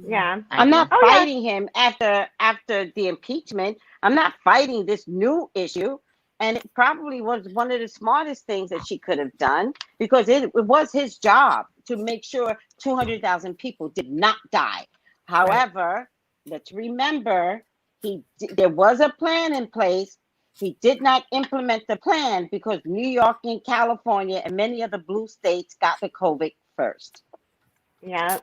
Yeah. I'm not fighting him after the impeachment. I'm not fighting this new issue. And it probably was one of the smartest things that she could have done because it was his job to make sure 200,000 people did not die. However, let's remember, there was a plan in place. He did not implement the plan because New York and California and many other blue states got the COVID first. Yeah.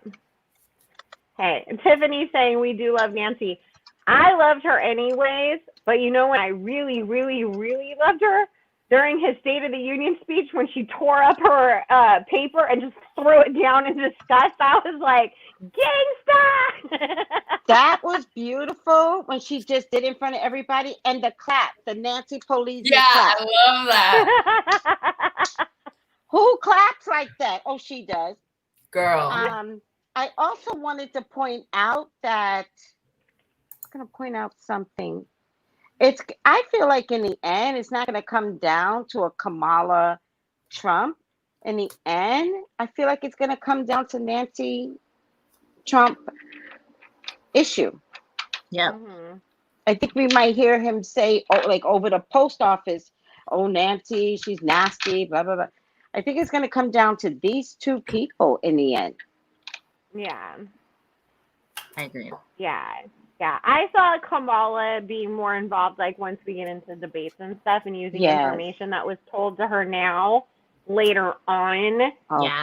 Hey, Tiffany's saying we do love Nancy. I loved her anyways, but you know when I really, really, really loved her? during his State of the Union speech when she tore up her paper and just threw it down in disgust. I was like, gangsta! That was beautiful when she just did it in front of everybody. And the clap, the Nancy Pelosi clap. I love that. Who claps like that? Oh, she does. Girl. I also wanted to point out that I'm going to point out something. I feel like in the end, it's not going to come down to a Kamala Trump. In the end, I feel like it's going to come down to Nancy Trump issue. Yeah. Mm-hmm. I think we might hear him say, like over the post office, oh, Nancy, she's nasty, blah, blah, blah. I think it's going to come down to these two people in the end. Yeah. I agree. Yeah. Yeah. I saw Kamala being more involved, like once we get into debates and stuff, and using information that was told to her now later on,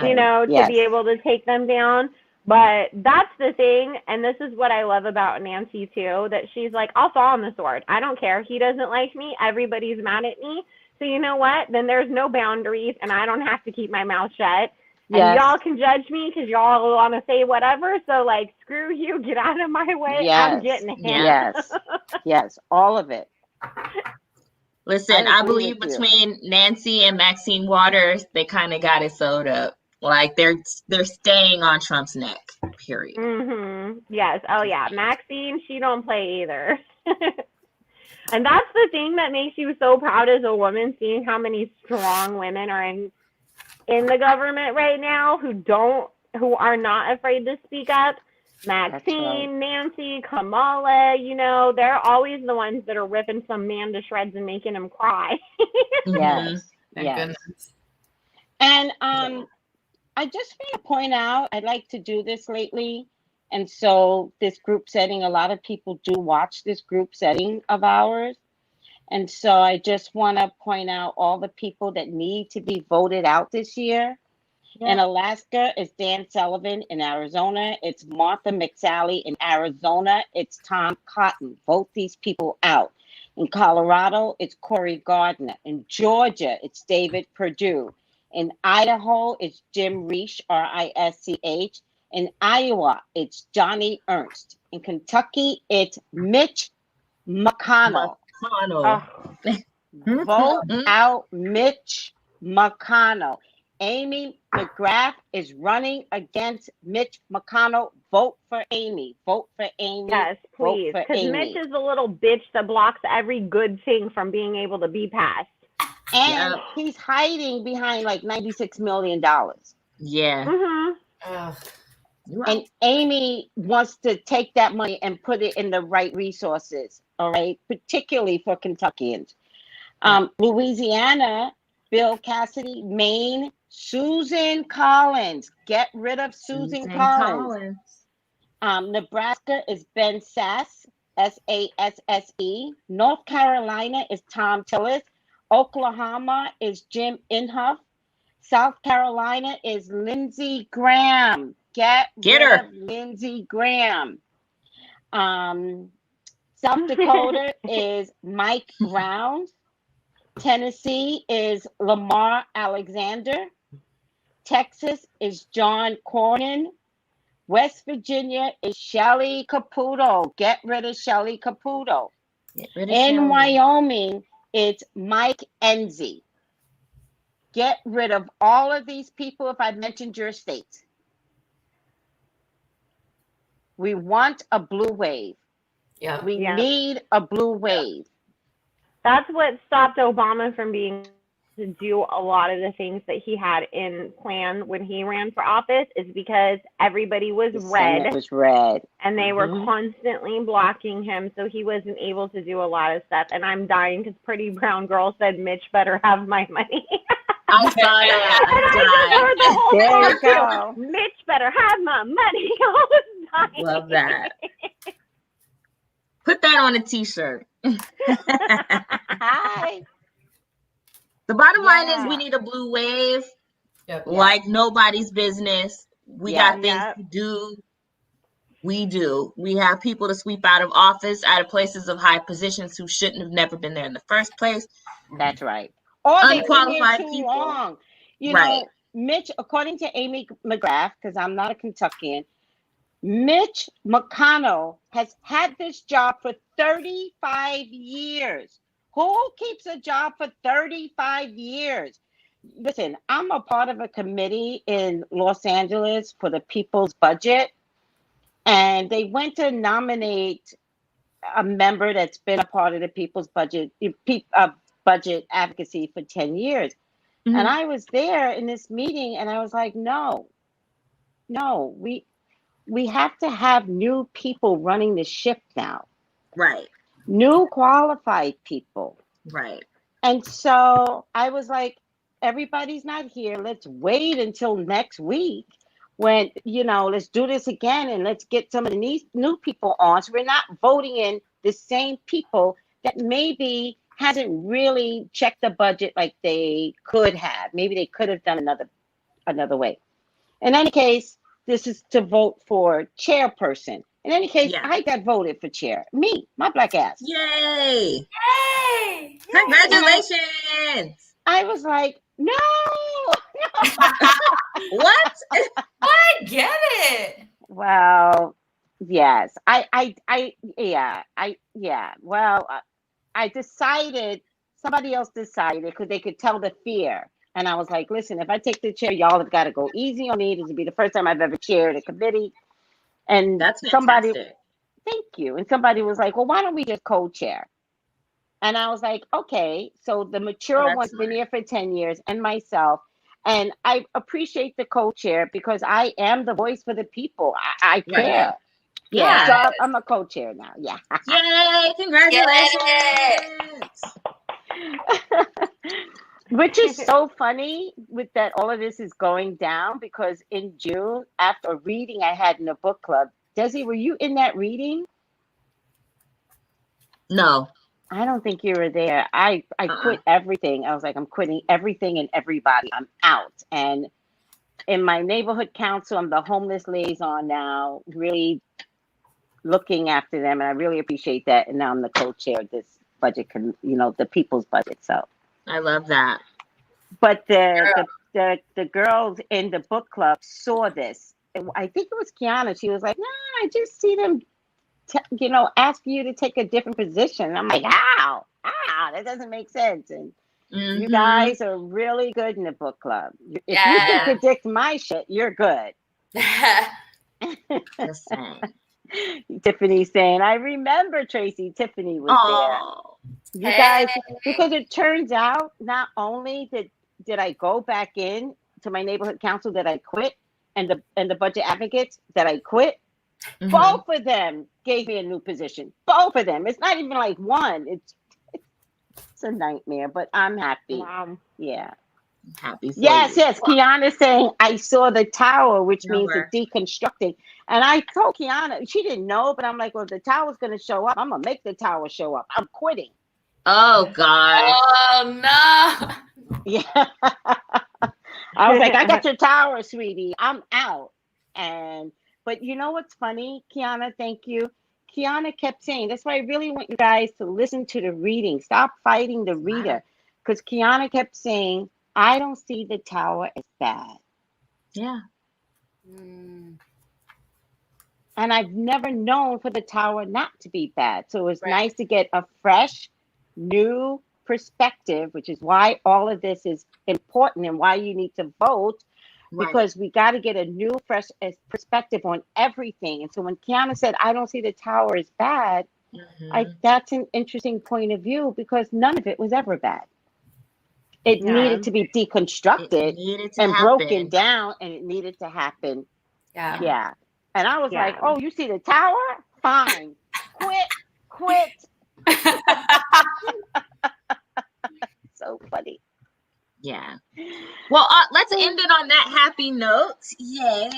you know, to be able to take them down. But that's the thing, and this is what I love about Nancy too, that she's like, I'll fall on the sword. I don't care. He doesn't like me. Everybody's mad at me. So you know what? Then there's no boundaries, and I don't have to keep my mouth shut. And y'all can judge me because y'all want to say whatever. So, like, screw you. Get out of my way. I'm getting him. Yes. All of it. Listen, I believe between Nancy and Maxine Waters, they kind of got it sewed up. Like, they're staying on Trump's neck, period. Mm-hmm. Yes. Oh, yeah. Maxine, she don't play either. And that's the thing that makes you so proud as a woman, seeing how many strong women are in the government right now who are not afraid to speak up. Maxine, Nancy, Kamala, you know, they're always the ones that are ripping some man to shreds and making him cry. Yes. Goodness. And I just want to point out, I like to do this lately. And so this group setting, a lot of people do watch this group setting of ours. And so I just want to point out all the people that need to be voted out this year. Yeah. In Alaska, it's Dan Sullivan. In Arizona, it's Martha McSally. In Arizona, it's Tom Cotton. Vote these people out. In Colorado, it's Cory Gardner. In Georgia, it's David Perdue. In Idaho, it's Jim Risch, R-I-S-C-H. In Iowa, it's Johnny Ernst. In Kentucky, it's Mitch McConnell. Vote out Mitch McConnell. Amy McGrath is running against Mitch McConnell. Vote for Amy. Vote for Amy. Yes, please. Because Mitch is a little bitch that blocks every good thing from being able to be passed. And he's hiding behind like $96 million. Yeah. Mm-hmm. And Amy wants to take that money and put it in the right resources, all right, particularly for Kentuckians. Louisiana, Bill Cassidy. Maine, Susan Collins. Get rid of Susan Collins. Nebraska is Ben Sasse, S-A-S-S-E. North Carolina is Tom Tillis. Oklahoma is Jim Inhofe. South Carolina is Lindsey Graham. Get rid of Lindsey Graham. South Dakota is Mike Brown. Tennessee is Lamar Alexander. Texas is John Cornyn. West Virginia is Shelley Caputo. Get rid of Shelley Caputo. In Wyoming, it's Mike Enzi. Get rid of all of these people if I mentioned your states. We want a blue wave. Yeah. We need a blue wave. That's what stopped Obama from being to do a lot of the things that he had in plan when he ran for office, is because everybody was red. It was red. And they were constantly blocking him, so he wasn't able to do a lot of stuff. And I'm dying because Pretty Brown Girl said, Mitch better have my money. I saw that. There you go. Mitch better have my money. I was dying. Love that. Put that on a t-shirt. Hi. The bottom line is we need a blue wave like nobody's business. We got things to do. We do. We have people to sweep out of office, out of places of high positions who shouldn't have never been there in the first place. That's right. or they've been unqualified here too people. long. You know, Mitch, according to Amy McGrath, because I'm not a Kentuckian, Mitch McConnell has had this job for 35 years. Who keeps a job for 35 years? Listen, I'm a part of a committee in Los Angeles for the people's budget, and they went to nominate a member that's been a part of the people's budget, budget advocacy for 10 years. Mm-hmm. And I was there in this meeting, and I was like, no, we have to have new people running the ship now. Right. New qualified people. Right. And so I was like, everybody's not here. Let's wait until next week when, let's do this again and let's get some of the new people on. So we're not voting in the same people that maybe hasn't really checked the budget like they could have. Maybe they could have done another way. In any case, this is to vote for chairperson. In any case, I got voted for chair. Me, my black ass. Yay! Yay! Congratulations! I was like, no. What? I get it. Well, yes. Well, I decided, somebody else decided because they could tell the fear. And I was like, listen, if I take the chair, y'all have got to go easy on me. This will be the first time I've ever chaired a committee. And that's fantastic. Somebody, thank you. And somebody was like, well, why don't we just co-chair? And I was like, okay. So the mature one's been here for 10 years and myself. And I appreciate the co-chair because I am the voice for the people. I care. Right. Yeah. So I'm a co-chair now. Yeah. Yay. Congratulations. Which is so funny with that all of this is going down because in June, after a reading I had in a book club, Desi, were you in that reading? No. I don't think you were there. I quit everything. I was like, I'm quitting everything and everybody. I'm out. And in my neighborhood council, I'm the homeless liaison now, really looking after them. And I really appreciate that. And now I'm the co-chair of this budget, the people's budget. So I love that. But the girls in the book club saw this. I think it was Kiana. She was like, I just see them, ask you to take a different position. I'm like, how? That doesn't make sense. And you guys are really good in the book club. If you can predict my shit, you're good. Tiffany's saying, I remember Tracy. Tiffany was there. You guys, because it turns out not only did I go back in to my neighborhood council that I quit, and the budget advocates that I quit, both of them gave me a new position. Both of them. It's not even like one. It's a nightmare, but I'm happy. Wow. Yeah. Happy. Yes. Kiana's saying I saw the tower, which means it's deconstructing. And I told Kiana, she didn't know, but I'm like, well, if the tower's going to show up, I'm going to make the tower show up. I'm quitting. Oh, God. Oh, no. Yeah. I was like, I got your tower, sweetie. I'm out. But you know what's funny, Kiana? Thank you. Kiana kept saying, that's why I really want you guys to listen to the reading. Stop fighting the reader. Because Kiana kept saying, I don't see the tower as bad. Yeah. And I've never known for the tower not to be bad. So it was nice to get a fresh, new perspective, which is why all of this is important and why you need to vote, because we got to get a new, fresh perspective on everything. And so when Kiana said, I don't see the tower as bad, that's an interesting point of view because none of it was ever bad. It needed to be deconstructed and broken down, and it needed to happen. Yeah. And I was like, oh, you see the tower? Fine. Quit. So funny. Yeah. Well, let's end it on that happy note. Yay.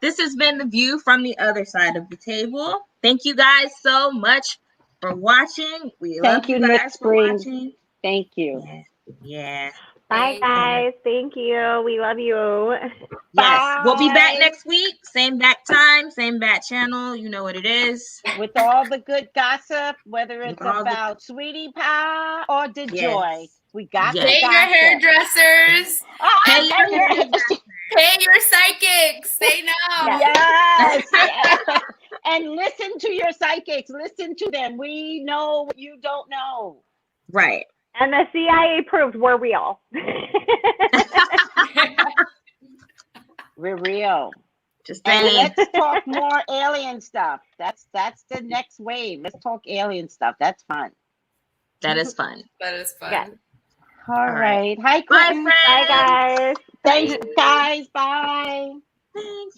This has been The View from the Other Side of the Table. Thank you guys so much for watching. We love you guys for watching. Thank you. Yeah. Bye, guys. Thank you. We love you. Yes. We'll be back next week. Same back time, same bat channel. You know what it is. With all the good gossip, whether it's about Sweetie Pie or Dejoy. We got Yes. Pay your hairdressers. Pay your hairdressers. Pay your psychics. Say no. Yes. Yes. And listen to your psychics. Listen to them. We know what you don't know. Right. And the CIA proved we're real. We're real. Just And saying. let's talk more alien stuff. That's the next wave. Let's talk alien stuff. That's fun. That is fun. That is fun. Yeah. All right. Hi, Bye, Quentin. friends. Bye, guys. Thanks, guys. Bye. Thanks.